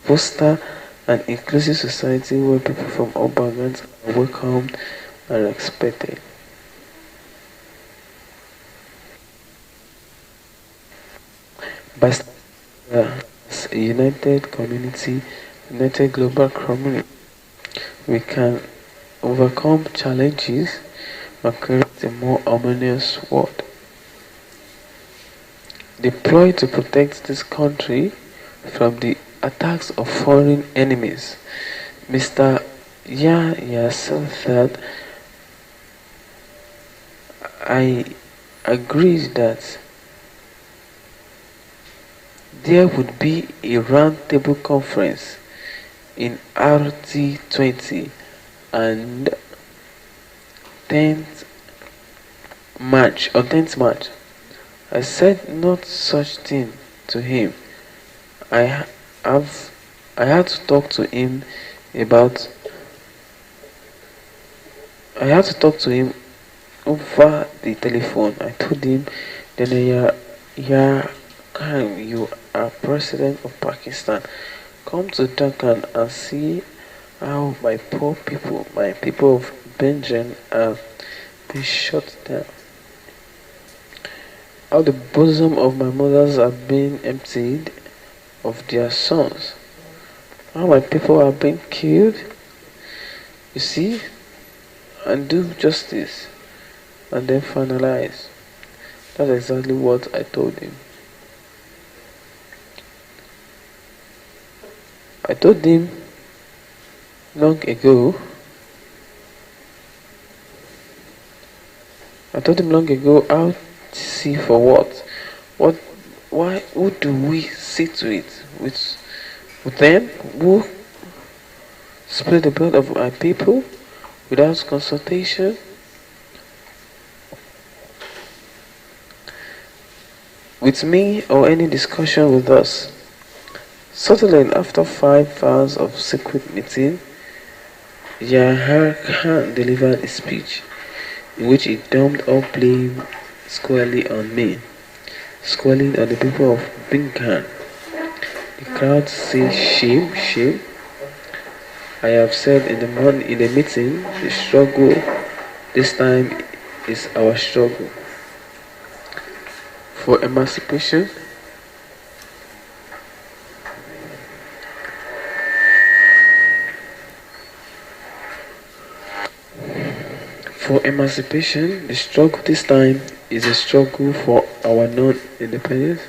foster an inclusive society where people from all backgrounds are welcomed and respected. By as a united community, united global community, we can overcome challenges and create a more harmonious world. Deployed to protect this country from the attacks of foreign enemies, Mr. Yahya said that I agreed that there would be a roundtable conference in RT20 and 10th March. I said not such thing to him. I have I had to talk to him about I had to talk to him over the telephone. I told him, then Khan, you are president of Pakistan. Come to Dhaka and see how my poor people, my people of Benjamin, have been shut down. How the bosom of my mothers have been emptied of their sons. How my people have been killed. You see, and do justice, and then finalize. That's exactly what I told him. I told him long ago how to see for what? Who do we see to it? With them who split the blood of our people without consultation? With me or any discussion with us? Suddenly, after 5 hours of secret meeting, Yahya Khan delivered a speech in which he dumped all blame squarely on me, squarely on the people of Binkan. The crowd said, shame, shame. I have said in the meeting, the struggle this time is our struggle for emancipation. For emancipation, the struggle this time is a struggle for our non-independence.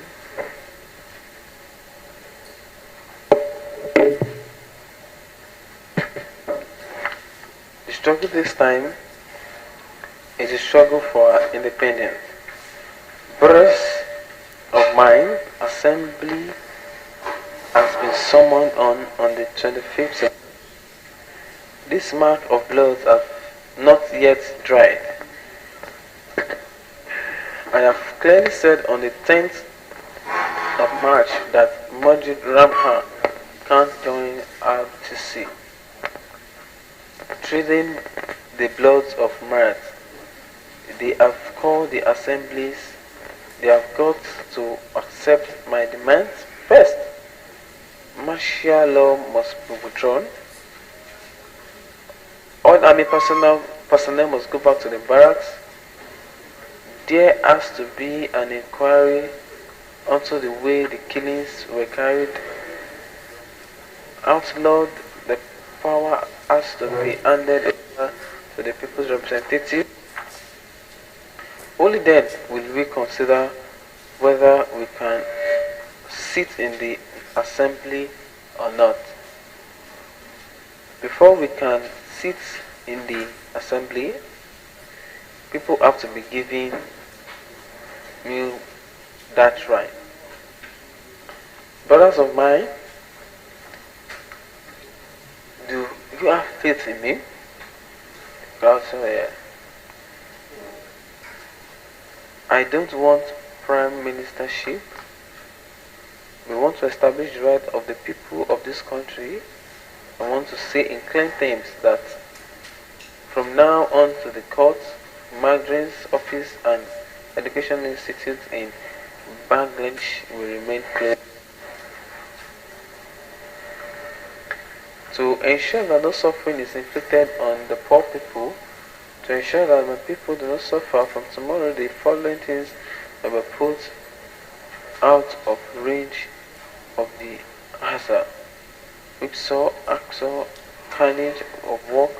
The struggle this time is a struggle for our independence. Brothers of mine, assembly has been summoned on the 25th. This mark of blood have not yet dried. I have clearly said on the 10th of March that Majid Ramha can't join RTC. Treating the bloods of Marat, they have called the assemblies. They have got to accept my demands. First, martial law must be withdrawn. All army personnel must go back to the barracks. There has to be an inquiry onto the way the killings were carried. Outlawed, the power has to be handed over to the people's representative. Only then will we consider whether we can sit in the assembly or not. Before we can sit in the assembly, people have to be given you that right. Brothers of mine, do you have faith in me? God said, I don't want prime ministership. We want to establish the right of the people of this country. I want to say in clear terms that from now on to the courts, Magdren's office and education institutes in Bangladesh will remain closed. To ensure that no suffering is inflicted on the poor people, to ensure that my people do not suffer from tomorrow, the following things will be put out of range of the hazard, which saw actual carnage of work,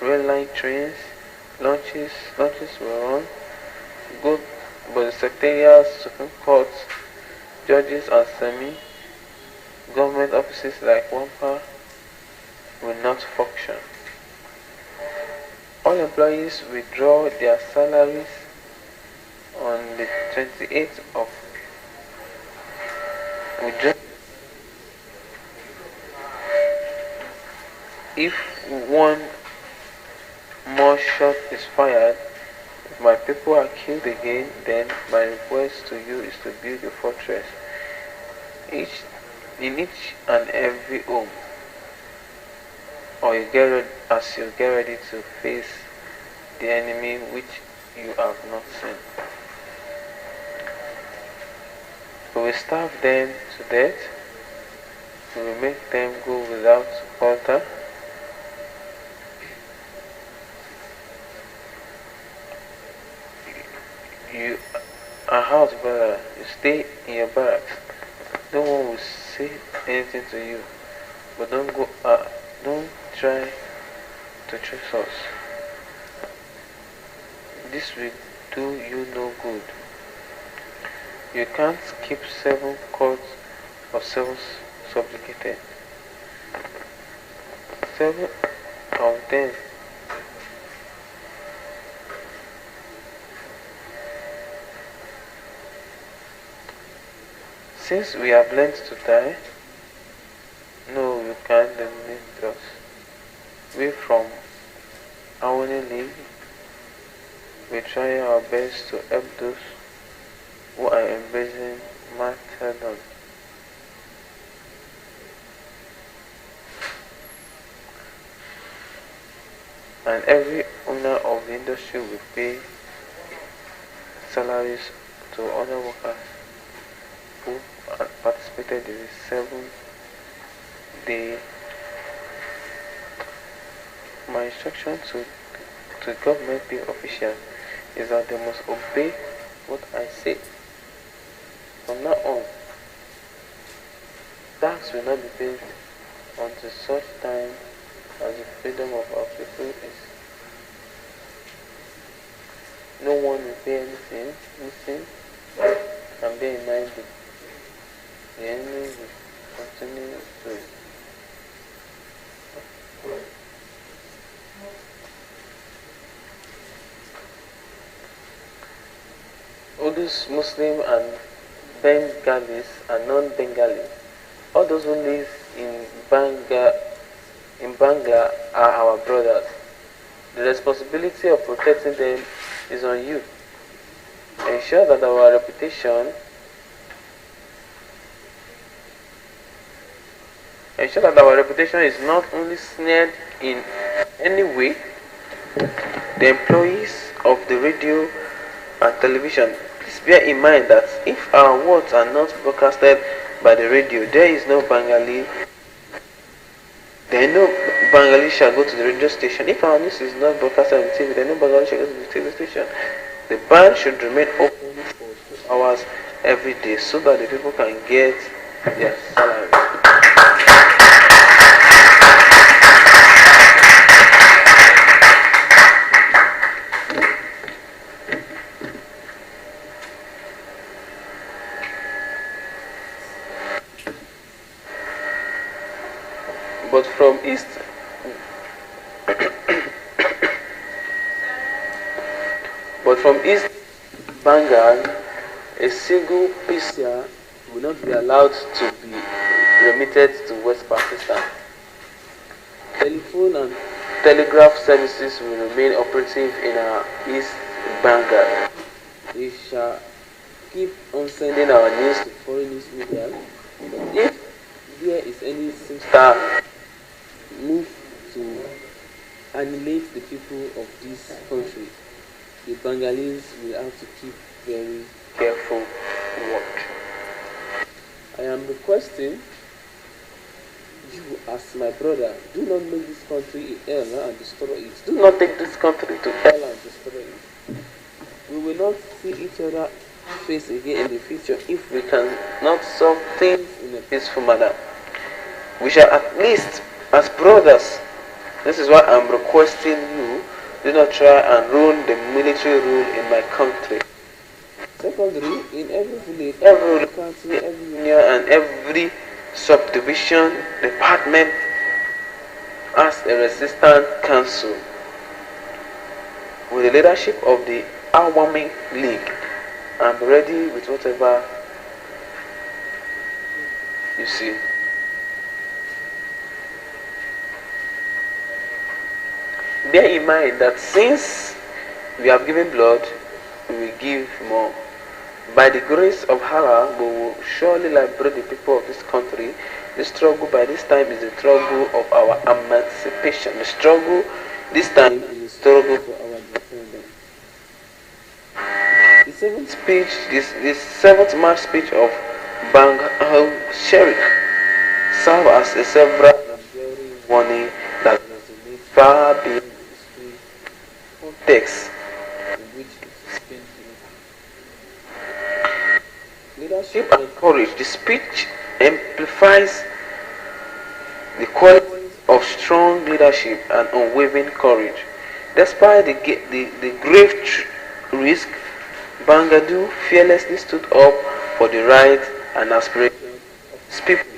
rail line trains, launches were run, good, but the secretariats, Supreme Courts, judges and semi-government offices like Wampa, will not function. All employees withdraw their salaries on the 28th of withdraw. If one more shot is fired, if my people are killed again, then my request to you is to build a fortress in each and every home, or as you get ready to face the enemy which you have not seen. We will starve them to death. We will make them go without water. You are out, brother. You stay in your barracks. No one will say anything to you, but don't go. Don't try to trace us. This will do you no good. You can't keep 7 courts or 7 supplicated. 7 of them since we have learned to die, no, you can't eliminate us. We from Awoni League, we try our best to help those who are embracing martyrdom. And every owner of the industry will pay salaries to other workers who participated in the 7-day. My instruction to government officials is that they must obey what I say. From now on, tax will not be paid until such time as the freedom of our people is. No one will pay anything, and bear in mind that the enemy will continue to all those Muslim and Bengalis and non-Bengalis, all those who live in Banga are our brothers. The responsibility of protecting them is on you. Ensure that our reputation is not only snared in any way. The employees of the radio and television, please bear in mind that if our words are not broadcasted by the radio, there is no Bengali. Then no Bengali shall go to the radio station. If our news is not broadcasted on TV, then no Bengali shall go to the TV station. The ban should remain open for 2 hours every day so that the people can get their salary. But from East Bengal, a single PCR will not be allowed to be remitted to West Pakistan. Telephone and telegraph services will remain operative in our East Bengal. We shall keep on sending our news to foreign news media. But if there is any sinister move to annihilate the people of this country, the Bengalis will have to keep very careful watch. I am requesting you as my brother, do not make this country a hell and destroy it. Do not take this country to hell and destroy it. We will not see each other face again in the future if we can not solve things in a peaceful manner. We shall at least, as brothers, this is why I'm requesting you, do not try and ruin the military rule in my country. Secondly, in every village, every country, every union and every subdivision, department as a resistant council with the leadership of the Awami League and be ready with whatever you see. Bear in mind that since we have given blood, we will give more. By the grace of Allah, we will surely liberate the people of this country. The struggle by this time is the struggle of our emancipation. The struggle this time is the struggle for our defendant. The seventh March speech of Bang Sherik served as a several warning that resonates far beyond the history context in which it is spent. Leadership and courage. The speech amplifies the qualities of strong leadership and unwavering courage. Despite the grave risk, Bangadu fearlessly stood up for the rights and aspirations of his people,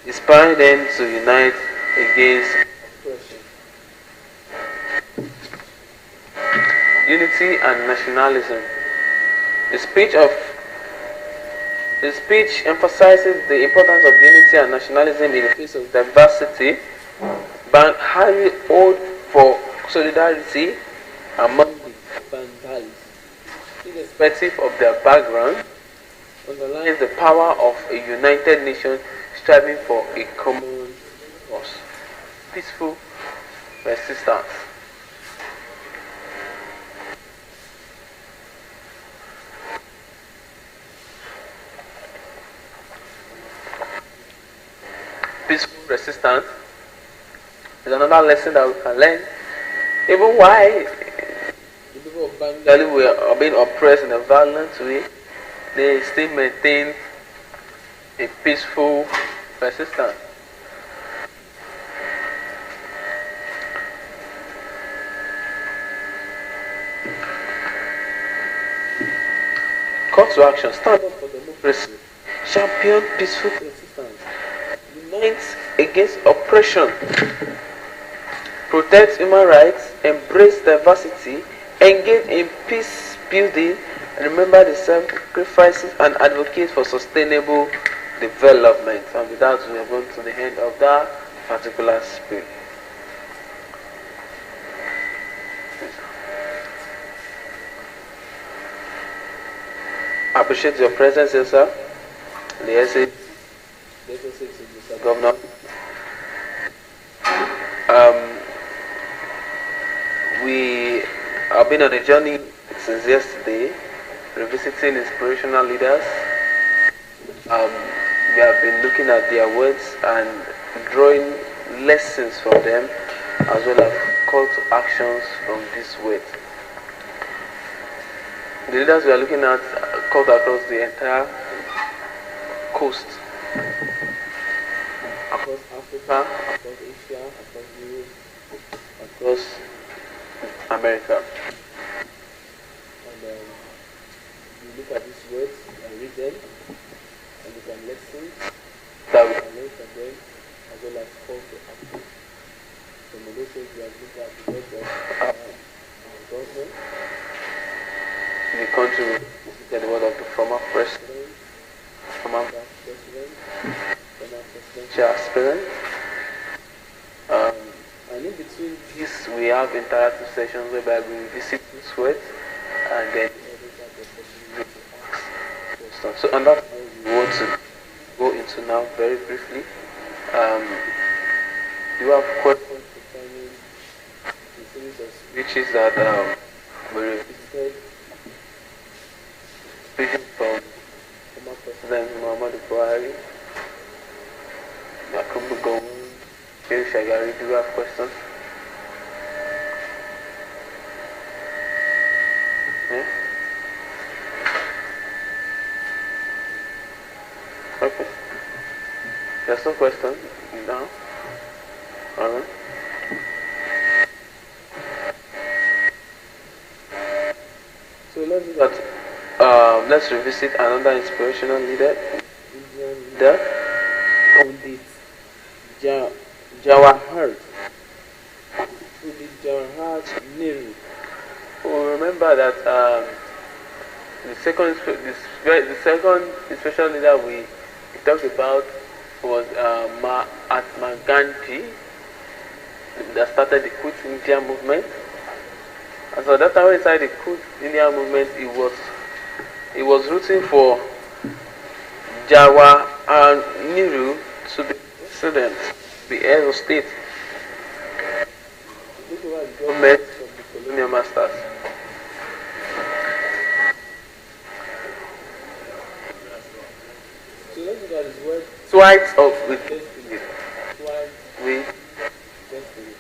inspiring them to unite against oppression. Unity and nationalism. The speech emphasizes the importance of unity and nationalism in the face of diversity. Bang highly owed for solidarity among the Bengalis, irrespective of their background, underlines the power of a united nation striving for a common cause. Peaceful resistance. Peaceful resistance is another lesson that we can learn. Even why the people of Bengali are being oppressed in a violent way, they still maintain a peaceful resistance. Call to action: stand up for democracy, champion peaceful resistance, unite against oppression, protect human rights, embrace diversity, engage in peace building, remember the sacrifices, and advocate for sustainable development. And with that, we are going to the end of that particular speech. I appreciate your presence here, sir. The essay, Mr. Governor. We have been on a journey since yesterday, revisiting inspirational leaders. We have been looking at their words and drawing lessons from them, as well as call to actions from these words. The leaders we are looking at cut across the entire coast, across Africa, across Asia, across Europe, across America. And you look at these words and read them, and you can lessons that we can learn from them, as well as call to action. Some of those things we have looked at the words of our government. In the country, we visited the word of the former president, former vice president, former presidential aspirant. And in between this, we have interactive sessions whereby we visit these words and then questions. So, and that's what we want to go into now very briefly. Do you have questions concerning the series of speeches that we revisited? Speaking from former President Muhammadu Buhari, Yakubu Gowon, Shehu Shagari, do you have questions? Yeah? Okay. There's no question now? Alright. So let's do that. Let's revisit another inspirational leader, Indian leader, Pandit Jawahar Jawaharlal Nehru. Remember that the second special leader we talked about was Mahatma Gandhi, that started the Quit India movement. And so that time when he started the Quit India movement, he was rooting for Jawaharlal Nehru to be president, the head of state, take over the government from the colonial masters. So let's look at his word. Twice of with destiny. Twice with destiny.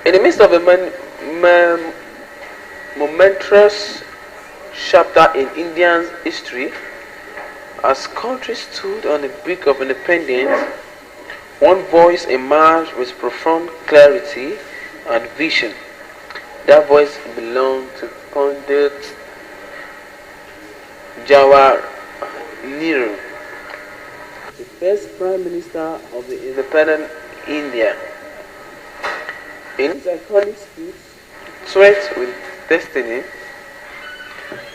In the midst of a momentous chapter in India's history, as country stood on the brink of independence, one voice emerged with profound clarity and vision. That voice belonged to Pandit Jawaharlal Nehru, the first Prime Minister of the independent India. In his iconic speech, Threat with Destiny,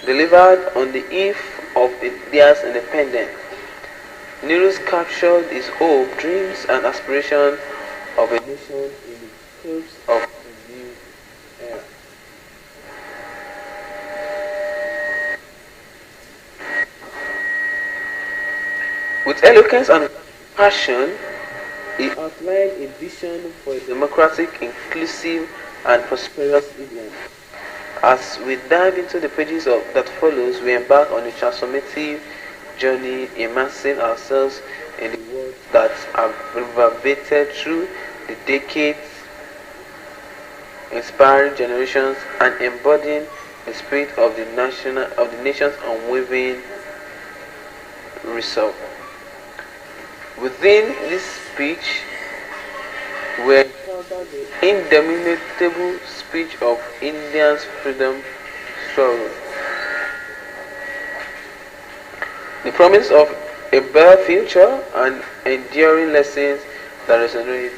delivered on the eve of India's independence, Nehru captured his hope, dreams, and aspirations of a nation in the terms of a new era. With eloquence and passion, he outlined a vision for a democratic, inclusive, and prosperous India. As we dive into the pages that follows, we embark on a transformative journey, immersing ourselves in the words that have reverberated through the decades, inspiring generations, and embodying the spirit of the nation's unwavering resolve. Within this speech, we encounter the indomitable speech of India's freedom struggle, the promise of a better future, and enduring lessons that resonate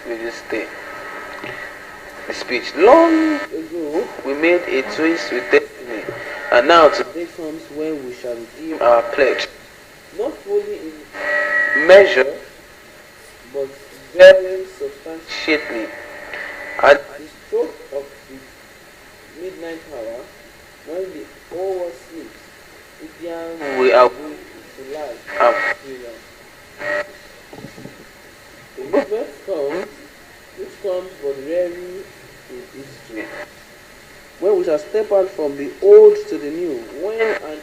with this day. The speech. Long ago, we made a twist with destiny, and now today comes when we shall redeem our pledge, not fully in measure, but very substantially. At the stroke of the midnight hour, when the whole world sleeps, Indians will awake to life and freedom. The movement comes, which comes but rarely in history, when we shall step out from the old to the new, when an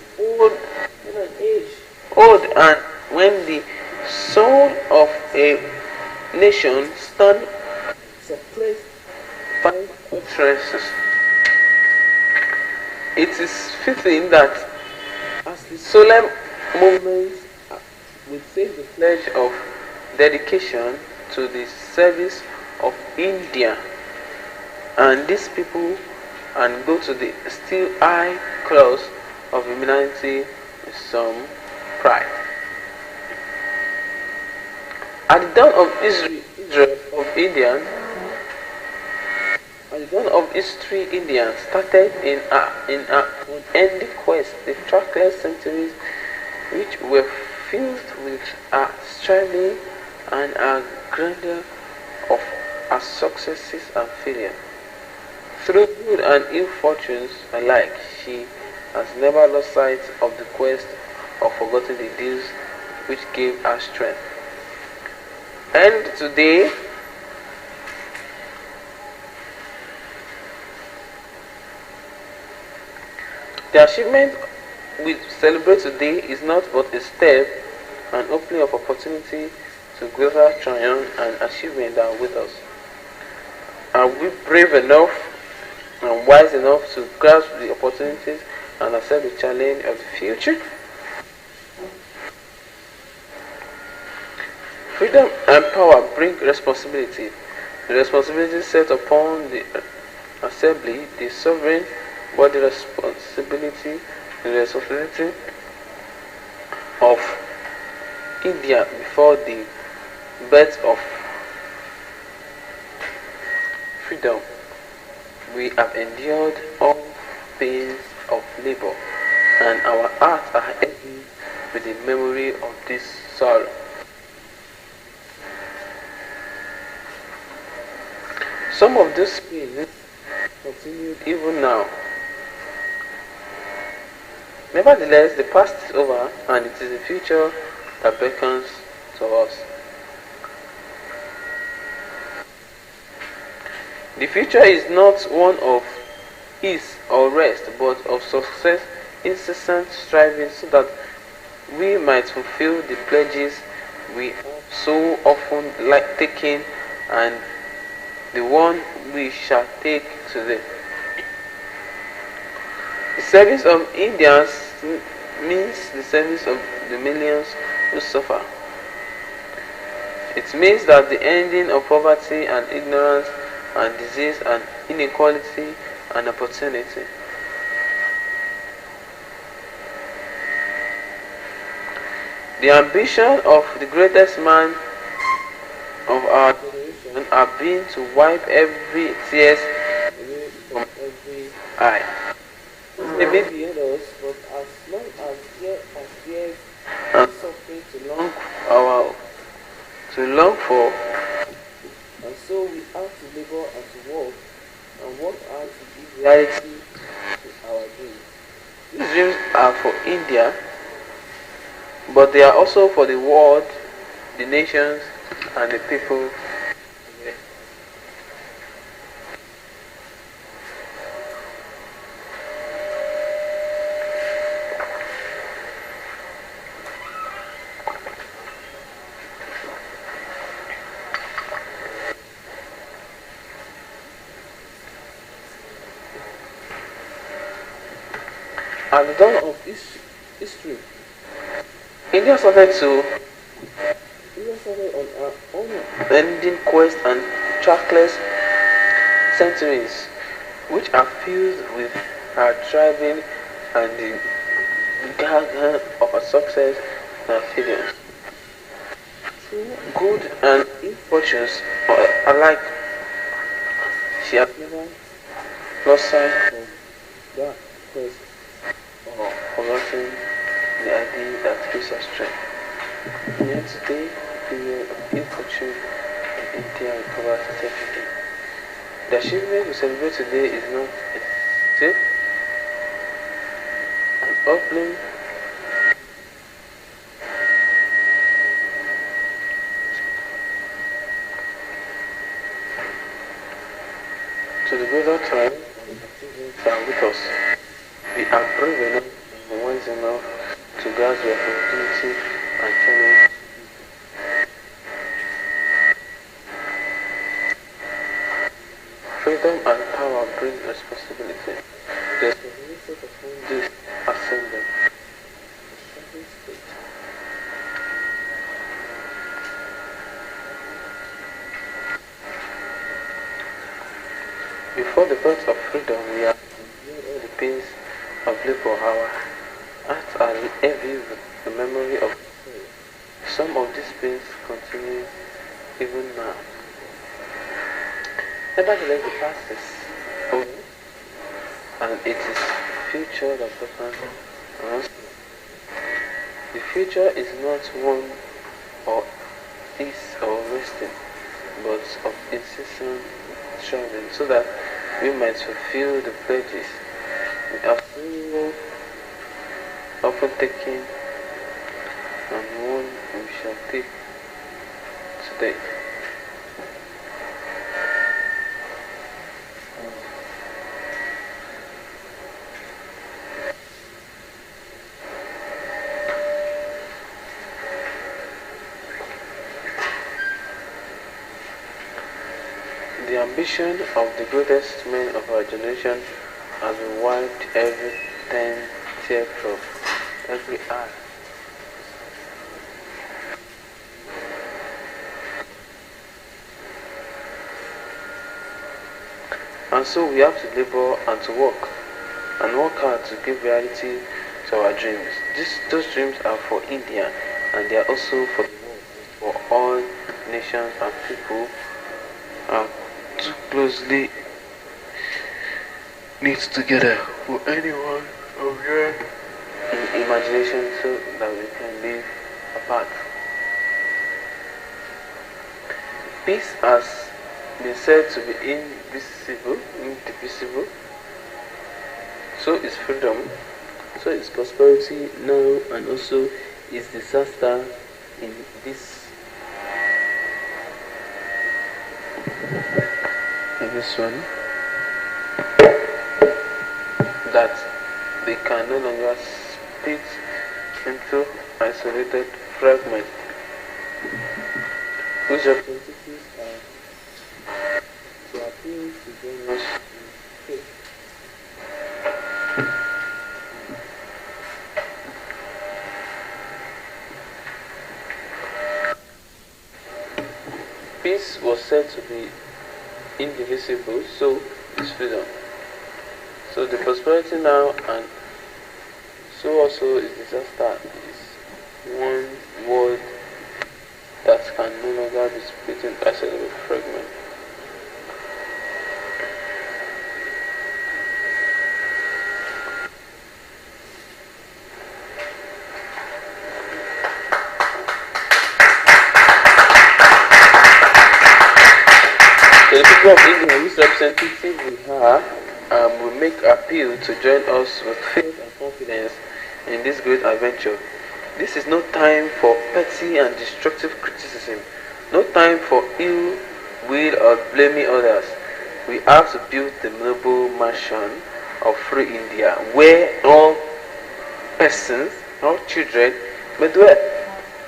age, old, and when the soul of a nation stand suppressed by utterances. It is fitting that as the solemn movement we take the pledge of dedication to the service of India and these people, and go to the still high clause of humanity with some pride. At the dawn of history, Indians started in an unending quest, the trackless centuries which were filled with our striving and our grandeur of our successes and failure. Through good and ill fortunes alike, she has never lost sight of the quest or forgotten the deeds which gave her strength. And today, the achievement we celebrate today is not but a step, an opening of opportunity to greater triumph and achievement that await us. Are we brave enough and wise enough to grasp the opportunities and accept the challenge of the future? Freedom and power bring responsibility. The responsibility set upon the assembly, the sovereign body responsibility, the responsibility of India before the birth of freedom. freedom. We have endured all pains of labor, and our hearts are heavy with the memory of this sorrow. Some of these pains continued even now. Nevertheless, the past is over, and it is the future that beckons to us. The future is not one of ease or rest, but of success, incessant striving, so that we might fulfill the pledges we have so often taken, and the one we shall take today. The service of Indians means the service of the millions who suffer. It means that the ending of poverty and ignorance and disease and inequality and opportunity. The ambition of the greatest man of our generation have been to wipe every tears away from every eye. They may be others, but as long as there are tears and suffering to long for, and so we have to labor and to work hard to give reality to our dreams. These dreams are for India, but they are also for the world, the nations, and the people. At the dawn of history, India started on her unending quest and trackless centuries, which are filled with her thriving and the garden of her success and her failures. Through good and ill fortunes alike, she has never lost sight of that quest or forgotten the idea that gives us strength. Yet today, the period of ill fortune in India recovers everything. The achievement we celebrate today is not a still an opening to the greater triumph and achievements are with us. We are brave enough and wise enough to grasp the opportunity and challenge. Freedom and power bring responsibility. The responsibility upon this assembly. Before the birth of freedom, we have endured all the pains of labor. Our hearts are heavy with the memory of sorrow. Some of these pains continue even now. Nevertheless, the past is over, and it is future that beckons us. The future is not one or ease or resting, but of incessant striving, so that we might fulfill the pledges we have so often taken, and one we shall take today. The ambition of the greatest men of our generation has been wiped every tear from every eye. And so we have to labor and to work hard to give reality to our dreams. Those dreams are for India, and they are also for the world, for all nations and people. too closely knit together for anyone of your imagination so that we can live apart. Peace has been said to be indivisible. So is freedom, so is prosperity now, and also is disaster in this one, that they can no longer split into isolated fragments whose representatives are to appeal to join us in faith. Peace was said to be indivisible, so is freedom. So the prosperity now and so also is disaster is one word that can no longer be split into isolated fragments. So the people of India, whose representative we are, will make appeal to join us with faith and confidence in this great adventure. This is no time for petty and destructive criticism, no time for ill will or blaming others. We have to build the noble mansion of free India, where all persons, all children may dwell.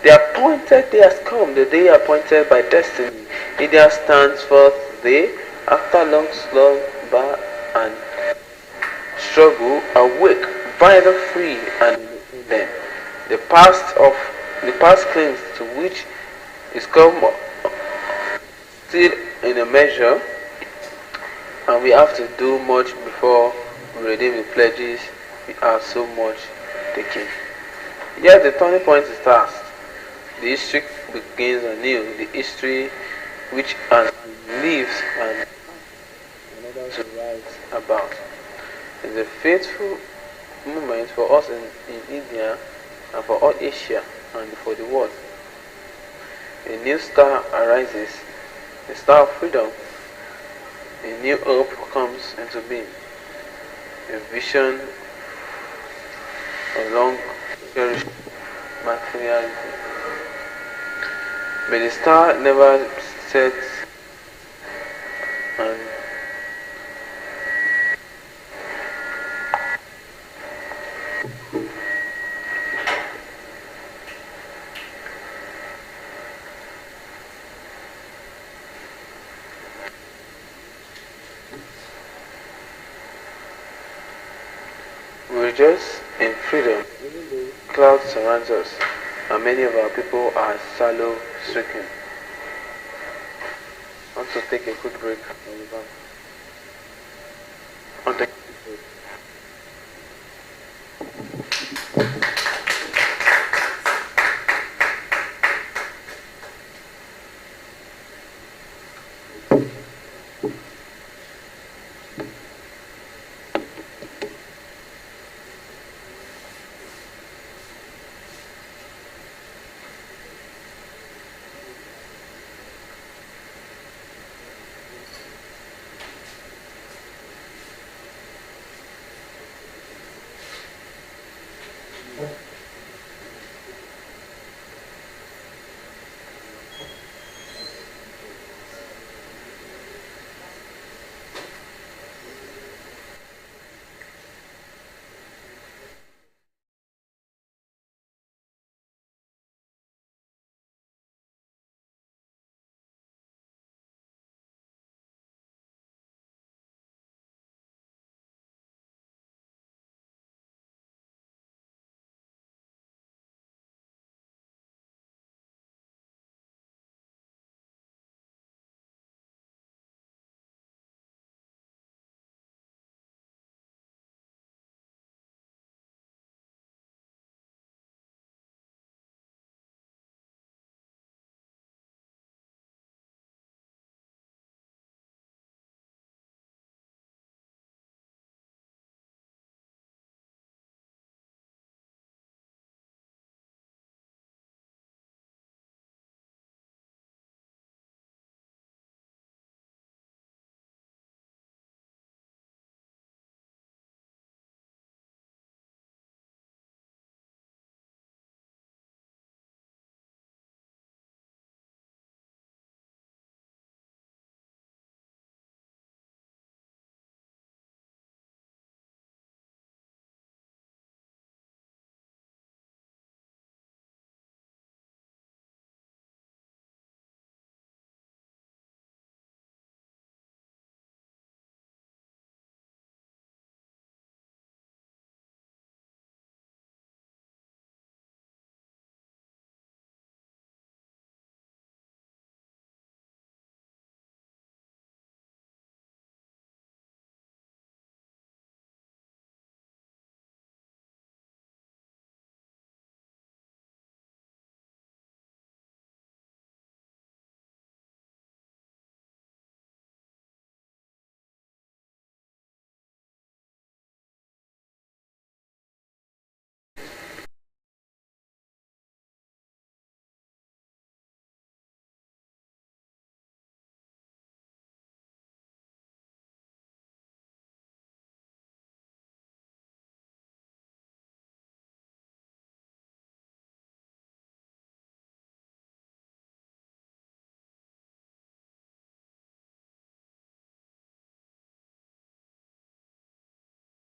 The appointed day has come, the day appointed by destiny. India stands forth today, after long slumber and struggle, awake, vital, free, and independent. The past claims to which is come still in a measure, and we have to do much before we redeem the pledges we have so much taken. Yet the turning point is past. The history begins anew, the history which has lives and another to write about. It's a fateful moment for us in India and for all Asia and for the world. A new star arises, a star of freedom. A new hope comes into being, a vision of long cherished materiality. May the star never set and we rejoice in freedom, even though clouds surround us, and many of our people are shallow stricken. I want to take a quick break. I'll be back.